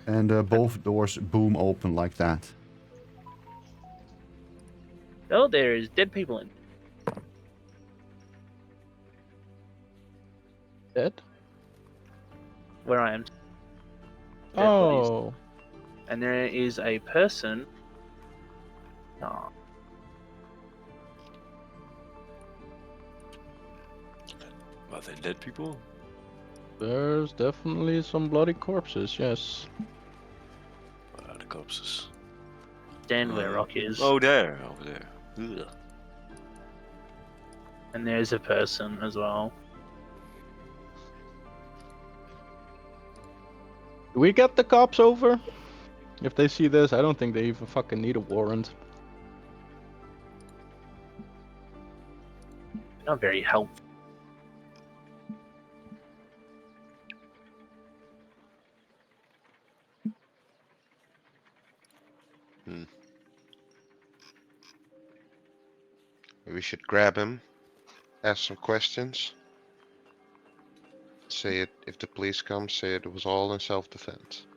And both doors boom open like that. Oh, there is dead people in. Dead? Where I am. Dead bodies. Oh. And there is a person. Oh, Are they dead people? There's definitely some bloody corpses, yes. What are the corpses? stand where Rock is. Oh, there, over there. Ugh. And there's a person as well. Do we get the cops over? If they see this, I don't think they even fucking need a warrant. Not very helpful. We should grab him, ask some questions. Say it if the police come. Say it was all in self-defense.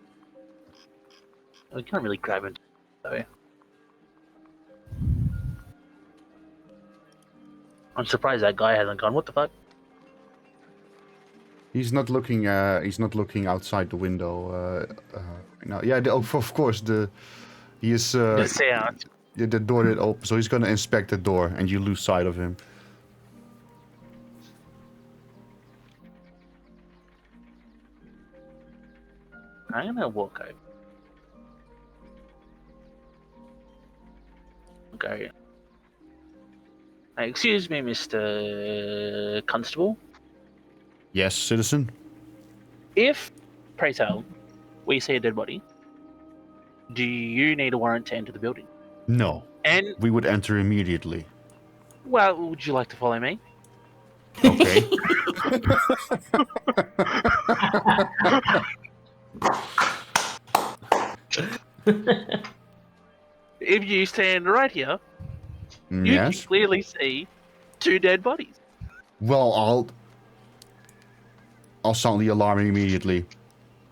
We can't really grab him, though. I'm surprised that guy hasn't gone. What the fuck? He's not looking. He's not looking outside the window. No, yeah. Of course, he is. The sound. The door did open, so he's gonna inspect the door, and you lose sight of him. I'm gonna walk over. Okay. Excuse me, Mr. Constable. Yes, citizen. If, pray tell, we see a dead body, do you need a warrant to enter the building? No, And, we would enter immediately. well, would you like to follow me? Okay. If you stand right here, you can Yes. clearly see 2 dead bodies. Well, I'll sound the alarm immediately.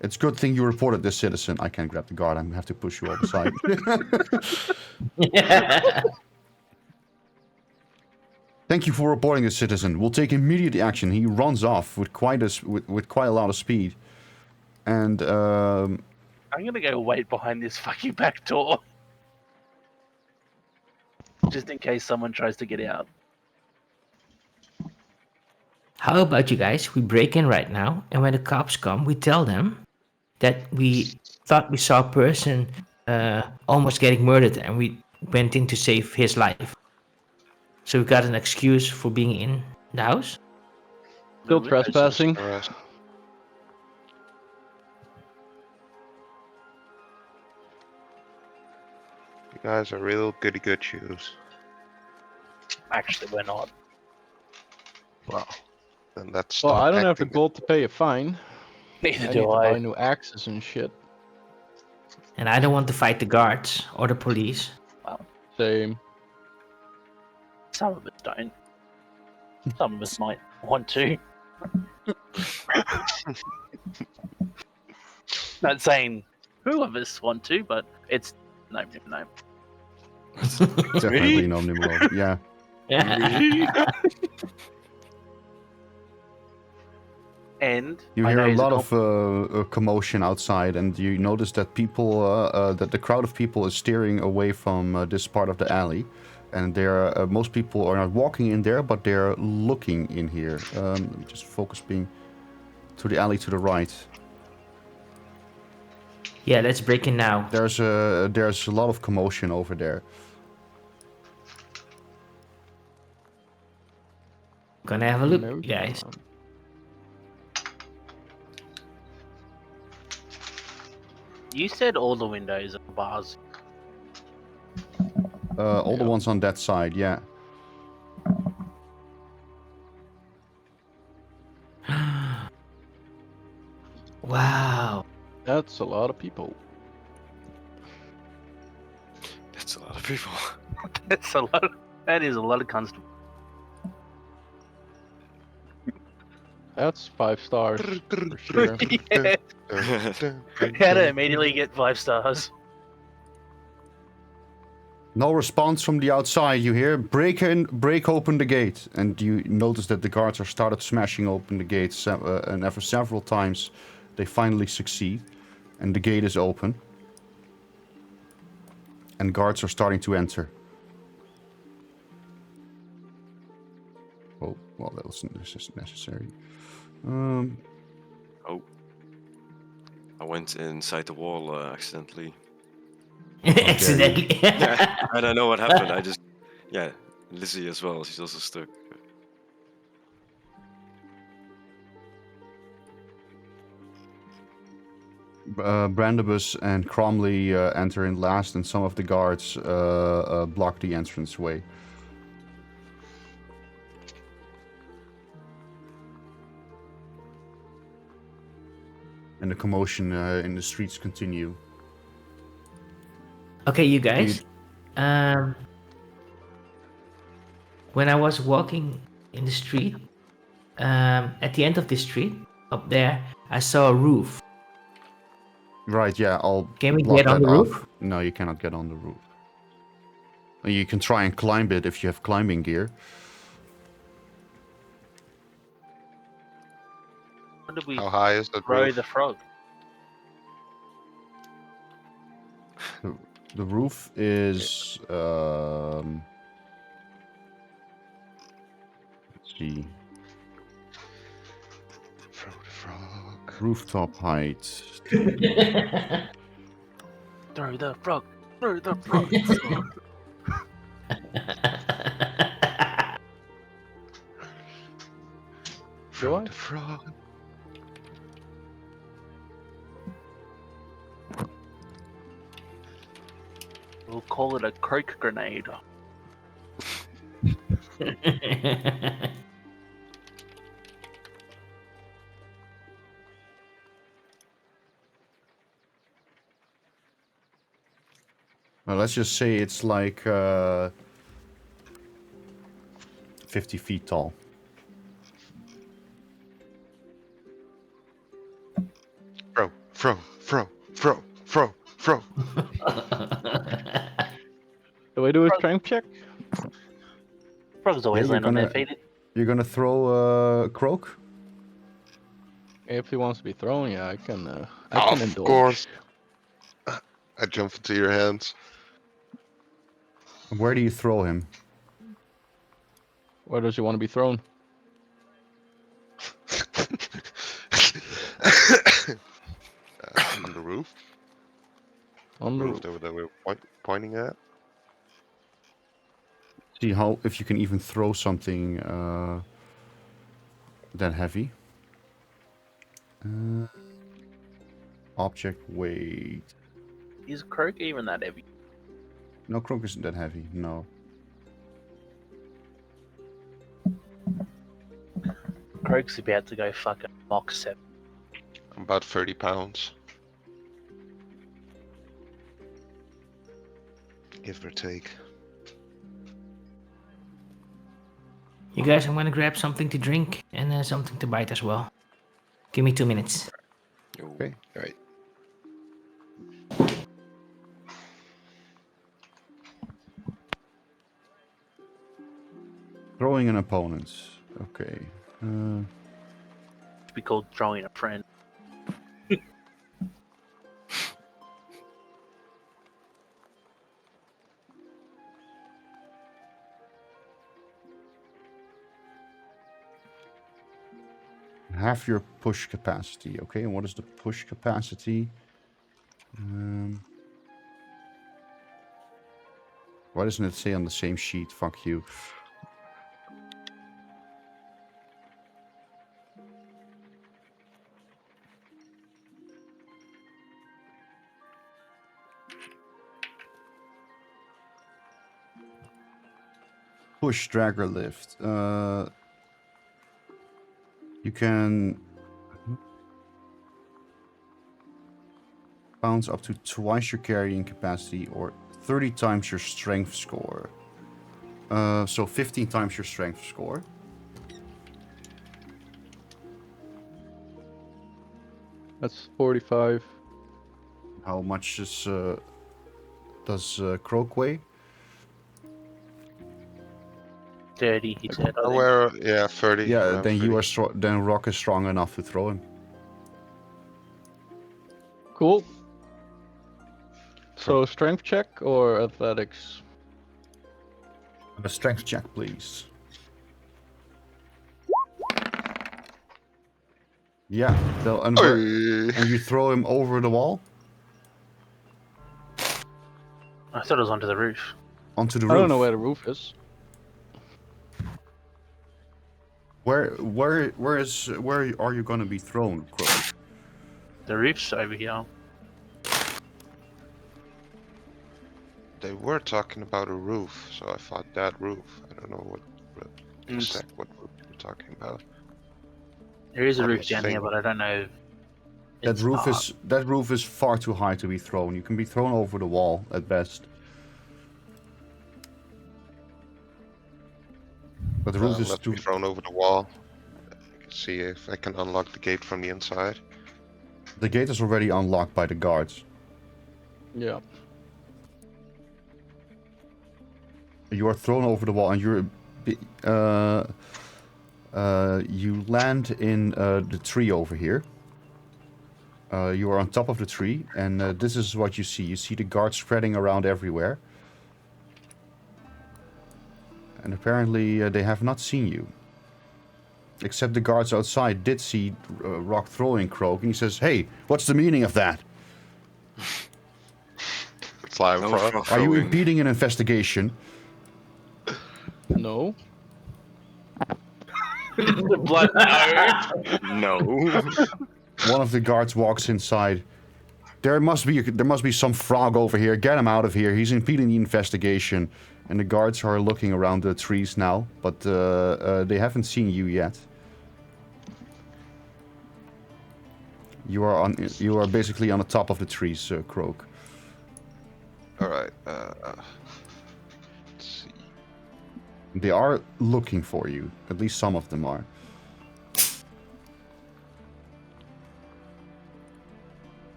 It's a good thing you reported this, citizen. I can't grab the guard. I have to push you all aside. Thank you for reporting this, citizen. We'll take immediate action. He runs off with quite a lot of speed, and I'm gonna go wait behind this fucking back door. Just in case someone tries to get out. How about you guys? We break in right now, and when the cops come, we tell them that we thought we saw a person almost getting murdered, and we went in to save his life. So we got an excuse for being in the house. Still The windows. trespassing. Arrest. You guys are real goody good shoes. Actually, we're not. Well, then let's Well, stop I don't have the acting. gold to pay a fine. Neither I need do to buy I. new axes and shit. And I don't want to fight the guards or the police. Same. Some of us don't. Some of us might want to. Not saying who of us want to, but it's no. definitely no Nimrod. Yeah. And You I hear know a he's lot comp- of commotion outside, and you notice that people, that the crowd of people is steering away from this part of the alley, and there, most people are not walking in there, but they're looking in here. Let me just focus being to the alley to the right. Yeah, let's break in now. There's a lot of commotion over there. Gonna have a look, No guys. problem. You said all the windows are bars. All the Yeah. ones on that side, yeah. Wow. That's a lot of people. That's a lot of people. That's a lot. That is a lot of constables. That's 5 stars for sure. Yeah. How to immediately get 5 stars. No response from the outside, you hear? Break open the gate. And you notice that the guards are started smashing open the gates, and after several times, they finally succeed. And the gate is open. And guards are starting to enter. Oh, well, that wasn't necessary. Oh. I went inside the wall accidentally. Accidentally. Yeah, I don't know what happened. I just, yeah, Lizzie as well. She's also stuck. Brandibus and Cromley enter in last, and some of the guards block the entranceway. And the commotion in the streets continue. Okay, you guys. When I was walking in the street, at the end of the street, up there, I saw a roof. Right, yeah, I'll Can we block get on that the off. roof? No, you cannot get on the roof. You can try and climb it if you have climbing gear. When did we How high is the throw roof? the frog? The roof is let's see. Throw the frog. Rooftop height. Throw the frog. Throw the frog. Throw I? the frog. We'll call it a croak grenade. Let's just say it's like 50 feet tall. Throw. Do I do a strength check? Frogs always land on their feet. You're gonna throw Croak? If he wants to be thrown, yeah, I can Of indulge. course. I jump into your hands. Where do you throw him? Where does he want to be thrown? On the roof. On the Roof roof. that we're pointing at. See how if you can even throw something that heavy. Object weight. Is Croak even that heavy? No, Croak isn't that heavy. No. Croak's about to go fucking Mach 7. I'm about 30 pounds. Give or take. You guys, I'm gonna grab something to drink and something to bite as well. Give me 2 minutes. Okay. Alright. Throwing an opponent. Okay. Should be called throwing a friend. Half your push capacity. Okay, and what is the push capacity? Why doesn't it say on the same sheet? Fuck you. Push, drag, or lift. You can bounce up to twice your carrying capacity or 30 times your strength score. So 15 times your strength score. That's 45. How much is does Croak weigh? 30, he said. I think. Somewhere, yeah, 30. Yeah, around then 30. you are then Rock is strong enough to throw him. Cool. So strength check or athletics? A strength check, please. Yeah, and you throw him over the wall? I thought it was onto the roof. Onto the I roof. don't know where the roof is. Where are you gonna be thrown, Croak? The roof's over here. They were talking about a roof, so I thought that roof. I don't know what It's- what roof you're talking about. There is a What roof was down here, saying- but I don't know. That roof is far too high to be thrown. You can be thrown over the wall at best. But the roof is Let too. me thrown over the wall. I can see if I can unlock the gate from the inside. The gate is already unlocked by the guards. Yeah. You are thrown over the wall, and you land in the tree over here. You are on top of the tree, and this is what you see. You see the guards spreading around everywhere. And apparently they have not seen you. Except the guards outside did see Rock throwing Croak, and he says, "Hey, what's the meaning of that? Fly No frog. frog Are you throwing. impeding an investigation?" No. The blood. No. No. One of the guards walks inside. There must be some frog over here. Get him out of here. He's impeding the investigation. And the guards are looking around the trees now, but they haven't seen you yet. You are basically on the top of the trees, Croak. All right. Let's see. They are looking for you. At least some of them are.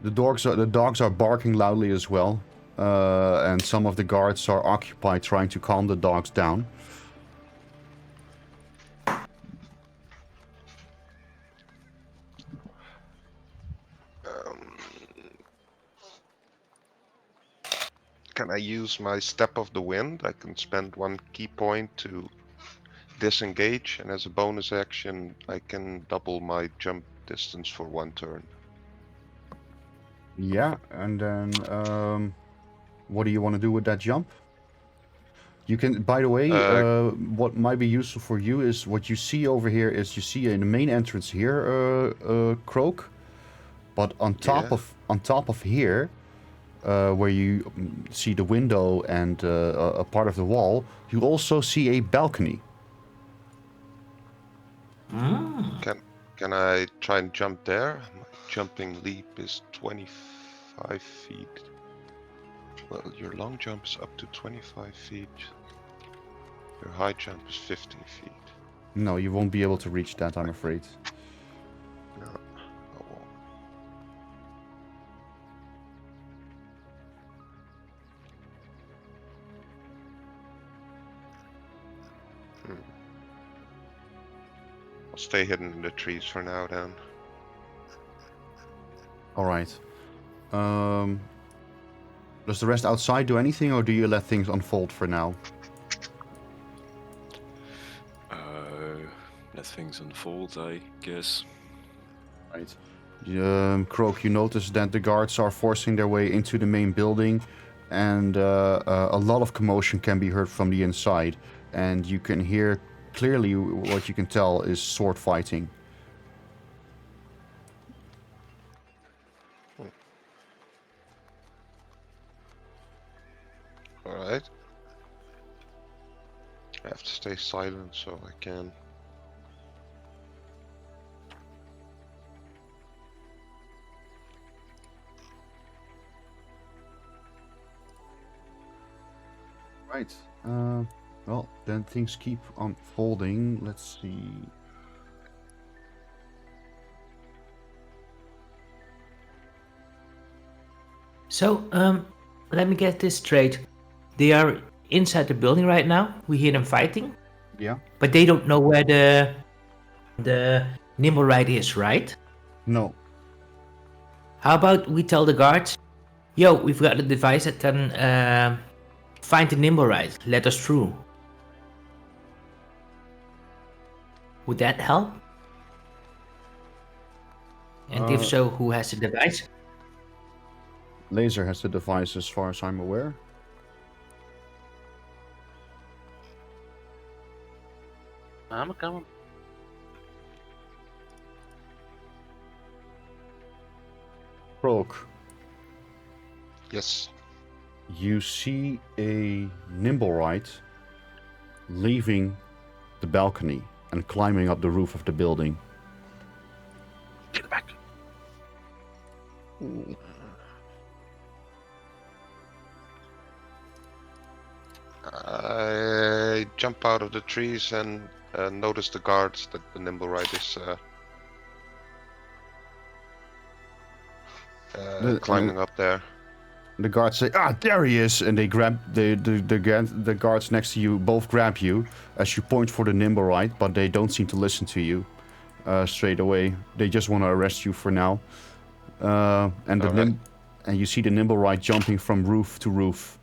The dogs are barking loudly as well, and some of the guards are occupied trying to calm the dogs down. Can I use my Step of the Wind? I can spend 1 key point to disengage, and as a bonus action, I can double my jump distance for 1 turn. Yeah, and then what do you want to do with that jump? You can, by the way, what might be useful for you is what you see over here is you see in the main entrance here, Croak, but on top of here, where you see the window and a part of the wall, you also see a balcony. Can I try and jump there? My jumping leap is 25 feet. Well, your long jump is up to 25 feet. Your high jump is 15 feet. No, you won't be able to reach that, I'm afraid. No, I won't. I'll stay hidden in the trees for now then. Alright. Does the rest outside do anything, or do you let things unfold for now? Let things unfold, I guess. Right. Croak, you notice that the guards are forcing their way into the main building, and a lot of commotion can be heard from the inside, and you can hear clearly what you can tell is sword fighting. Alright. I have to stay silent so I can. Right. Well, then things keep unfolding. Let's see. So, let me get this straight. They are inside the building right now. We hear them fighting, Yeah. but they don't know where the nimble ride is, right? No. How about we tell the guards, yo, we've got a device that can find the nimble ride. Let us through. Would that help? And if so, who has the device? Laser has the device as far as I'm aware. I'm coming. Croak, Yes. you see a Nimblewright leaving the balcony and climbing up the roof of the building. Get back. I jump out of the trees and notice the guards that the nimble ride is climbing up there. The guards say, "Ah, there he is!" And they grab the guards next to you. Both grab you as you point for the Nimblewright, but they don't seem to listen to you straight away. They just want to arrest you for now. And you see the Nimblewright jumping from roof to roof.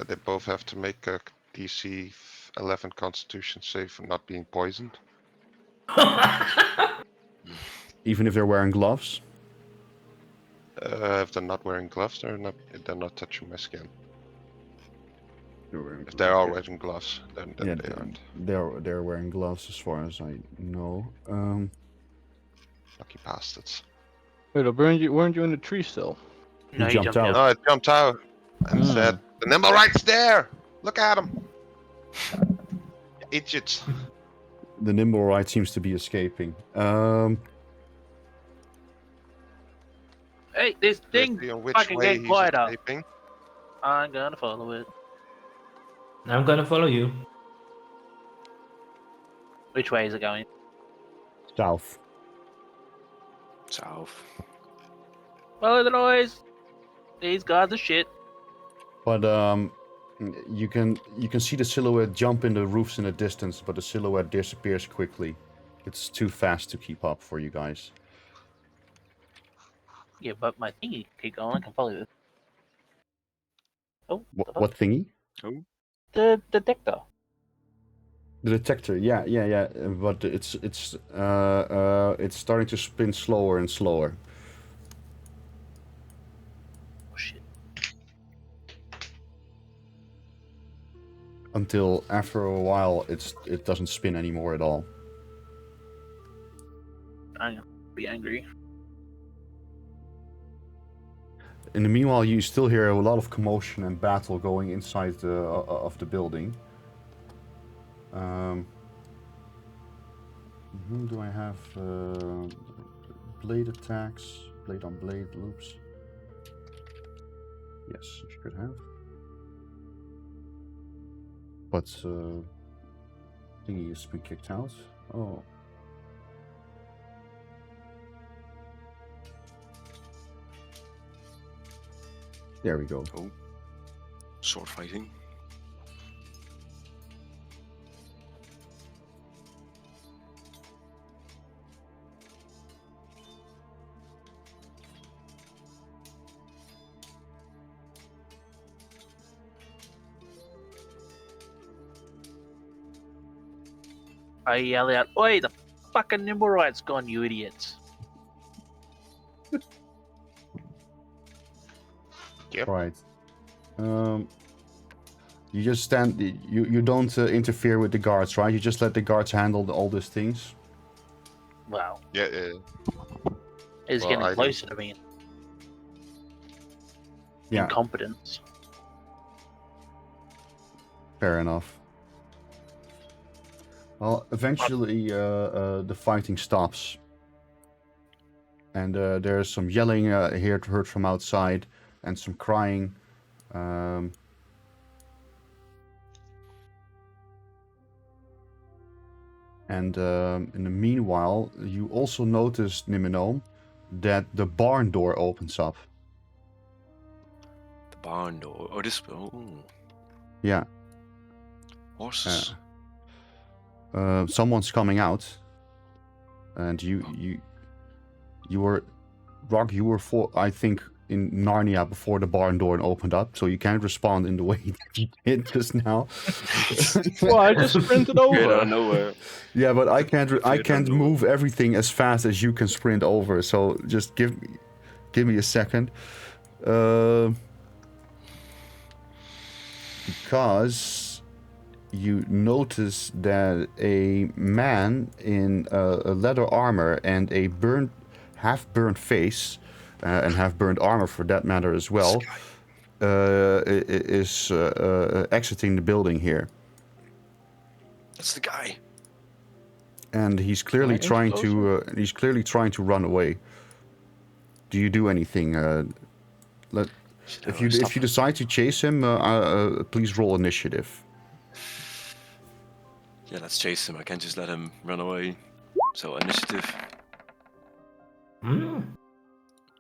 They both have to make a DC 11 Constitution save for not being poisoned. Even if they're wearing gloves. If they're not wearing gloves, they're not touching my skin. If they Okay. are wearing gloves, then Yeah, they aren't. they're wearing gloves as far as I know. Lucky bastards. Wait, weren't you in the tree still? No, He you jumped jumped out. No, I jumped out and said, "The nimble right's there! Look at him! Idiots!" The Nimblewright seems to be escaping. Hey, this thing Firstly, on which fucking way get he's quieter. escaping. I'm gonna follow it. I'm gonna follow you. Which way is it going? South. South. Follow the noise. These guys are shit. But you can see the silhouette jump in the roofs in the distance, but the silhouette disappears quickly. It's too fast to keep up for you guys. Yeah, but my thingy keep going. I can follow it. Oh, the fuck? What thingy? Oh. The detector. The detector, yeah, but it's starting to spin slower and slower. Oh shit. Until after a while, it doesn't spin anymore at all. I'm gonna be angry. In the meanwhile, you still hear a lot of commotion and battle going inside of the building. Who do I have? Blade attacks, blade on blade loops. Yes, you could have. But thingy has been kicked out. Oh. There we go. Oh. Sword fighting. I yell out, "Oi, the fucking nimble right's gone, you idiots!" Yep. Right. You just stand. You don't interfere with the guards, right? You just let the guards handle all these things. Wow, Yeah. it's Well, getting I do. closer to me. Yeah. Incompetence. Fair enough. Well, eventually the fighting stops. And there's some yelling heard from outside and some crying. And in the meanwhile, you also notice, Niminome, that the barn door opens up. The barn door. Oh, this. Oh. Yeah. Horses. Someone's coming out. And you were... Rock, you were I think in Narnia before the barn door opened up, so you can't respond in the way that you did just now. Well, I just sprinted Get out over. of nowhere. Yeah, but I can't Don't know. move everything as fast as you can sprint over. So just give me a second, because you notice that a man in a leather armor and a half-burnt face, and half-burnt armor for that matter as well, This guy. is exiting the building here. That's the guy. And he's clearly Can I inch trying to run away. Do you do anything? If you decide to chase him, please roll initiative. Yeah, let's chase him. I can't just let him run away. So initiative. All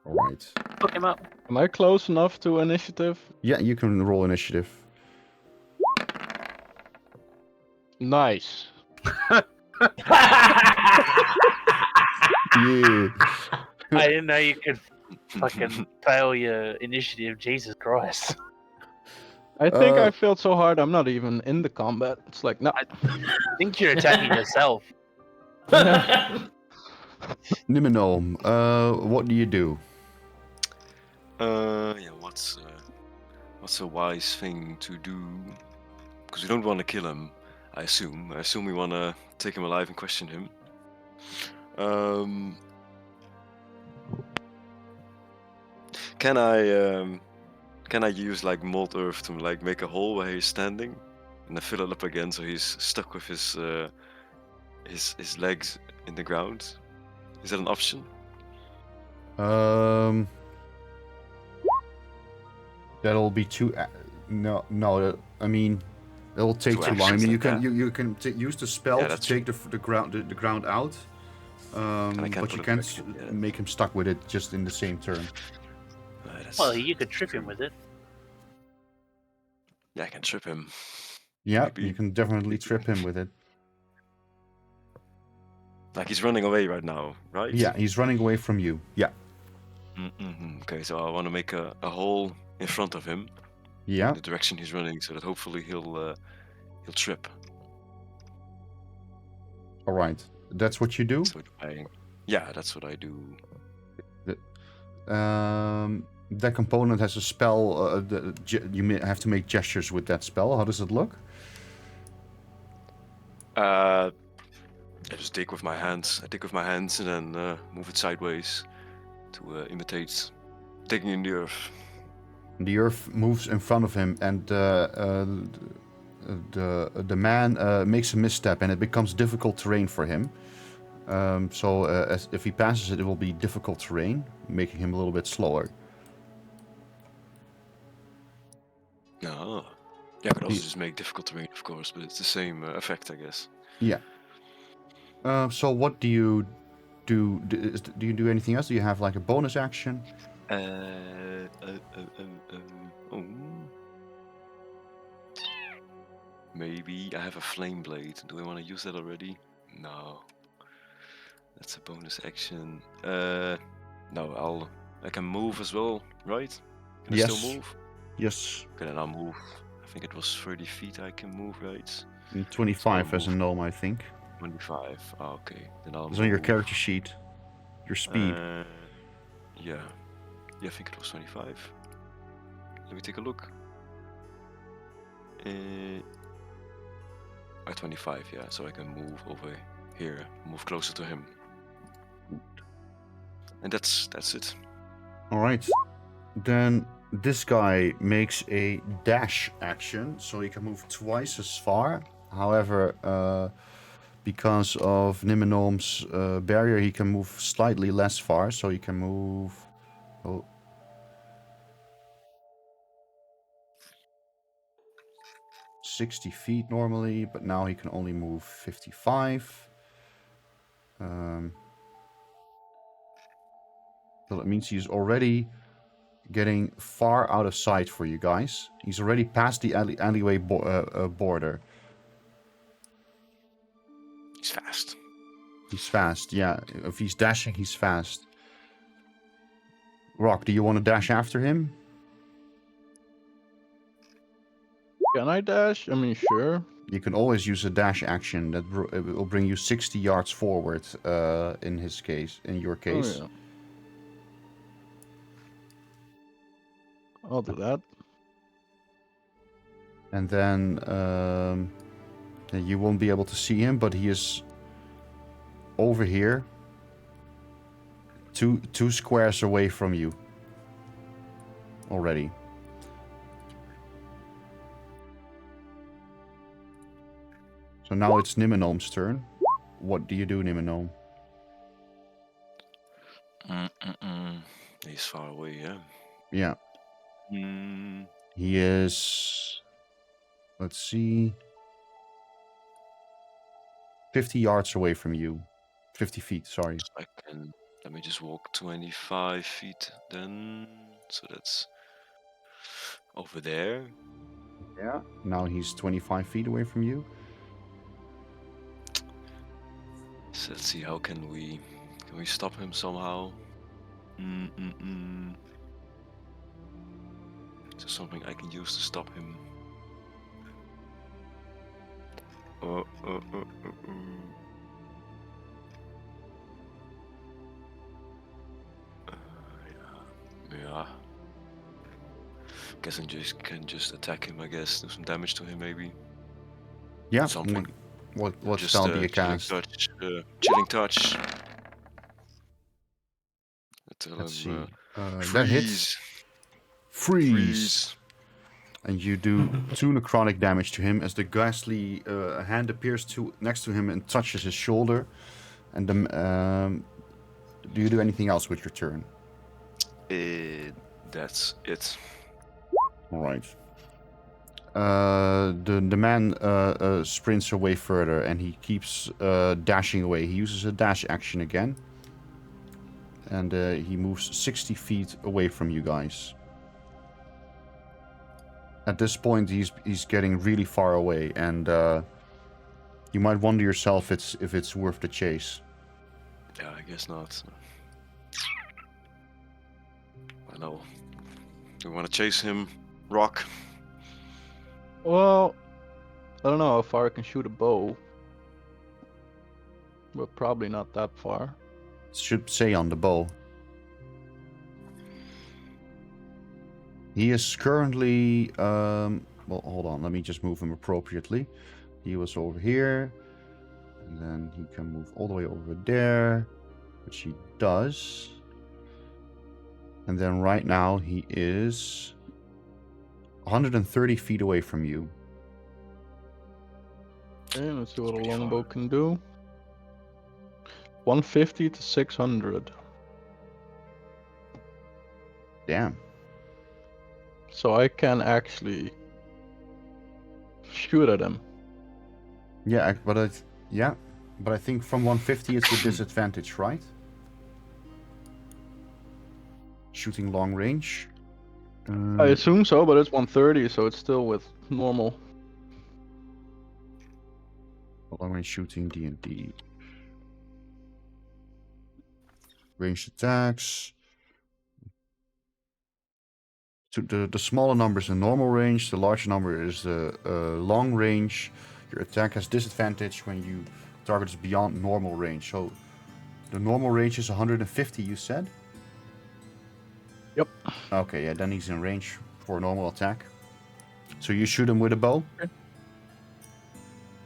right. Fuck him up. Am I close enough to initiative? Yeah, you can roll initiative. Nice. Yeah. I didn't know you could fucking fail your initiative. Jesus Christ. I think Uh, I failed so hard I'm not even in the combat. It's like, no. I think you're attacking yourself. Niminome, what do you do? Yeah. What's a wise thing to do? Because we don't want to kill him. I assume. We want to take him alive and question him. Can I use like mold earth to like make a hole where he's standing, and then fill it up again so he's stuck with his legs in the ground? Is that an option? That'll be too. No. I mean, it'll take Two too long. I actions mean, like you can use the spell Yeah, to that's take the ground out. I can't But you put it can't back in, yeah. make him stuck with it just in the same turn. That's Well, you could trip true. him with it. Yeah, I can trip him. Yeah, Maybe. you can definitely trip him with it. Like he's running away right now, right? Yeah, he's running away from you. Yeah. Okay, so I want to make a hole in front of him Yeah. in the direction he's running, so that hopefully he'll trip. All right. That's what you do. So yeah, that's what I do. That component has a spell. You have to make gestures with that spell. How does it look? I just dig with my hands. I dig with my hands and then move it sideways to imitate digging in the earth. The earth moves in front of him, and the man makes a misstep, and it becomes difficult terrain for him. If he passes it, it will be difficult terrain, making him a little bit slower. No. Yeah, I could also just make difficult terrain, of course, but it's the same effect, I guess. Yeah. So what do you do? Do you do anything else? Do you have like a bonus action? Maybe I have a flame blade. Do I want to use that already? No. That's a bonus action. No, I can move as well, right? Can I Yes. still move? Yes. Okay, then I'll move. I think it was 30 feet I can move, right? 25 as a gnome, I think. 25. Oh, okay. Then I'll It's on your move. character sheet. Your speed. Yeah. Yeah, I think it was 25. Let me take a look. 25, yeah. So I can move over here, move closer to him. And that's it. All right. Then this guy makes a dash action, so he can move twice as far. However, because of Niminome's barrier, he can move slightly less far, so he can move... 60 feet normally, but now he can only move 55. So that means he's already getting far out of sight for you guys. He's already past the alleyway border. He's fast. He's fast, yeah. If he's dashing, he's fast. Rock, do you want to dash after him? Can I dash? I mean, sure. You can always use a dash action that it will bring you 60 yards forward. In your case. Oh, yeah. I'll do that. And then you won't be able to see him, but he is over here, two squares away from you already. So now it's Niminome's turn. What do you do, Niminome? He's far away, yeah. Yeah. He is... Let's see... 50 yards away from you. 50 feet, sorry. Let me just walk 25 feet then. So that's over there. Yeah. Now he's 25 feet away from you. So let's see, how can we stop him somehow? Is there something I can use to stop him? Yeah. Guess I can just attack him, I guess. Do some damage to him, maybe. Yeah. Something. What Just spell do you cast? Chilling touch. Let's see. That Freeze. hits. Freeze. And you do 2 necrotic damage to him as the ghastly hand appears next to him and touches his shoulder. And do you do anything else with your turn? That's it. All right. The man sprints away further, and he keeps dashing away. He uses a dash action again, and he moves 60 feet away from you guys. At this point, he's getting really far away, and you might wonder yourself if it's worth the chase. Yeah, I guess not. I know. We want to chase him, Rock. Well, I don't know how far I can shoot a bow. But probably not that far. It should say on the bow. He is currently... well, hold on. Let me just move him appropriately. He was over here. And then he can move all the way over there. Which he does. And then right now he is 130 feet away from you. Okay, let's see what a pretty longbow far. can do. 150 to 600. Damn. So I can actually shoot at him. Yeah, but I think from 150 it's a disadvantage, right? Shooting long range. I assume so, but it's 130, so it's still with normal. Long range shooting D&D. Ranged attacks. So the smaller number is the normal range. The larger number is the long range. Your attack has disadvantage when you target is beyond normal range. So the normal range is 150, you said? Yep. Okay, yeah, then he's in range for a normal attack. So you shoot him with a bow?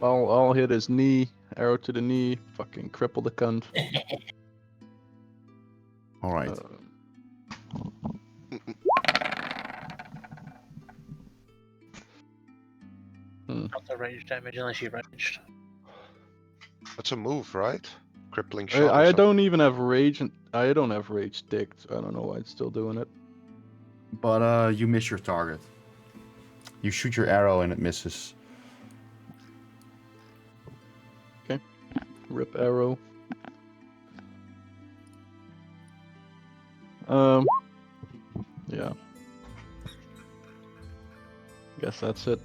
I'll hit his knee, arrow to the knee, fucking cripple the cunt. Alright. Not the range damage unless you ranged. That's a move, right? Crippling shot. or I something. don't even have rage, and I don't have rage sticked. I don't know why it's still doing it. But you miss your target. You shoot your arrow and it misses. Rip arrow. Yeah. Guess that's it.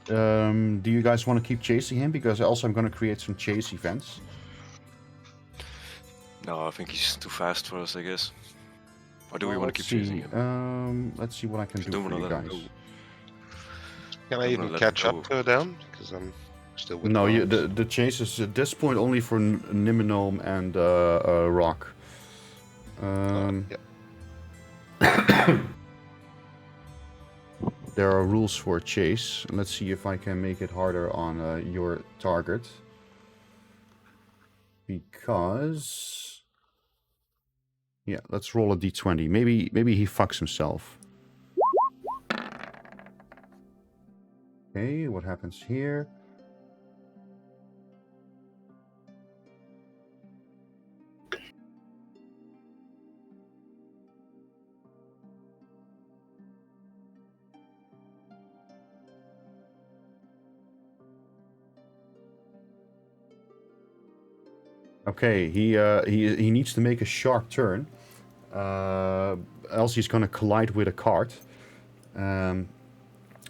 Do you guys want to keep chasing him? Because also I'm going to create some chase events. No, I think he's too fast for us, I guess. Or do we Well, want to let's keep chasing see. him? Let's see what I can do Don't for wanna you let him guys. go. Can I I'm even gonna let catch him up to them? Because I'm still with No, bombs. the chase is at this point only for Niminome and Rock. Yeah. There are rules for chase. Let's see if I can make it harder on your target. Because... yeah, let's roll a d20. Maybe he fucks himself. Okay, what happens here? Okay, he needs to make a sharp turn, else he's gonna collide with a cart.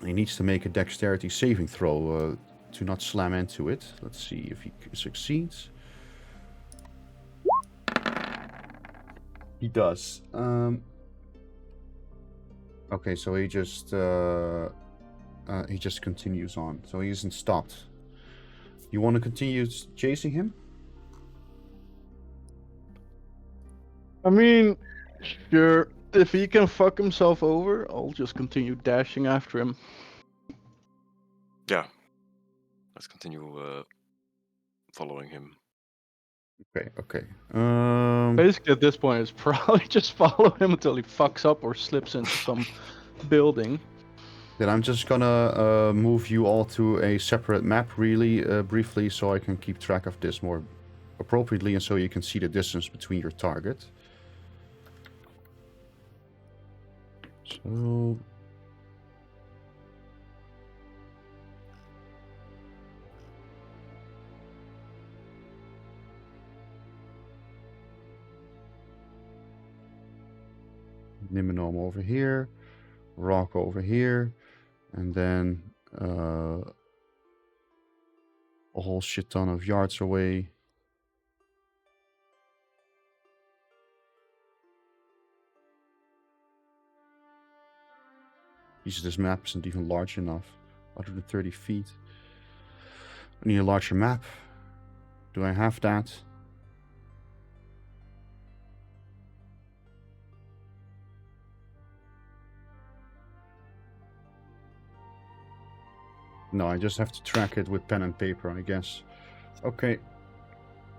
He needs to make a dexterity saving throw to not slam into it. Let's see if he succeeds. He does. Okay, so he just continues on. So he isn't stopped. You want to continue chasing him? I mean, sure. If he can fuck himself over, I'll just continue dashing after him. Yeah. Let's continue following him. Okay. Basically, at this point, it's probably just follow him until he fucks up or slips into some building. Then I'm just gonna move you all to a separate map really briefly so I can keep track of this more appropriately and so you can see the distance between your target. So... Niminome over here, Rock over here, and then a whole shit ton of yards away. Jesus, this map isn't even large enough. 130 feet. I need a larger map. Do I have that? No, I just have to track it with pen and paper, I guess. Okay.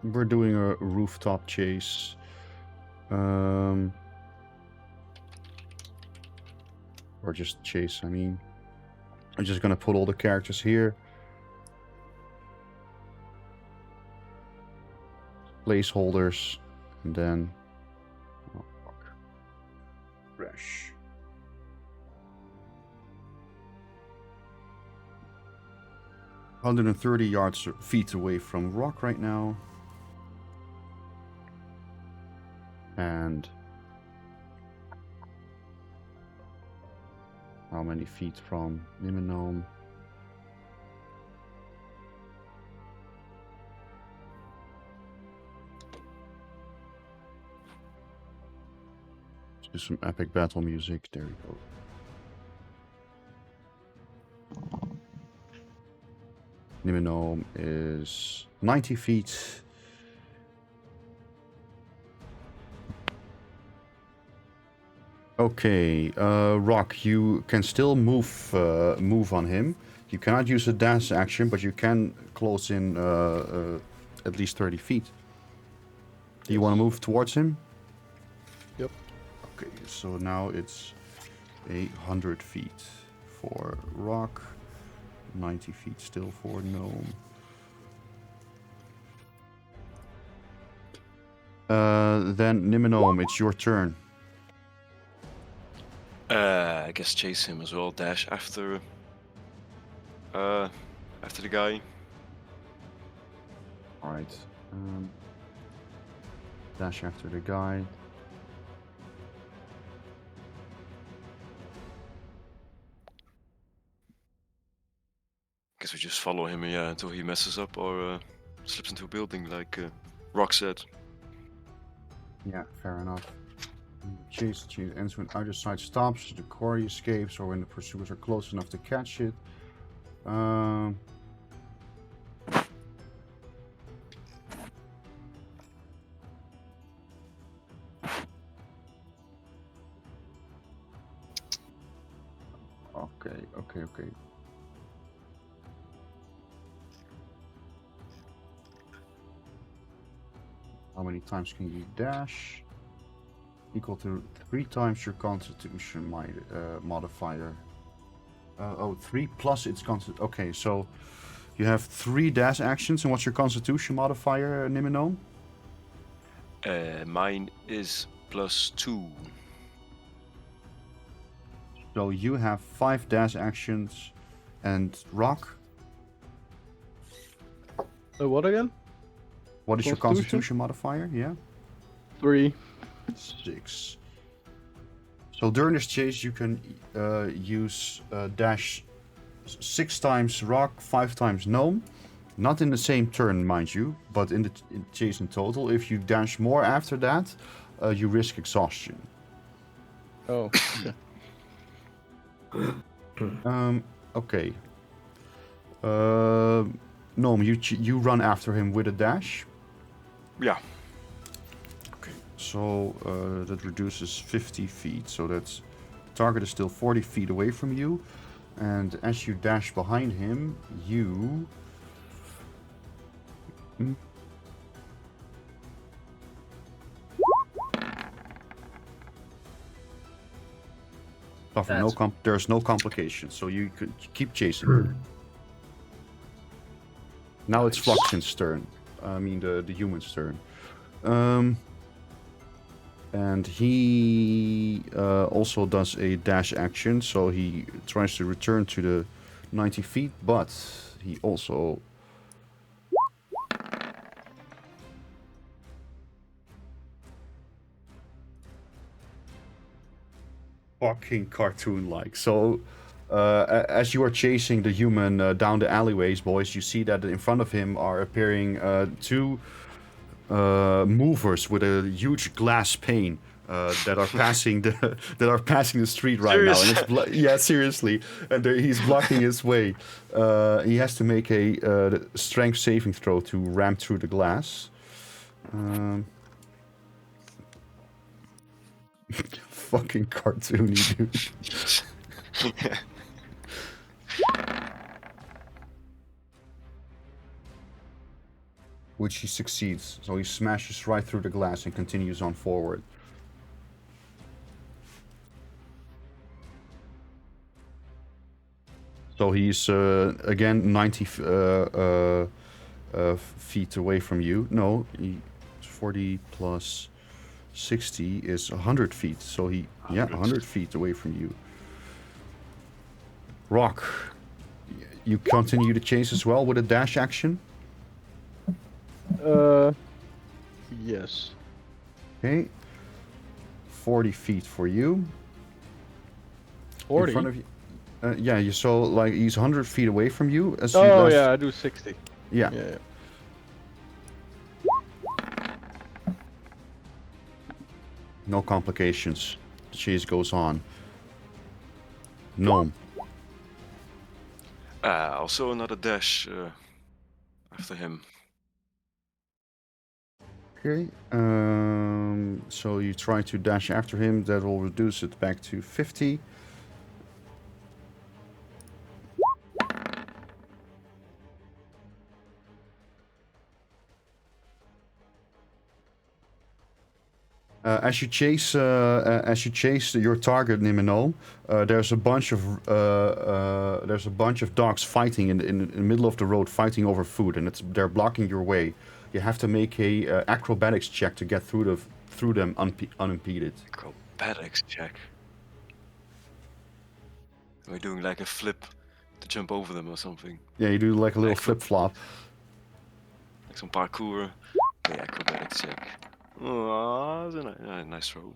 We're doing a rooftop chase. Or just chase, I mean. I'm just gonna put all the characters here. Placeholders. And then... Oh, fuck. Crash. feet away from Rock right now. And how many feet from Niminome? Let's do some epic battle music. There we go. Niminome is 90 feet. Okay, Rock, you can still move on him. You cannot use a dash action, but you can close in at least 30 feet. Do you want to move towards him? Yep. Okay, so now it's 100 feet for Rock. 90 feet still for Gnome. Then Niminome, it's your turn. I guess chase him as well. Dash after the guy. Alright. Dash after the guy. Guess we just follow him, yeah, until he messes up or slips into a building, like Rock said. Yeah, fair enough. Chase ends when either side stops, the quarry escapes, or when the pursuers are close enough to catch it. Okay. How many times can you dash? Equal to 3 times your constitution modifier. 3 plus its constitution. Okay, so you have 3 dash actions, and what's your constitution modifier, Niminome? Mine is +2. So you have 5 dash actions, and Rock? What again? What is your Constitution? constitution modifier? Yeah? 3. 6. So during this chase, you can use dash 6 times Rock, 5 times Gnome. Not in the same turn, mind you, but in the chase in total. If you dash more after that, you risk exhaustion. Oh. Okay. Gnome, you run after him with a dash. Yeah. Okay. So that reduces 50 feet. So that's the target is still 40 feet away from you, and as you dash behind him, you. There's no complications, so you could keep chasing him. Now it's Fluxian's turn. I mean the human's turn. And he also does a dash action, so he tries to return to the 90 feet, but he also... Fucking cartoon-like. So, as you are chasing the human down the alleyways, boys, you see that in front of him are appearing two movers with a huge glass pane that are passing the street right now. And it's yeah, seriously, and he's blocking his way. He has to make a strength saving throw to ram through the glass. Fucking cartoony, dude. Yeah. Which he succeeds. So he smashes right through the glass and continues on forward. So he's again 90 feet away from you. No, 40 plus 60 is 100 feet. So he, 100 feet away from you. Rock, you continue the chase as well with a dash action? Yes. Okay. 40 feet for you. 40? In front of you. Yeah, you saw like he's 100 feet away from you. As you Oh, yeah, I do 60. Yeah. Yeah. No complications. The chase goes on. Gnome. Also another dash after him. Okay. So you try to dash after him. That will reduce it back to 50. As you chase your target, Nimino, there's a bunch of dogs fighting in the middle of the road, fighting over food, and they're blocking your way. You have to make a acrobatics check to get through them unimpeded. Acrobatics check. Am I doing like a flip to jump over them or something? Yeah, you do like a little flip flop. Like some parkour. Okay, acrobatics check. Oh, that's a nice throw.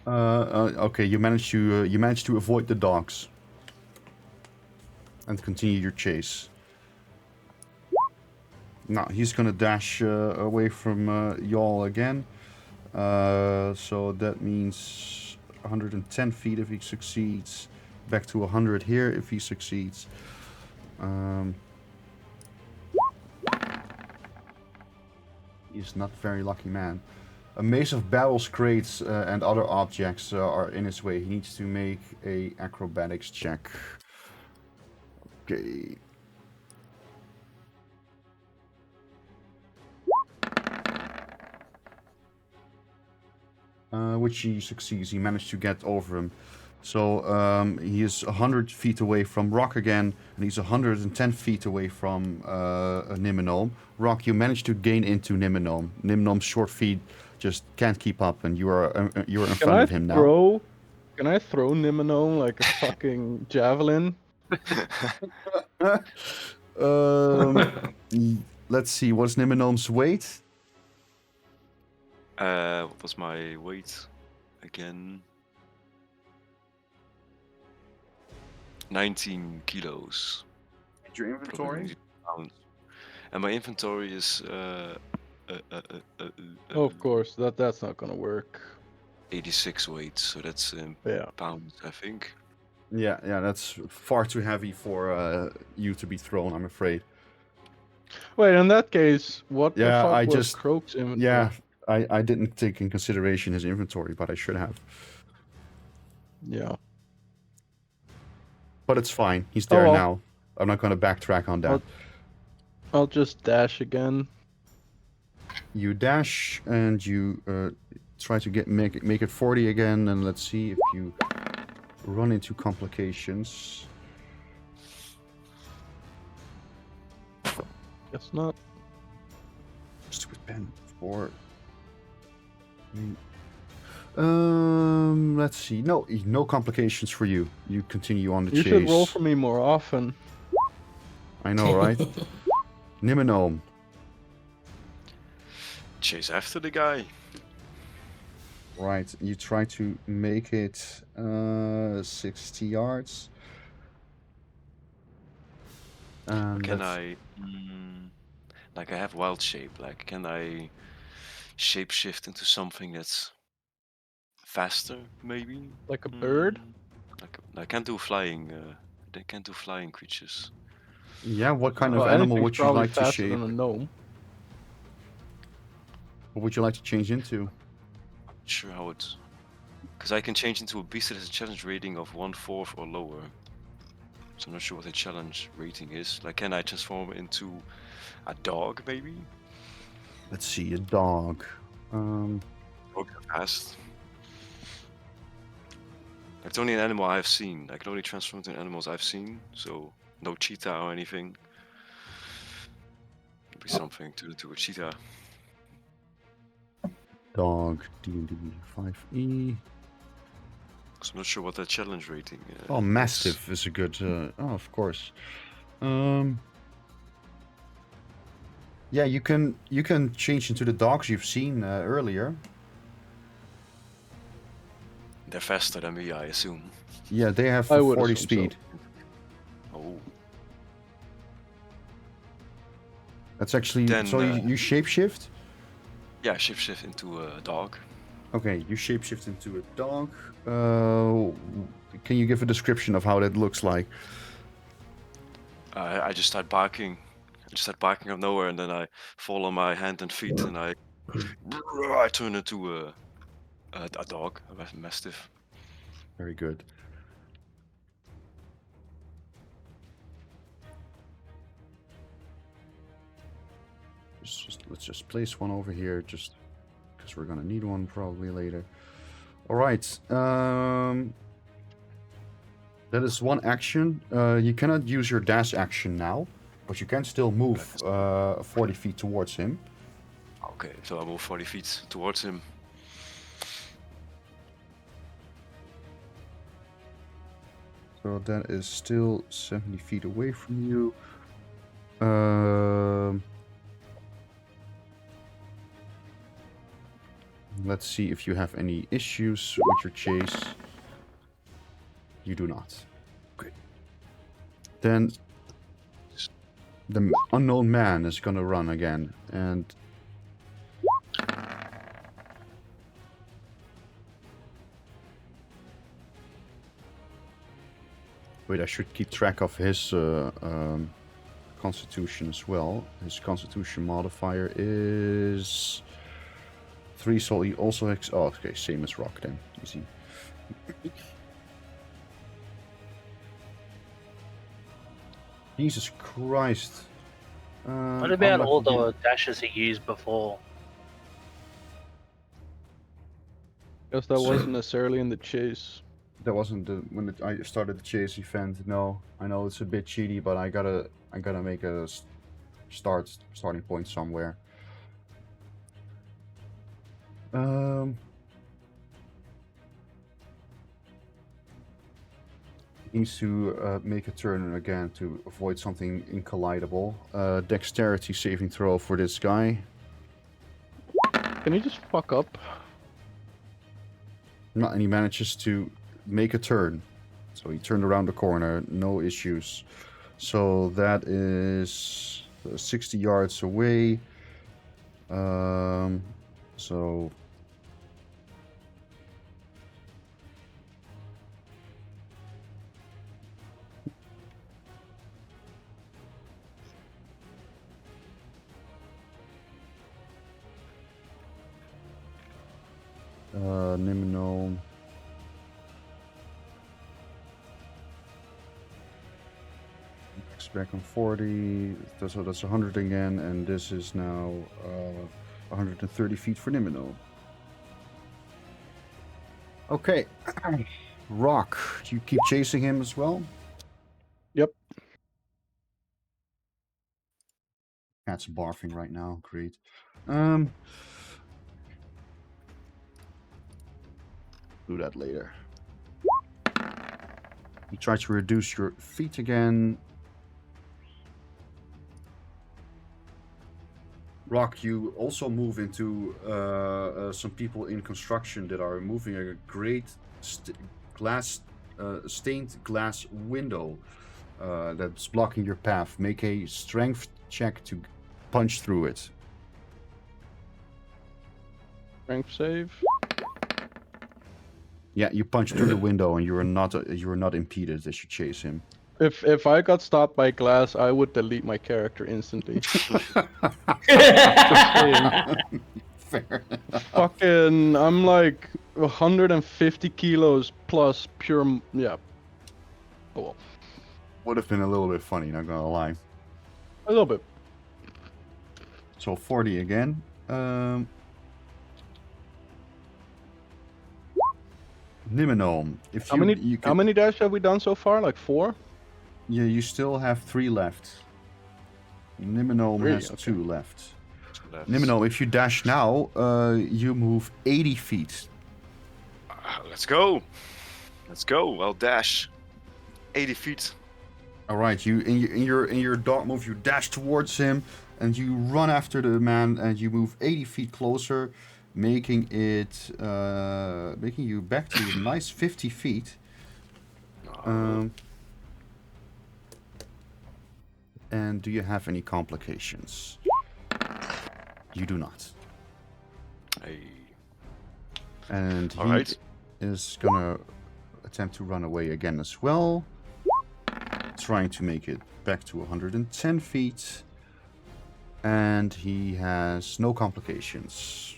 Okay, you managed to avoid the dogs and continue your chase. Now he's gonna dash away from y'all again. So that means 110 feet if he succeeds. Back to 100 here if he succeeds. He's not very lucky man. A maze of barrels, crates, and other objects are in his way. He needs to make a acrobatics check. Okay. Which he succeeds. He managed to get over him. So he is 100 feet away from Rock again, and he's 110 feet away from Niminome. Rock, you managed to gain into Niminome. Niminome's short feet just can't keep up, and you're in front of him now. Can I throw Niminome like a fucking javelin? Let's see, what's Niminome's weight? What was my weight again? 19 kilos. And your inventory? Pounds. And my inventory is Of course, that's not gonna work. 86 weight, so that's in pounds, I think. Yeah, that's far too heavy for you to be thrown, I'm afraid. Wait, in that case, what the fuck I was just Croak's inventory? Yeah, I didn't take in consideration his inventory, but I should have. Yeah. But it's fine. He's there now. I'm not going to backtrack on that. I'll just dash again. You dash and you try to make it 40 again, and let's see if you run into complications. Guess not. Stupid pen. 4. Let's see. No complications for you. You continue on the You chase. should roll for me more often. I know, right? Niminome. Chase after the guy. Right. You try to make it 60 yards. And Can that's- I, like I have wild shape, like can I shapeshift into something that's faster, maybe? Like a bird? Like I can't do flying, they can't do flying creatures. Yeah, what kind Well, of animal anything's would you probably like to faster shape? than a gnome. What would you like to change into? Sure how it's... Because I can change into a beast that has a challenge rating of 1/4 or lower. So I'm not sure what the challenge rating is. Like, can I transform into a dog, maybe? Let's see, a dog. Dog fast. It's only an animal I've seen. I can only transform into animals I've seen, so no cheetah or anything. Maybe something to do with cheetah. Dog. D&D 5e. So I'm not sure what that challenge rating is. Oh, Mastiff is a good... oh, of course. Yeah, you can change into the dogs you've seen earlier. They're faster than me, I assume. Yeah, they have I would 40 assume so. speed. Oh. That's actually... Then, so you shapeshift? Yeah, shift into a dog. Okay, you shapeshift into a dog. Can you give a description of how that looks like? I just start barking. I just start barking out of nowhere, and then I fall on my hand and feet, and I turn into a dog, a mastiff. Very good. Let's just place one over here, just because we're gonna need one probably later. All right. That is one action. You cannot use your dash action now, but you can still move 40 feet towards him. Okay, so I move 40 feet towards him. So that is still 70 feet away from you. Let's see if you have any issues with your chase. You do not. Good. Then the unknown man is gonna run again, and wait, I should keep track of his constitution as well. His constitution modifier is 3, so he also has... Oh, okay, same as Rock then. Easy. Jesus Christ. What about all the dashes he used before? Guess that wasn't necessarily in the chase. That wasn't the when I started the chase event. No, I know it's a bit cheaty, but I gotta make a starting point somewhere. Needs to make a turn again to avoid something incollidable. Dexterity saving throw for this guy. Can you just fuck up? No, and he manages to make a turn. So he turned around the corner, no issues. So that is 60 yards away. So Nimino. Back on 40, so that's 100 again, and this is now 130 feet for Nimino. Okay, Rock, do you keep chasing him as well? Yep. Cat's barfing right now, great. Um, do that later. You try to reduce your feet again. Rock, you also move into some people in construction that are moving a great stained glass window that's blocking your path. Make a strength check to punch through it. Strength save. Yeah, you punch through the window and you are not impeded as you chase him. If I got stopped by glass, I would delete my character instantly. Fair. Fucking, I'm like 150 kilos plus pure. Yeah. Oh well, Would have been a little bit funny, not gonna lie. a little bit. So 40 again. Niminome. If How you many? you How can, many dash have we done so far? Like 4. yeah, you still have 3 left. Niminome Really? has Okay. 2 left. So that's- Niminome, if you dash now, you move 80 feet. Let's go. Let's go. I'll dash. 80 feet. All right, you in your dog move, you dash towards him, and you run after the man, and you move 80 feet closer, making you back to a nice 50 feet. And do you have any complications? You do not. And All he right. is gonna attempt to run away again as well, trying to make it back to 110 feet. And he has no complications.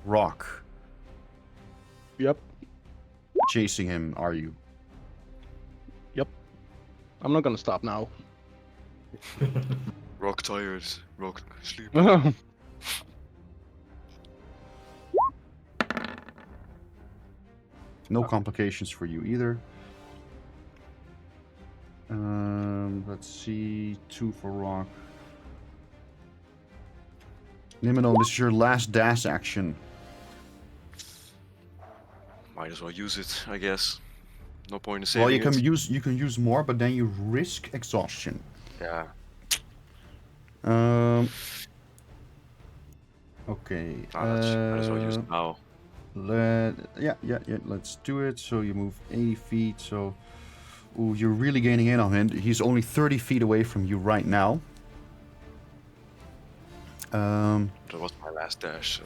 Rock. Yep. Chasing him, are you? I'm not gonna stop now. Rock tired. Rock sleep. No complications for you either. Let's see. 2 for Rock. Nimino, this is your last dash action. Might as well use it, I guess. No point in saving Well, it. you can use more, but then you risk exhaustion. Yeah. Okay. Might as well use it now. Let's do it. So you move 80 feet. So, ooh, you're really gaining in on him. He's only 30 feet away from you right now. That was my last dash, so.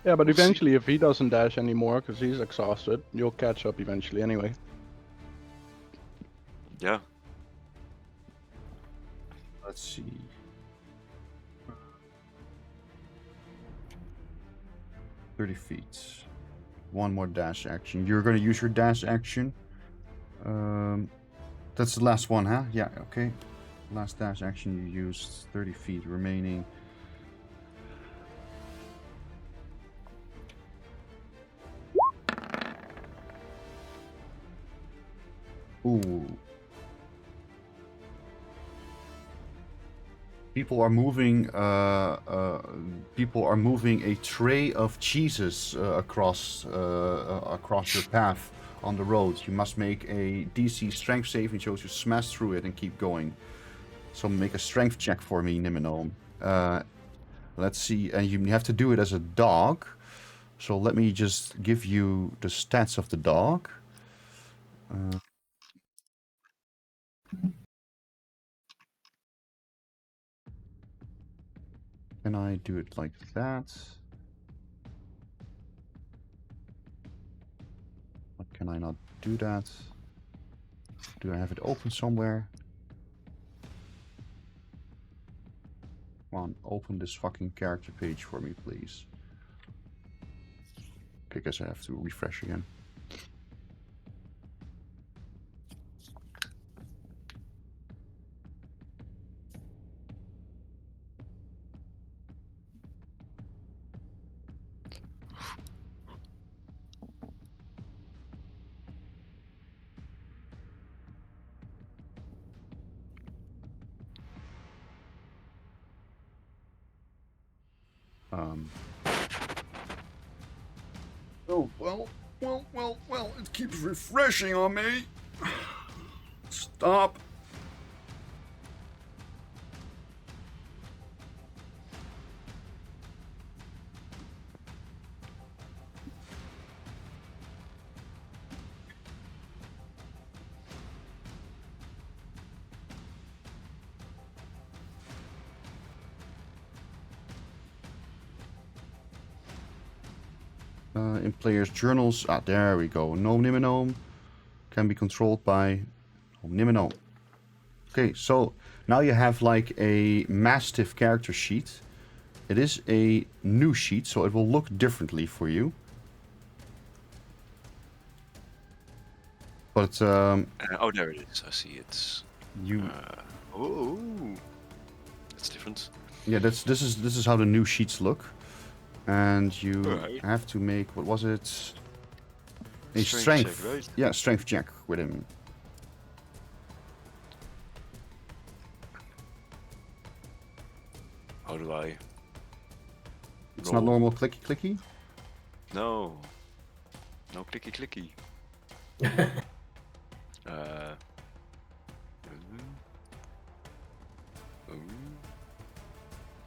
Yeah, but We'll see. eventually, if he doesn't dash anymore because he's exhausted, you'll catch up eventually anyway. Yeah. Let's see. "30 feet. One more dash action. You're gonna use your dash action. That's the last one, huh? Yeah, okay. Last dash action you used. 30 feet remaining. Ooh. People are moving a tray of cheeses across your path on the road. You must make a DC strength saving throw to smash through it and keep going. So make a strength check for me, Niminome. Let's see, and you have to do it as a dog. So let me just give you the stats of the dog. Can I do it like that? Or can I not do that? Do I have it open somewhere? Come on, open this fucking character page for me, please. Okay, guess I have to refresh again. Um, oh, well, it keeps refreshing on me. Stop. In players' journals, there we go. No Niminome can be controlled by Niminome. Okay, so now you have like a mastiff character sheet. It is a new sheet, so it will look differently for you. But oh, there it is. I see it. you, Oh, that's different. yeah, this is how the new sheets look, and you Right. have to make, what was it? A Strength strength, check, right? yeah, strength check with him. How do I? It's not roll? normal clicky. No. No clicky clicky. uh.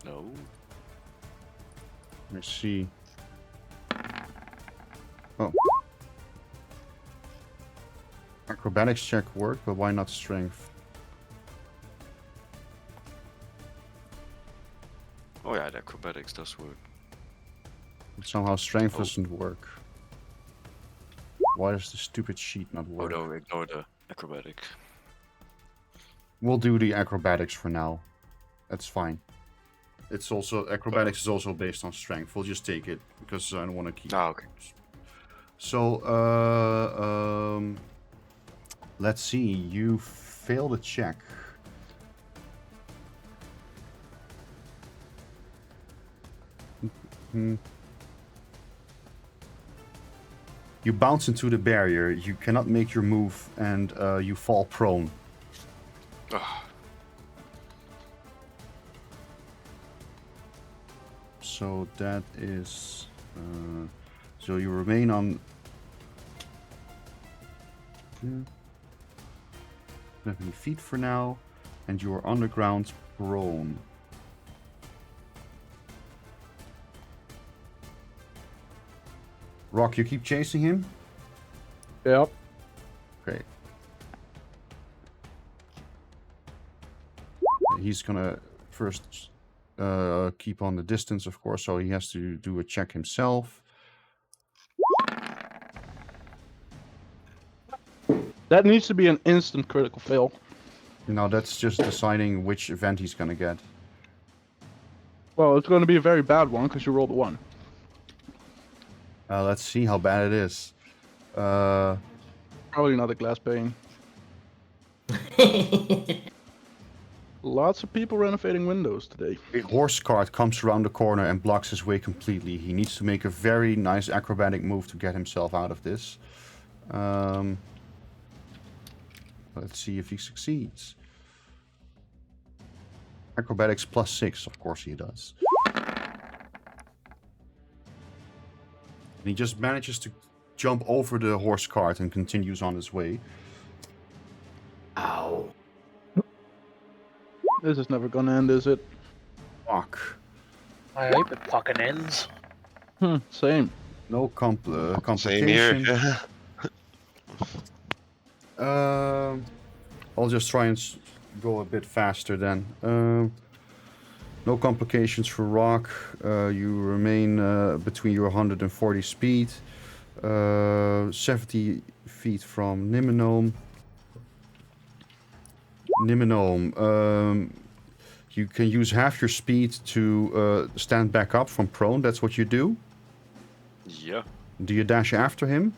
No. Let's see. Oh. Acrobatics check work, but why not strength? Oh yeah, the acrobatics does work. Somehow strength Oh. doesn't work. Why does the stupid sheet not Oh work? no, ignore the acrobatic. We'll do the acrobatics for now. That's fine. It's also acrobatics is also based on strength. We'll just take it because I don't want to keep. Ah, okay. So let's see. You failed a check. You bounce into the barrier. You cannot make your move, and you fall prone. Ah, So that is. So you remain on. 70 feet for now, and you are underground prone. Rock, you keep chasing him? Yep. Okay. He's gonna first keep on the distance, of course, so he has to do a check himself. That needs to be an instant critical fail. Now that's just deciding which event he's gonna get. Well, it's going to be a very bad one because you rolled a 1. Let's see how bad it is. Uh, Probably not a glass pane. Lots of people renovating windows today. a horse cart comes around the corner and blocks his way completely. He needs to make a very nice acrobatic move to get himself out of this. Let's see if he succeeds. Acrobatics +6, of course he does. And he just manages to jump over the horse cart and continues on his way. Ow. This is never gonna end, is it? Fuck. I hope it fucking ends. Same. No Same here. complication. I'll just try and go a bit faster then. No complications for Rock. You remain between your 140 speed. 70 feet from Niminome. You can use half your speed to stand back up from prone. That's what you do. yeah. Do you dash after him?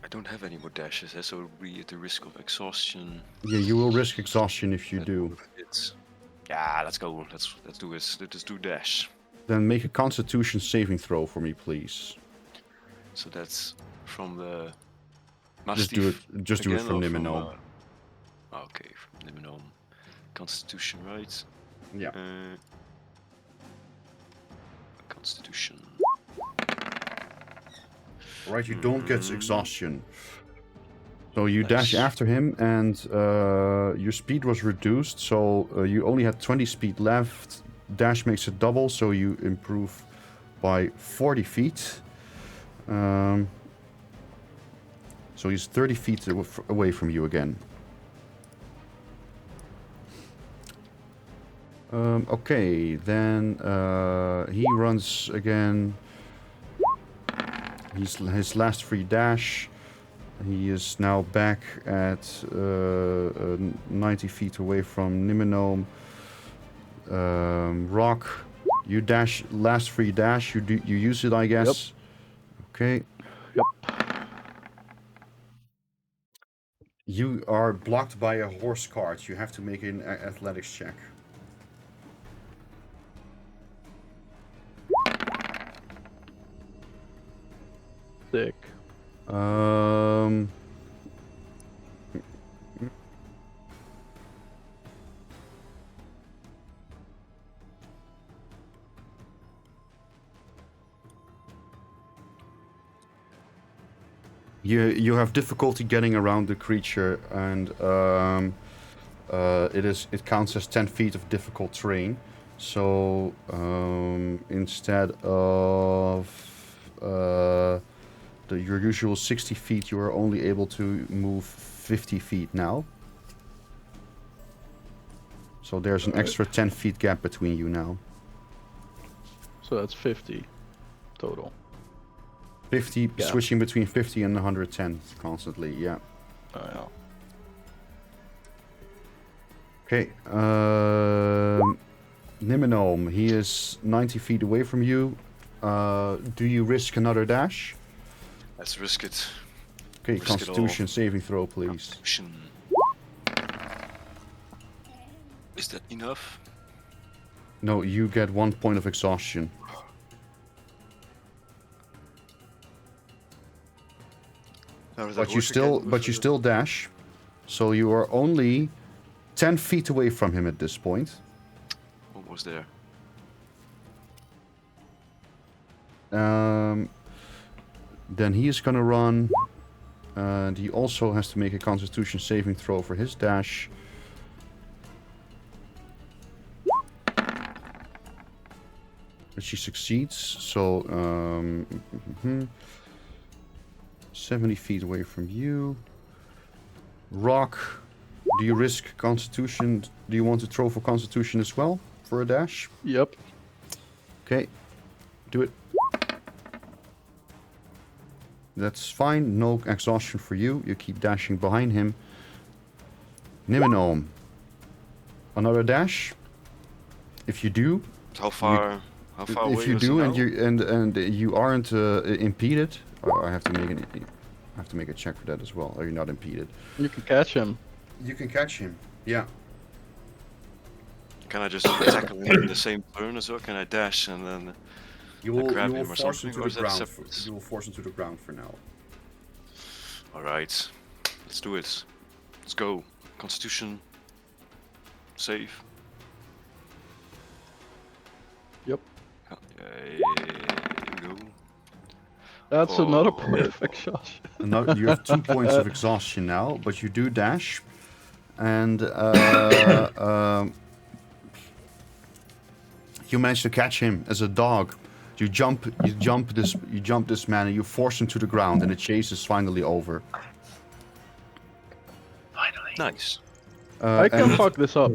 I don't have any more dashes, so it will be at the risk of exhaustion. Yeah, you will risk exhaustion if you do. It's yeah. Let's go. Let's do this. Let's do dash. Then make a Constitution saving throw for me, please. So that's from the. Just do it. Mastiff Just do it again, from or Niminome. Okay, from Niminome. Constitution, right? Yeah. Constitution. Right, you don't get exhaustion. So you dash Nice. after him, and your speed was reduced, so you only had 20 speed left. Dash makes it double, so you improve by 40 feet. So he's 30 feet away from you again. Okay, then he runs again. His last free dash. He is now back at 90 feet away from Nimenome. Rock, you dash, last free dash. You use it, I guess. Yep. Okay. Yep. You are blocked by a horse cart. You have to make an athletics check. Sick. You have difficulty getting around the creature, and it counts as 10 feet of difficult terrain. So instead of your usual 60 feet, you are only able to move 50 feet now. So there's an extra 10 feet gap between you now. So that's 50 total. 50, Yeah. switching between 50 and 110 constantly, yeah. Yeah. Okay, Nimenome, he is 90 feet away from you. Do you risk another dash? Let's risk it. Okay, Risk it all. Constitution saving throw, please. Constitution. Is that enough? No, you get 1 point of exhaustion. How does that But you work still, again but with you the- still dash. So you are only 10 feet away from him at this point. Almost there. Then he is gonna run, and he also has to make a Constitution saving throw for his dash. Which he succeeds, so 70 feet away from you. Rock, do you risk Constitution? Do you want to throw for Constitution as well for a dash? Yep. Okay, do it. That's fine, no exhaustion for you. You keep dashing behind him. Nimenome, another dash. If you do, How far? How far away if you was he do, now? and you aren't impeded, I have to make a check for that as well. Are you not impeded? You can catch him. You can catch him. Yeah. Can I just tackle him in the same turn as well? Can I dash and then You will grab him or force him something, to or the is that ground. separate? You will force him to the ground for now. Alright. Let's do it. Let's go. Constitution. Save. Yep. Here we go. That's another Oh. point of exhaustion. Now, you have 2 points of exhaustion now, but you do dash, and you manage to catch him as a dog. You jump this man, and you force him to the ground, and the chase is finally over. Finally. Nice. I can And fuck this up.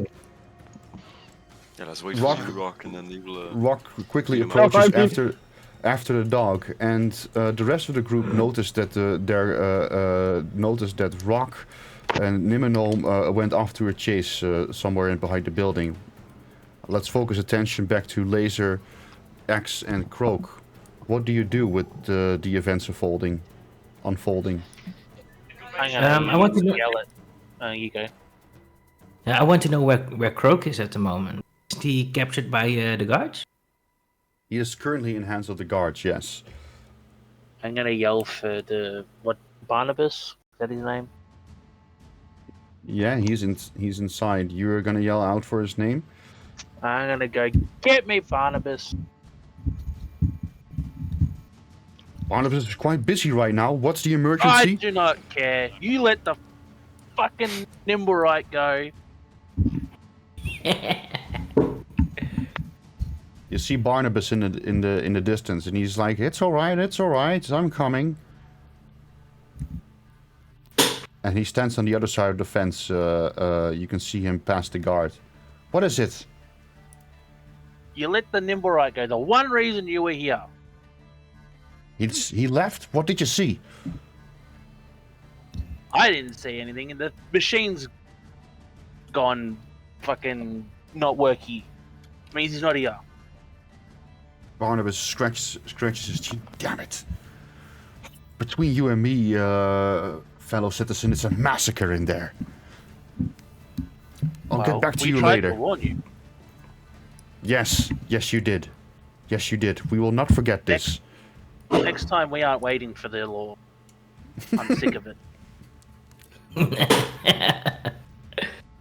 Yeah, let's wait Rock- for you to rock and then he will. Rock quickly Beat him up. approaches Oh, after the dog, and the rest of the group noticed that that Rock and Nimenome went off to a chase somewhere in behind the building. Let's focus attention back to Laser, Axe, and Croak. What do you do with the events unfolding? I'm gonna I want to know- yell at. You go. Yeah, I want to know where Croak is at the moment. Is he captured by the guards? He is currently in hands of the guards. Yes. I'm gonna yell for Barnabas? Is that his name? Yeah, he's inside. You're gonna yell out for his name. I'm gonna go, get me Barnabas. Barnabas is quite busy right now. What's the I emergency? do not care. You let the fucking Nimblewright go. You see Barnabas in the distance, and he's like, "It's all right. I'm coming." And he stands on the other side of the fence. You can see him past the guard. What is it? You let the Nimblewright go. The one reason you were here. He left. What did you see? I didn't see anything, and the machine's gone fucking not worky. Means he's not here. Barnabas scratches his cheek. Damn it! Between you and me, fellow citizen, it's a massacre in there. I'll get back to you We tried later. to warn you. Yes, you did. Yes, you did. We will not forget this. Next time we aren't waiting for the law. I'm sick of it.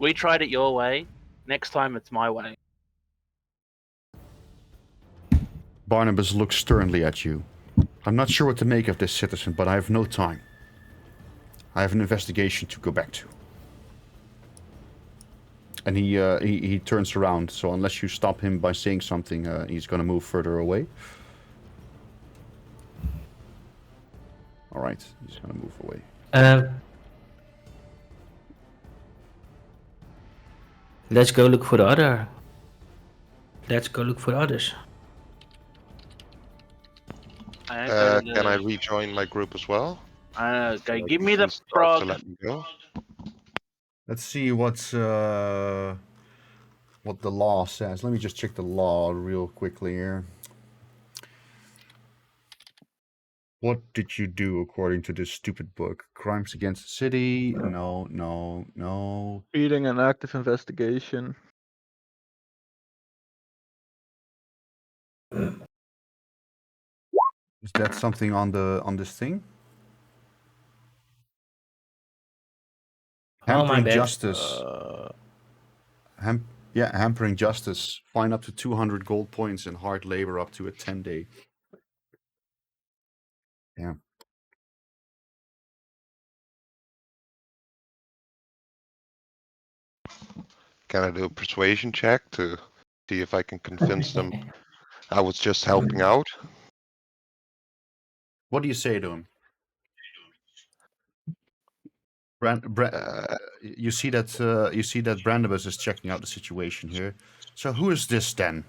We tried it your way. Next time it's my way. Barnabas looks sternly at you. I'm not sure what to make of this, citizen, but I have no time. I have an investigation to go back to. And he turns around, so unless you stop him by saying something, he's gonna move further away. Alright, he's gonna move away. Let's go look for the other. Let's go look for others. Can I rejoin my group as well? Okay, Like, give me the please start to frog. let me go. Let's see what the law says. Let me just check the law real quickly here. What did you do according to this stupid book? Crimes against the city? No. Reading an active investigation. Is that something on this thing? Oh, my Hampering bad. justice. Hampering justice. Fine up to 200 gold points and hard labor up to a 10-day. Yeah. Can I do a persuasion check to see if I can convince them I was just helping out? What do you say to him? You see that Brandibus is checking out the situation here. So who is this then?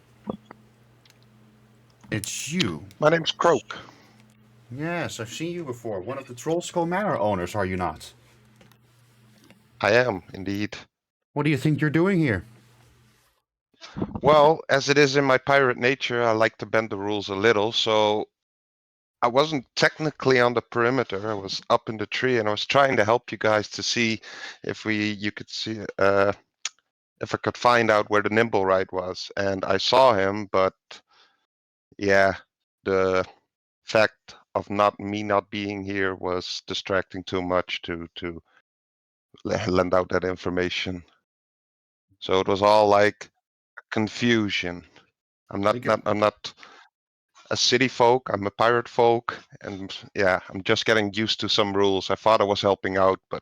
It's you. My name's Croak. Yes, I've seen you before. One of the Trollskull Manor owners, are you not? I am, indeed. What do you think you're doing here? Well, as it is in my pirate nature, I like to bend the rules a little, so I wasn't technically on the perimeter. I was up in the tree, and I was trying to help you guys to see if you could see if I could find out where the Nimblewright was. And I saw him, but yeah, the fact of me not being here was distracting too much to lend out that information. So it was all like confusion. I'm not a city folk. I'm a pirate folk, and yeah, I'm just getting used to some rules. I thought I was helping out, but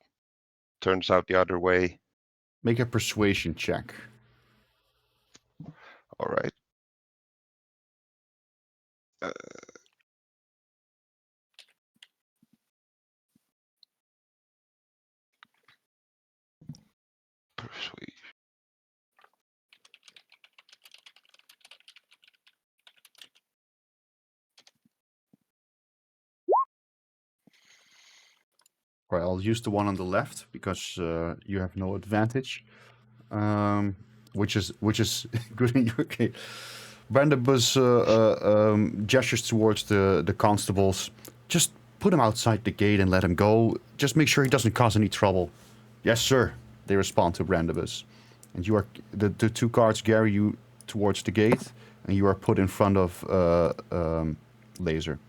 turns out the other way. Make a persuasion check. All right. Persuasion. Right, I'll use the one on the left because you have no advantage, which is good in your case. Brandibus gestures towards the constables. Just put him outside the gate and let him go. Just make sure he doesn't cause any trouble. Yes, sir. They respond to Brandibus, and you are the two guards carry you towards the gate, and you are put in front of Laser.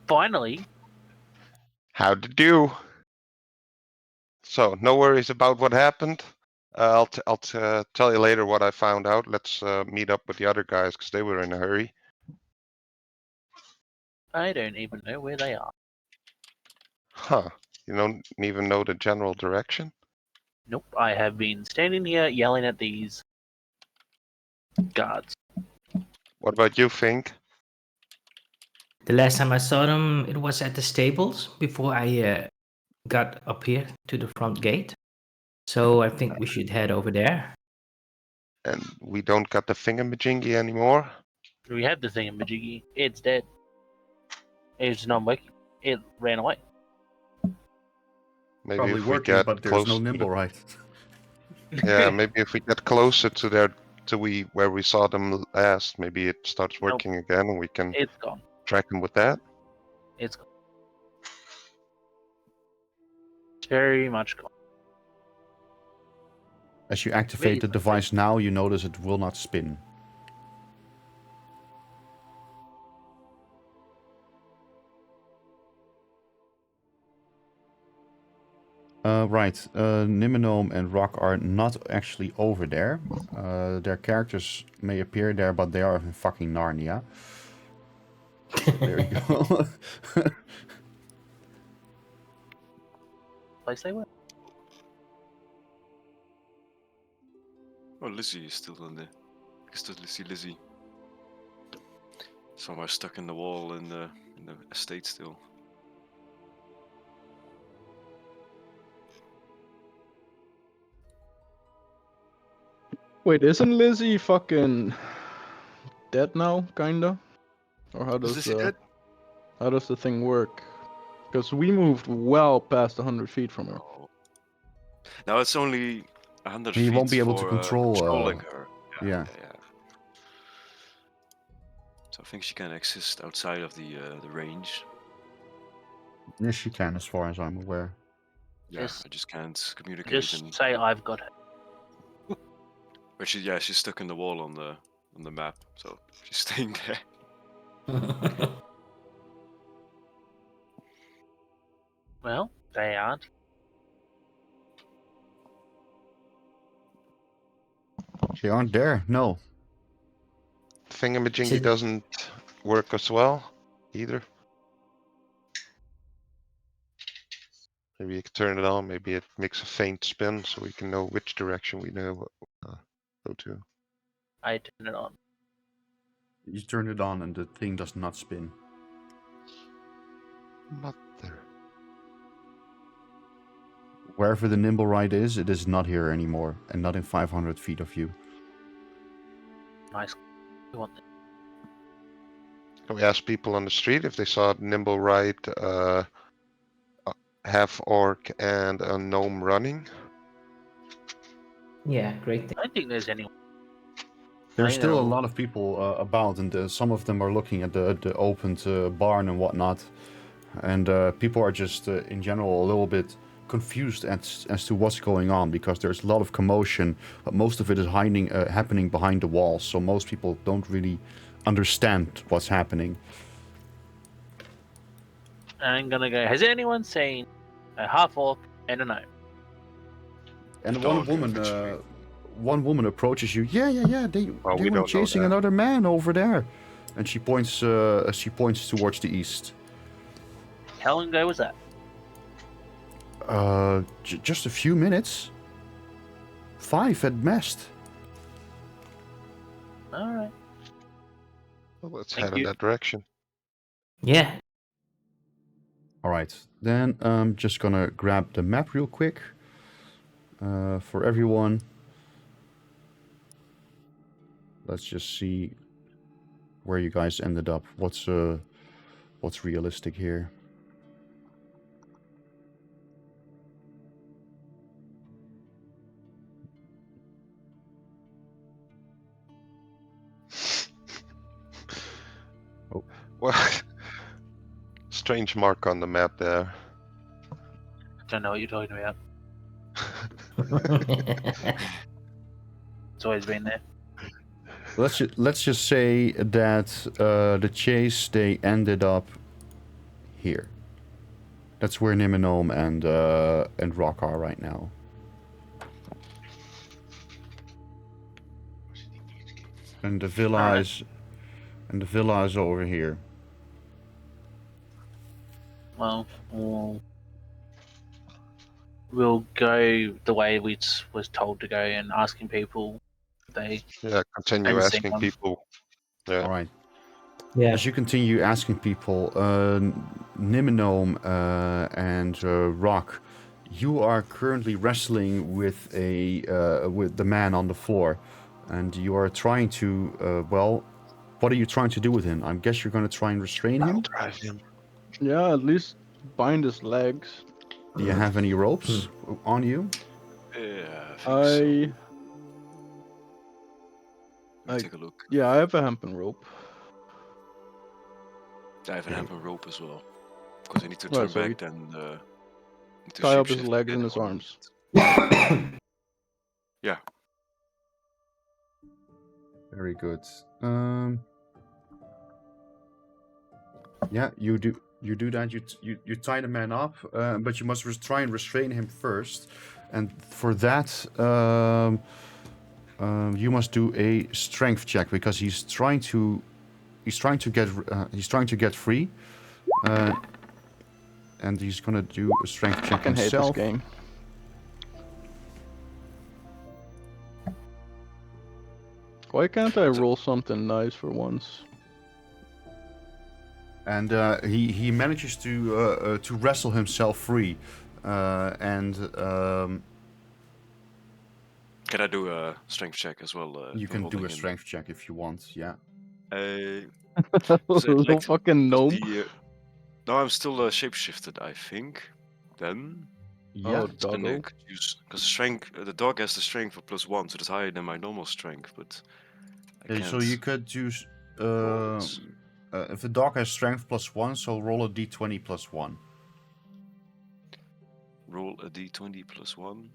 Finally. How to do? So no worries about what happened. I'll tell you later what I found out. Let's meet up with the other guys because they were in a hurry. I don't even know where they are. Huh. You don't even know the general direction? Nope, I have been standing here yelling at these guards. What about you, Fink? The last time I saw them, it was at the stables before I got up here to the front gate. So I think we should head over there. And we don't got the thingamajiggy anymore? We have the thingamajiggy. It's dead. It's not working. It ran away. Maybe Probably if we working, get but there's close no to nimble the, right. yeah, maybe if we get closer to there to where we saw them last, maybe it starts Nope. working again and we can It's gone. track them with that. It's gone. It's very much gone. As you activate the device now, you notice it will not spin. Right, Niminome and Rock are not actually over there. Their characters may appear there, but they are in fucking Narnia. There you go. Place they were. Oh, Lizzie is still in there. I can still see Lizzie. Somewhere stuck in the wall in the estate still. Wait, isn't Lizzie fucking dead now, kinda? Or how Is does Lizzie dead? how does the thing work? Because we moved well past 100 feet from her. Oh. Now it's only 100 You feet won't be able to for control, controlling her. yeah. So I think she can exist outside of the range. Yes, you can, as far as I'm aware. Yeah, Just- I just can't communicate. Just And say I've got her. but she's stuck in the wall on the map, so she's staying there. Well, they aren't. They aren't there, no. Thingamajiggy Sit- doesn't work as well either. Maybe you can turn it on, maybe it makes a faint spin so we can know which direction we know go to. I turn it on. You turn it on and the thing does not spin. Mother. Wherever the nimble ride is, it is not here anymore, and not in 500 feet of you. Nice. You want it? Can we ask people on the street if they saw Nimble Ride, half orc and a gnome running? Yeah, great thing. I don't think there's anyone. There's I still a know. lot of people about, and some of them are looking at the opened barn and whatnot. And people are just, in general, a little bit confused as to what's going on, because there's a lot of commotion, but most of it is happening behind the walls, so most people don't really understand what's happening. I'm gonna go. Has anyone seen a half orc and a gnome? And Dog, eventually. one woman approaches you. Yeah. They Well, we were don't know chasing that. another man over there, and she points towards the east. How long ago was that? Just a few minutes. 5 at best. All right. Well, let's Thank head in you. that direction. Yeah. All right, then I'm just gonna grab the map real quick for everyone. Let's just see where you guys ended up. What's realistic here? Oh. Well, strange mark on the map there. Don't know what you're talking about. It's always been there. Let's just say that the chase, they ended up here. That's where Niminome and Rock are right now. And the villa Alright. is over here. Well, we'll go the way we was told to go and asking people if they Yeah, continue haven't seen asking one. people. Yeah. All right. Yeah. As you continue asking people, Niminome and Rock, you are currently wrestling with with the man on the floor, and you are trying to well, what are you trying to do with him? I guess you're going to try and restrain him. Drive him. Yeah, at least bind his legs. Do you have any ropes on you? Yeah, I think so. I Let me take a look. yeah, I have a hempen rope. I have an Okay. hempen rope as well. Because I need to Right, turn so we back, then need to tie up his shapeshift legs get and his on arms. it. Yeah. Very good. Yeah, you do that. You tie the man up, but you must try and restrain him first, and for that, you must do a strength check because he's trying to get free, and he's gonna do a strength check Fucking hate this himself. game. Why can't I roll something nice for once? And he manages to wrestle himself free, and Can I do a strength check as well? you if I'm can do holding a him? strength check if you want. Yeah. So I'd Little like to fucking put gnome. no, I'm still shapeshifted, I think. Then Yeah. Oh, then doggo. I could use because strength. The dog has the strength of +1, so that's higher than my normal strength. But I Okay, can't. so you could use roll it. if the dog has strength +1, so roll a d20 +1. Roll a d20 +1.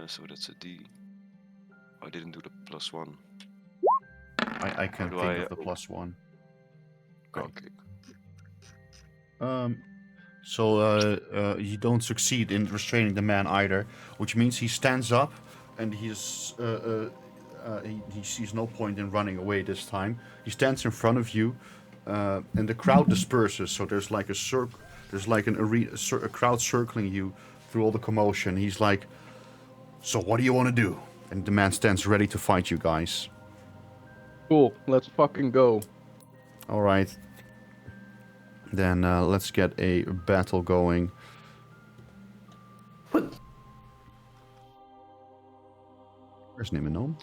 So that's a d. I didn't do the +1. I can do think I, of the +1. Okay. So you don't succeed in restraining the man either, which means he stands up and he sees no point in running away this time. He stands in front of you, and the crowd disperses. So there's like a crowd circling you through all the commotion. He's like, "So what do you want to do?" And the man stands ready to fight you guys. Cool. Let's fucking go. All right. Then let's get a battle going. Where's Niminome?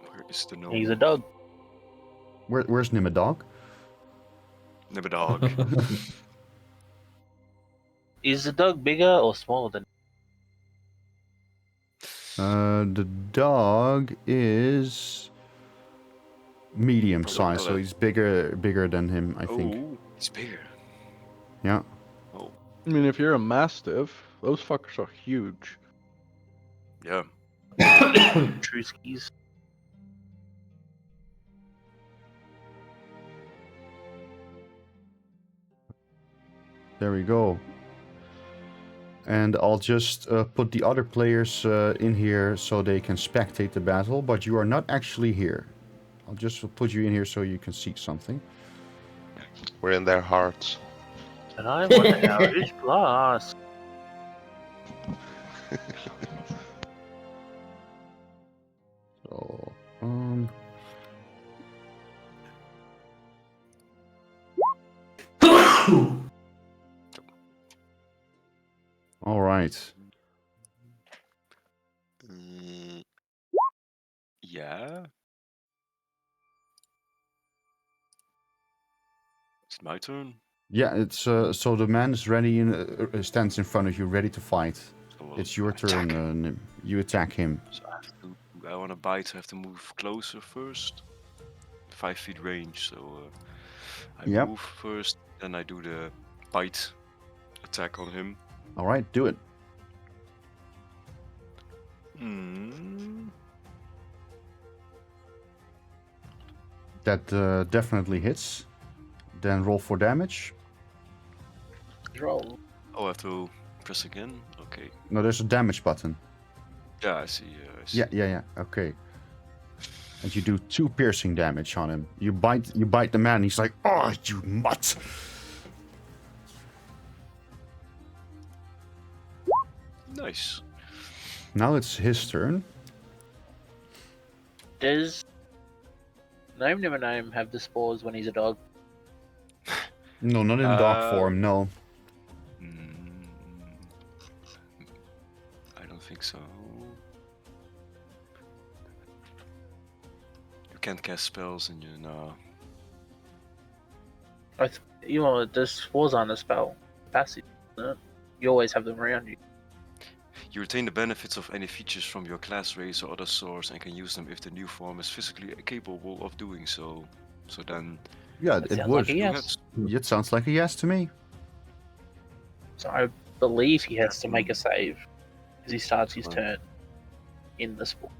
Where is the gnome? He's a dog. Where's Nimidog? Never dog. Is the dog bigger or smaller than? The dog is medium size, so he's bigger than him, I think. Oh, it's bigger. Yeah. Oh, I mean, if you're a mastiff, those fuckers are huge. yeah. Truskies. There we go. And I'll just put the other players in here so they can spectate the battle, but you are not actually here. I'll just put you in here so you can see something. We're in their hearts. And I want to know who's glass. So, all right. Yeah. Is it my turn? Yeah, it's so the man is ready and stands in front of you, ready to fight. So It's your attack. turn. Nim. You attack him. So I want to bite. I have to move closer first. 5 feet range. So I Yep. move first, then I do the bite attack on him. All right, do it. That definitely hits. Then roll for damage. Roll. Oh, I have to press again. Okay. No, there's a damage button. Yeah, I see. Yeah. Okay. And you do 2 piercing damage on him. You bite the man. He's like, "Oh, you mutt!" Nice. Now it's his turn. Does Gnome Never Gnome have the spores when he's a dog? No, not in dog form, no. Mm, I don't think so. You can't cast spells and you know. The spores aren't a spell. Passive, isn't it? You always have them around you. You retain the benefits of any features from your class, race, or other source, and can use them if the new form is physically capable of doing so. So then, Yeah, That it sounds would. like a yes. It sounds like a yes to me. So I believe he has to make a save as he starts his Fine. turn in the spore.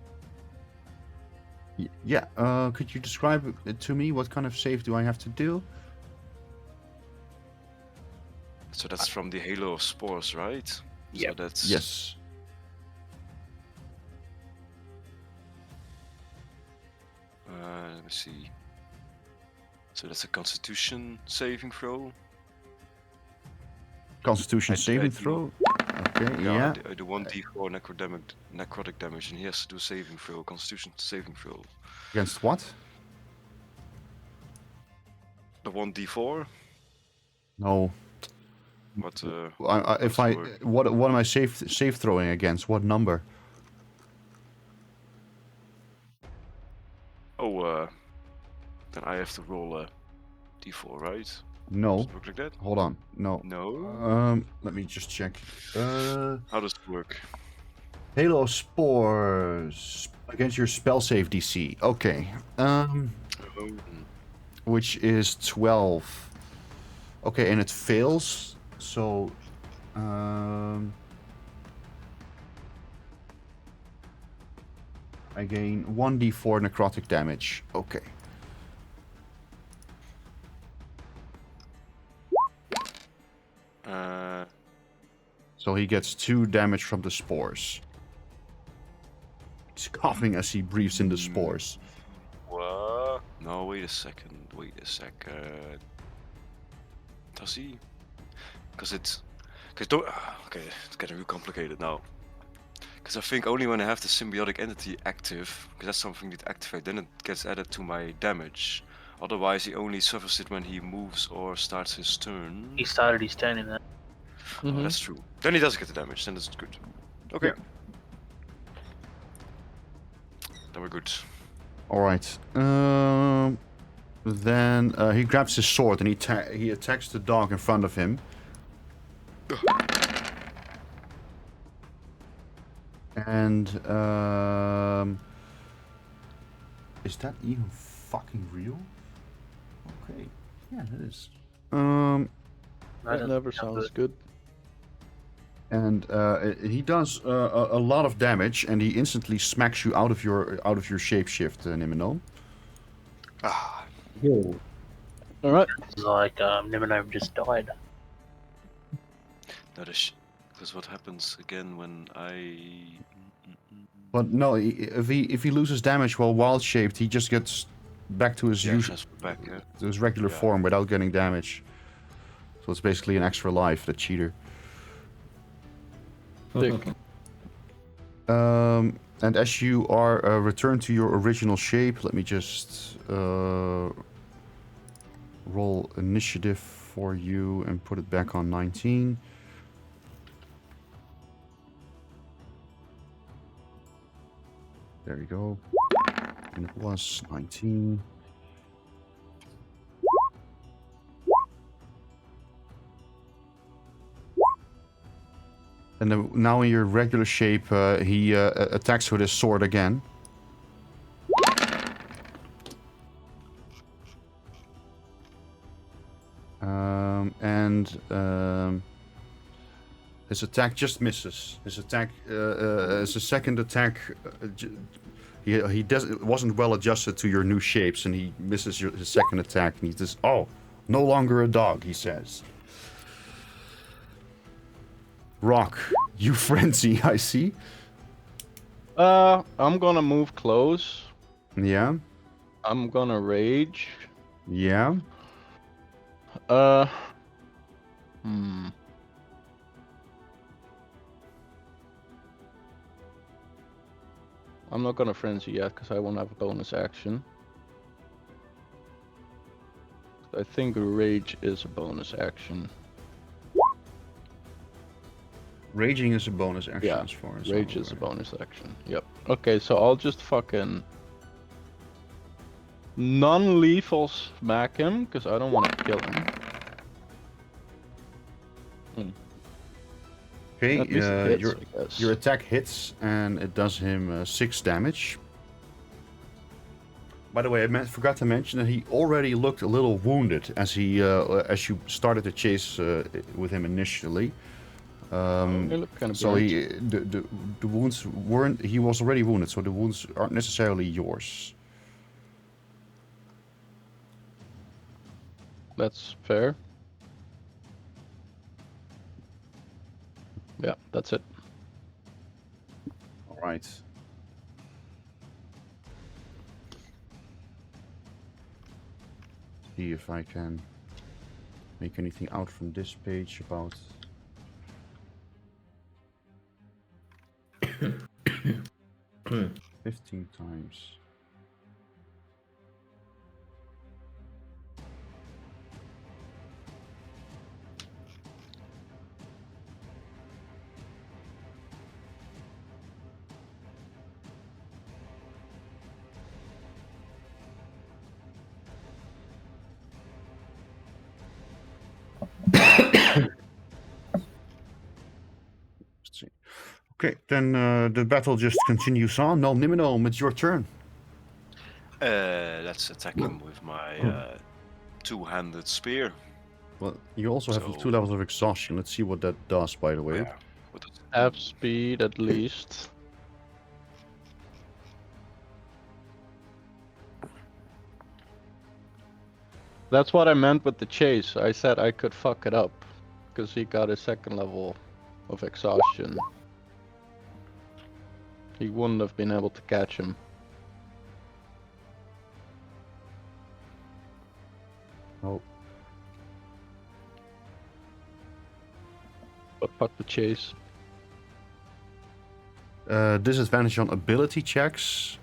Yeah. Could you describe it to me? What kind of save do I have to do? So that's from the Halo of Spores, right? Yep. So that's Yes. Let me see. So that's a Constitution saving throw. Constitution I saving do- throw. Okay. Yeah. I do 1d4 necrotic damage, and he has to do saving throw, Constitution saving throw. Against what? The 1d4. No. What? If does I it work? what am I save throwing against? What number? Oh, then I have to roll a d4, right? No. Does it work like that? Hold on. No. No. Let me just check. How does it work? Halo spores against your spell save DC. Okay. Which is 12. Okay, and it fails. So I gain 1d4 necrotic damage. Okay. So he gets 2 damage from the spores. He's coughing as he breathes in the spores. What? No, wait a second. Does he? Because don't. Okay, it's getting real complicated now. Because I think only when I have the symbiotic entity active, because that's something that activate, then it gets added to my damage. Otherwise, he only suffers it when he moves or starts his turn. He started his turn in that. Oh, that's true. Then he does get the damage. Then that's good. Okay. Yeah. Then we're good. All right. Then he grabs his sword and he attacks the dog in front of him. And is that even fucking real? Okay. Yeah, it is. That never sounds good. And he does a lot of damage, and he instantly smacks you out of your shapeshift, Nimino. Ah. Yo. All right. It's like Never Gnome just died. That is. That's what happens again when I. But no, if he loses damage while wild shaped, he just gets back to his back, yeah. to his regular Yeah. form without getting damage. So it's basically an extra life, the cheater. Dick. And as you are returned to your original shape, let me just roll initiative for you and put it back on 19. There you go. And it was 19. And then now in your regular shape, he attacks with his sword again. His attack just misses. His attack, as a second attack, he wasn't well adjusted to your new shapes, and he misses his second attack. And he says, "Oh, no longer a dog," he says. Rock, you frenzy, I see. I'm gonna move close. Yeah, I'm gonna rage. yeah. I'm not gonna frenzy yet because I won't have a bonus action. I think rage is a bonus action. Raging is a bonus action Yeah, as far as rage I'm is a aware. bonus action. Yep. Okay, so I'll just fucking non-lethal smack him because I don't want to kill him. Okay, At least it hits, I guess. your attack hits and it does him 6 damage. By the way, I forgot to mention that he already looked a little wounded as as you started the chase with him initially. They look kind of So the wounds weren't. He was already wounded, so the wounds aren't necessarily yours. That's fair. Yeah, that's it. All right. See if I can make anything out from this page about. 15 times. Let's see. Okay, then the battle just continues on. No, Nimino, it's your turn. Let's attack him with my two-handed spear. Well, you also have So- 2 levels of exhaustion. Let's see what that does, by the way. Yeah. What does it Half do? speed at least. That's what I meant with the chase. I said I could fuck it up because he got a 2nd level of exhaustion. He wouldn't have been able to catch him. Oh, But fuck the chase. disadvantage on ability checks.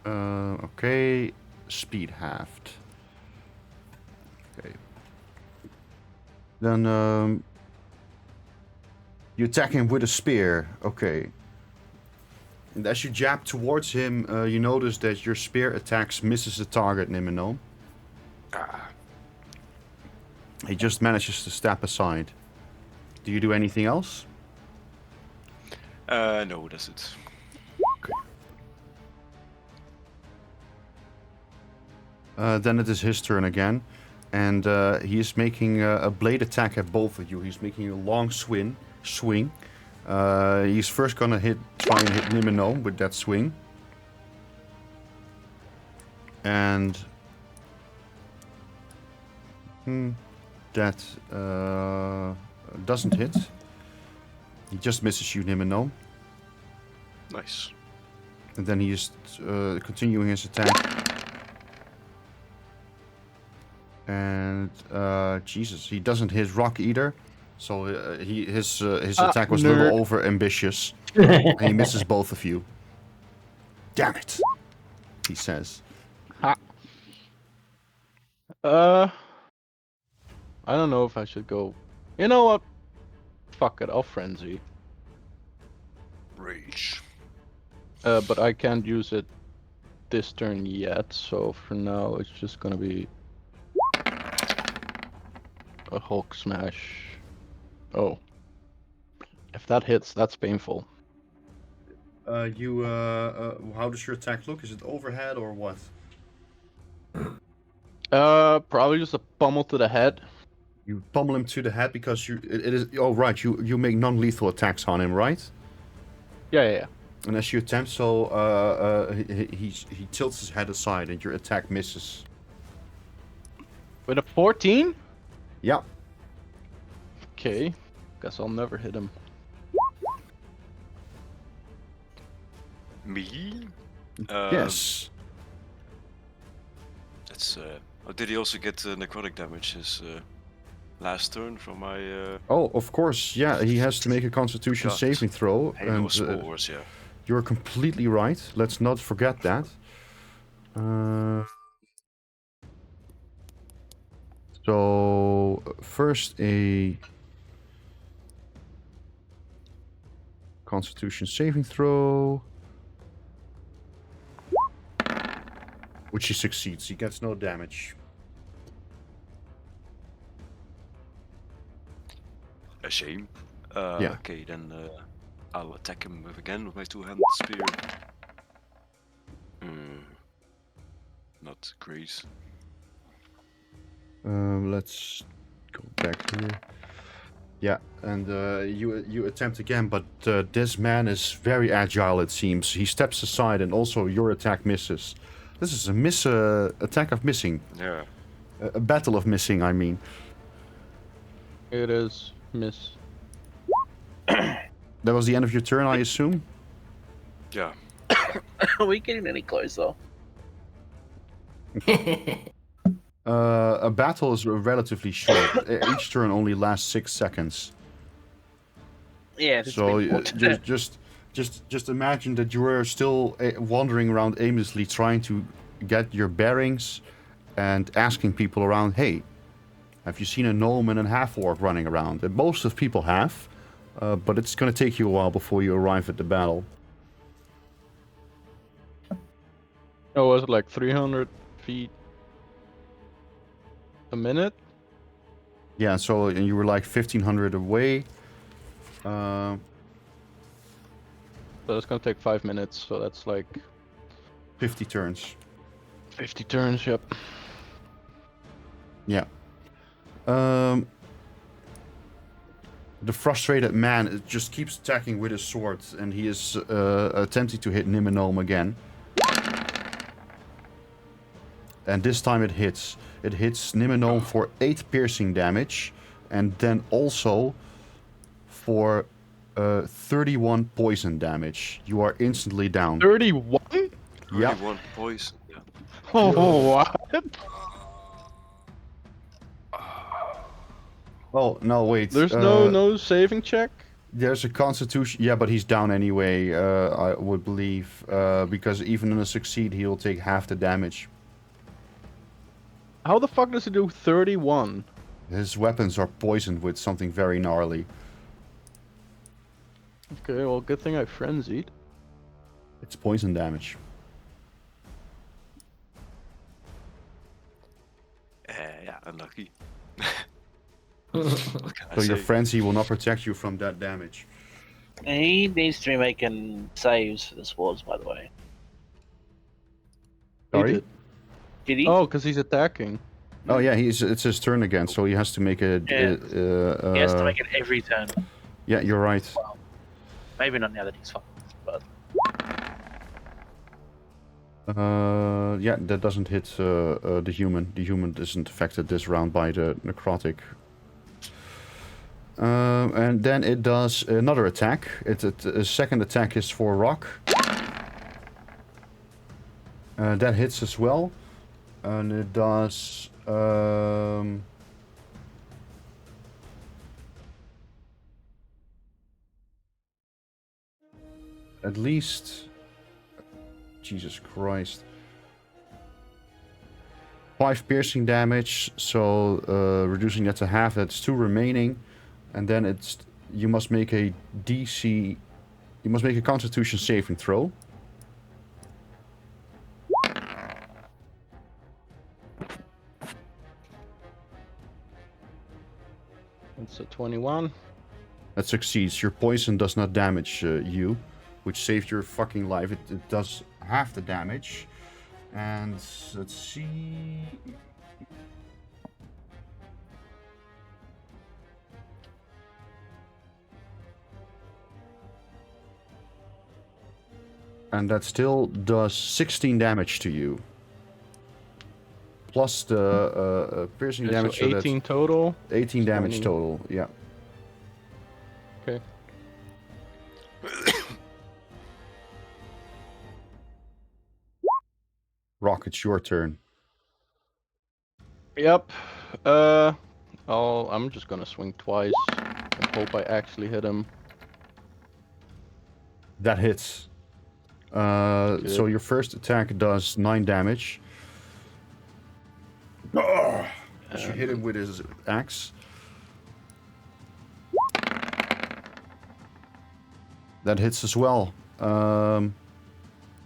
Okay, speed halved. Okay. Then you attack him with a spear. Okay. And as you jab towards him, you notice that your spear attacks misses the target, Nimino. Ah, He just manages to step aside. Do you do anything else? no, that's it. Then it is his turn again. And he is making a blade attack at both of you. He's making a long swing. He's first gonna try and hit Nimino with that swing. And that doesn't hit. He just misses you, Nimino. Nice. And then he is continuing his attack. And Jesus, he doesn't hit Rock either. So his attack was a nerd. little over ambitious. And he misses both of you. Damn it, he says. I don't know if I should go. You know what? Fuck it, I'll frenzy. Rage. But I can't use it this turn yet, so for now it's just gonna be a Hulk smash. Oh. If that hits, that's painful. How does your attack look? Is it overhead or what? Probably just a pummel to the head. You pummel him to the head because it is. Oh right, you make non-lethal attacks on him, right? Yeah. And as you attempt so, he tilts his head aside and your attack misses. With a 14? Yeah. Okay. Guess I'll never hit him. Me? Yes. That's oh, did he also get necrotic damage his last turn from my? Oh, of course. Yeah, he has to make a Constitution God. saving throw, Halo and spores, yeah. You're completely right. Let's not forget that. So first a Constitution saving throw, which he succeeds. He gets no damage. A shame. Yeah. Okay, then I'll attack him again with my two-handed spear. Not great. Let's go back here. Yeah, and you attempt again, but this man is very agile. It seems he steps aside, and also your attack misses. This is a attack of missing. Yeah. A battle of missing, I mean. It is miss. That was the end of your turn, I assume? Yeah. Are we getting any closer? A battle is relatively short. Each turn only lasts 6 seconds. Yeah. It's So been just imagine that you are still wandering around aimlessly, trying to get your bearings, and asking people around, "Hey, have you seen a gnome and a half-orc running around?" And most of people have, but it's going to take you a while before you arrive at the battle. Oh, was it like 300 feet a minute? Yeah, so and you were like 1,500 away. So it's gonna take 5 minutes, so that's like 50 turns. 50 turns, yep. Yeah. The frustrated man just keeps attacking with his sword, and he is attempting to hit Nimenome again. And this time it hits. It hits Nimenome for 8 piercing damage, and then also for 31 poison damage. You are instantly down. 31? Yeah. 31 poison. Yeah. Oh, what? Oh, no, wait. There's no saving check? There's a constitution. Yeah, but he's down anyway, I would believe. Because even in a succeed, he'll take half the damage. How the fuck does it do 31? His weapons are poisoned with something very gnarly. Okay, well, good thing I frenzied. It's poison damage. Yeah, unlucky. So your frenzy will not protect you from that damage. He needs to be making saves for the swords, by the way. Sorry? did. Did he? Oh, because he's attacking. Oh yeah, it's his turn again, so he has to make a... Yeah. He has to make it every turn. Yeah, you're right. Well, maybe not now that he's fucked, but Yeah, that doesn't hit the human. The human isn't affected this round by the necrotic. And then it does another attack. A second attack is for rock. That hits as well. And it does... at least... Jesus Christ. 5 piercing damage, so reducing that to half, that's 2 remaining. And then it's... you must make a DC... you must make a Constitution saving throw. It's a 21. That succeeds. Your poison does not damage you, which saved your fucking life. It does half the damage. And let's see... and that still does 16 damage to you. Plus the piercing Okay, damage. so 18 total. 18 damage 20. total, yeah. Okay. Rock, it's your turn. Yep. I'm just gonna swing twice and hope I actually hit him. That hits. So your first attack does 9 damage. As you hit him with his axe. That hits as well. And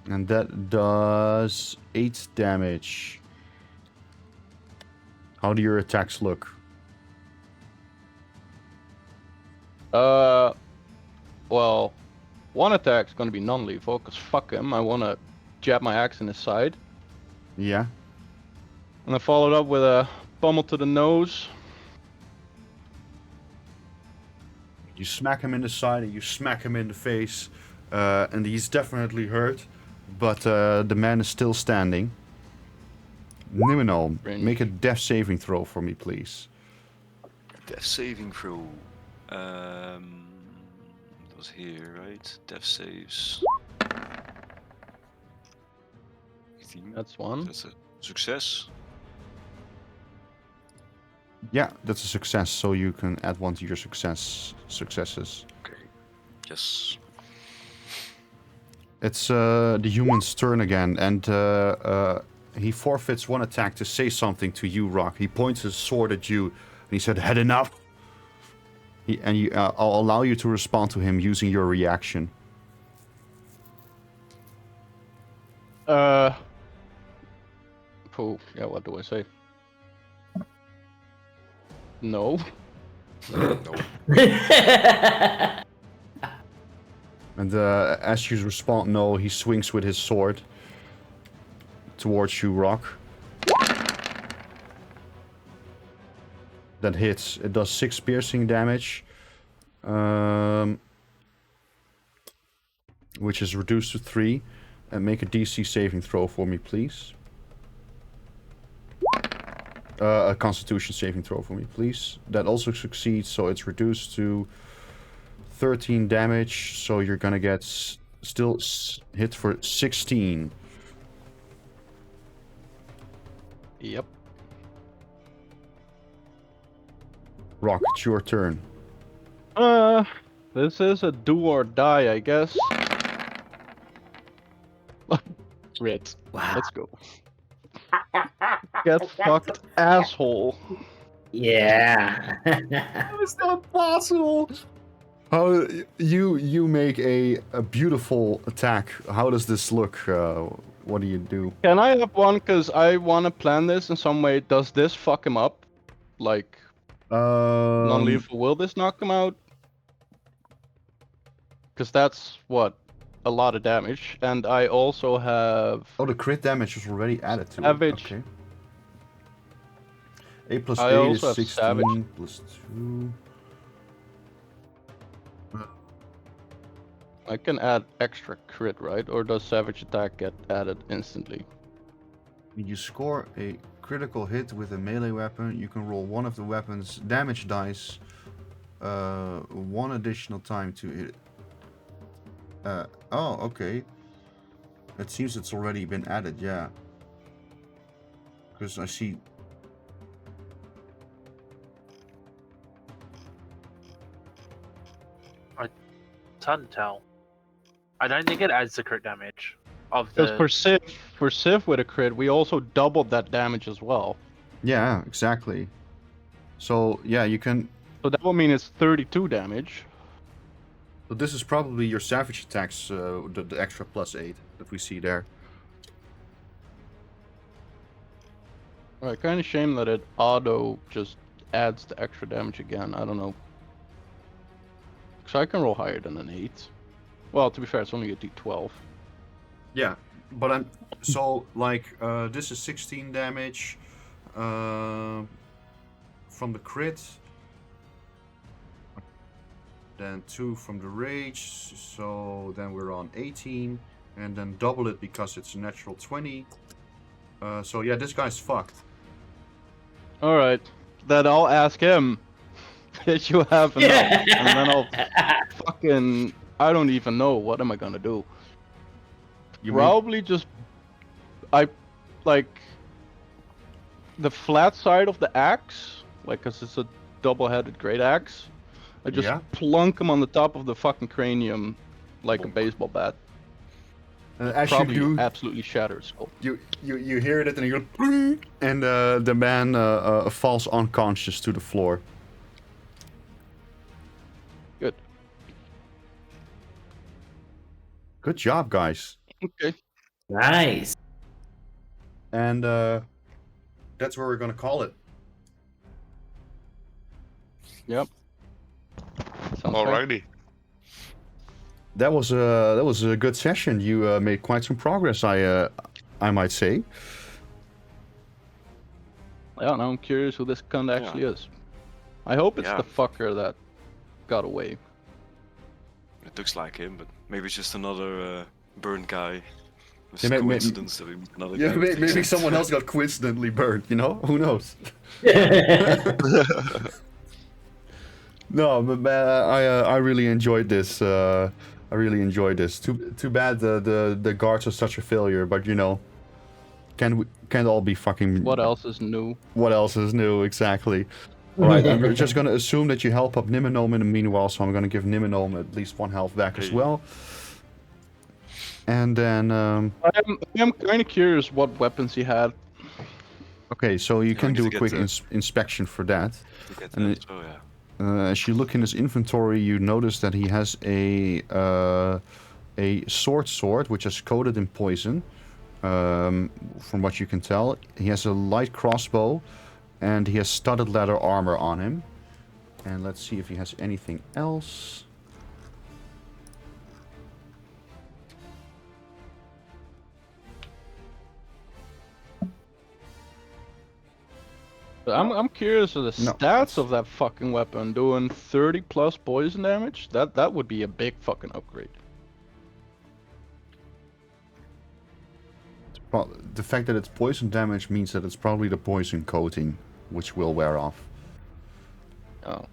that does 8 damage. How do your attacks look? Well, one attack's gonna be non-lethal, cause fuck him. I wanna jab my axe in his side. Yeah. And I followed up with a pummel to the nose. You smack him in the side and you smack him in the face. And he's definitely hurt. But the man is still standing. Nimino, Range. make a death saving throw for me, please. Death saving throw. That was here, right? Death saves. 18. That's one. That's a success. Yeah, that's a success, so you can add 1 to your successes. Okay. Yes. It's the human's turn again, and he forfeits 1 attack to say something to you, Rock. He points his sword at you, and he said, "Had enough." I'll allow you to respond to him using your reaction. Oh, yeah, what do I say? No. No. And as you respond no, he swings with his sword towards you, Rock. That hits. It does 6 piercing damage. Which is reduced to 3. And make a DC saving throw for me, please. A Constitution saving throw for me, please. That also succeeds, so it's reduced to 13 damage. So you're gonna get still hit for 16. Yep. Rock, it's your turn. This is a do or die, I guess. Rit. Wow. Let's go. Get fucked, asshole. Yeah. How is that possible? How you make a beautiful attack. How does this look? What do you do? Can I have one? Cause I wanna plan this in some way. Does this fuck him up? Like, non-lethal. Will this knock him out? Cause that's what? A lot of damage. And I also have... Oh, the crit damage is already added to Savage. it. Okay. 8 plus I 8 also is have 16 Savage. plus 2. I can add extra crit, right? Or does Savage Attack get added instantly? When you score a critical hit with a melee weapon, you can roll one of the weapon's damage dice 1 additional time to hit. Oh, okay. It seems it's already been added, yeah. Because I see... It's hard to tell. I don't think it adds the crit damage of the. Because for Civ with a crit, we also doubled that damage as well. Yeah, exactly. So, yeah, you can... So that will mean it's 32 damage. So this is probably your savage attacks, the extra plus 8 that we see there. Alright, kind of shame that it auto just adds the extra damage again. I don't know. So I can roll higher than an 8. Well, to be fair, it's only a d12. Yeah, but I'm... So, like, this is 16 damage from the crit. Then 2 from the rage, so then we're on 18. And then double it because it's a natural 20. So yeah, this guy's fucked. Alright, then I'll ask him if you have enough. Yeah. And then I'll fucking... I don't even know. What am I gonna do? Probably just... like... the flat side of the axe, like, cause it's a double-headed great axe. I just Yeah. plunk him on the top of the fucking cranium like a baseball bat. As you Probably do, absolutely shatter his skull. you hear it and you go, "Pling," and the man falls unconscious to the floor. Good. Good job, guys. Okay. Nice. And that's where we're gonna call it. Yep. Sounds fair. Alrighty. That was a good session. You made quite some progress, I might say. Yeah, now I'm curious who this cunt actually is. I hope it's Yeah. the fucker that got away. It looks like him, but maybe it's just another burned guy. It's Yeah, a may- coincidence that we meet another Yeah, guy. with the maybe exact someone same- else got coincidentally burned. You know, who knows? No, but I really enjoyed this. I really enjoyed this. Too bad the guards are such a failure, but you know, can't all be fucking. What else is new? What else is new exactly? All right, I'm just gonna assume that you help up Niminome in the meanwhile, so I'm gonna give Niminome at least 1 health back as Hey. well. And then I'm kind of curious what weapons he had. okay, so you Yeah, can we need do a to quick get inspection for that. Look at And that. Oh yeah. As you look in his inventory, you notice that he has a sword, which is coated in poison. From what you can tell, he has a light crossbow, and he has studded leather armor on him. And let's see if he has anything else. But I'm curious of the No. stats of that fucking weapon. Doing 30 plus poison damage. That would be a big fucking upgrade. Well, the fact that it's poison damage means that it's probably the poison coating, which will wear off. Oh.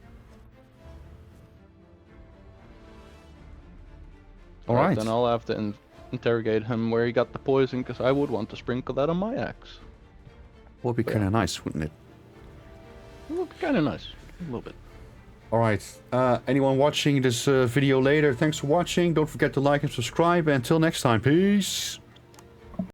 Alright. Then I'll have to interrogate him where he got the poison, because I would want to sprinkle that on my axe. Would be kind of nice, wouldn't it? It would be kind of nice. A little bit. Alright, anyone watching this video later, thanks for watching. Don't forget to like and subscribe. And until next time, peace!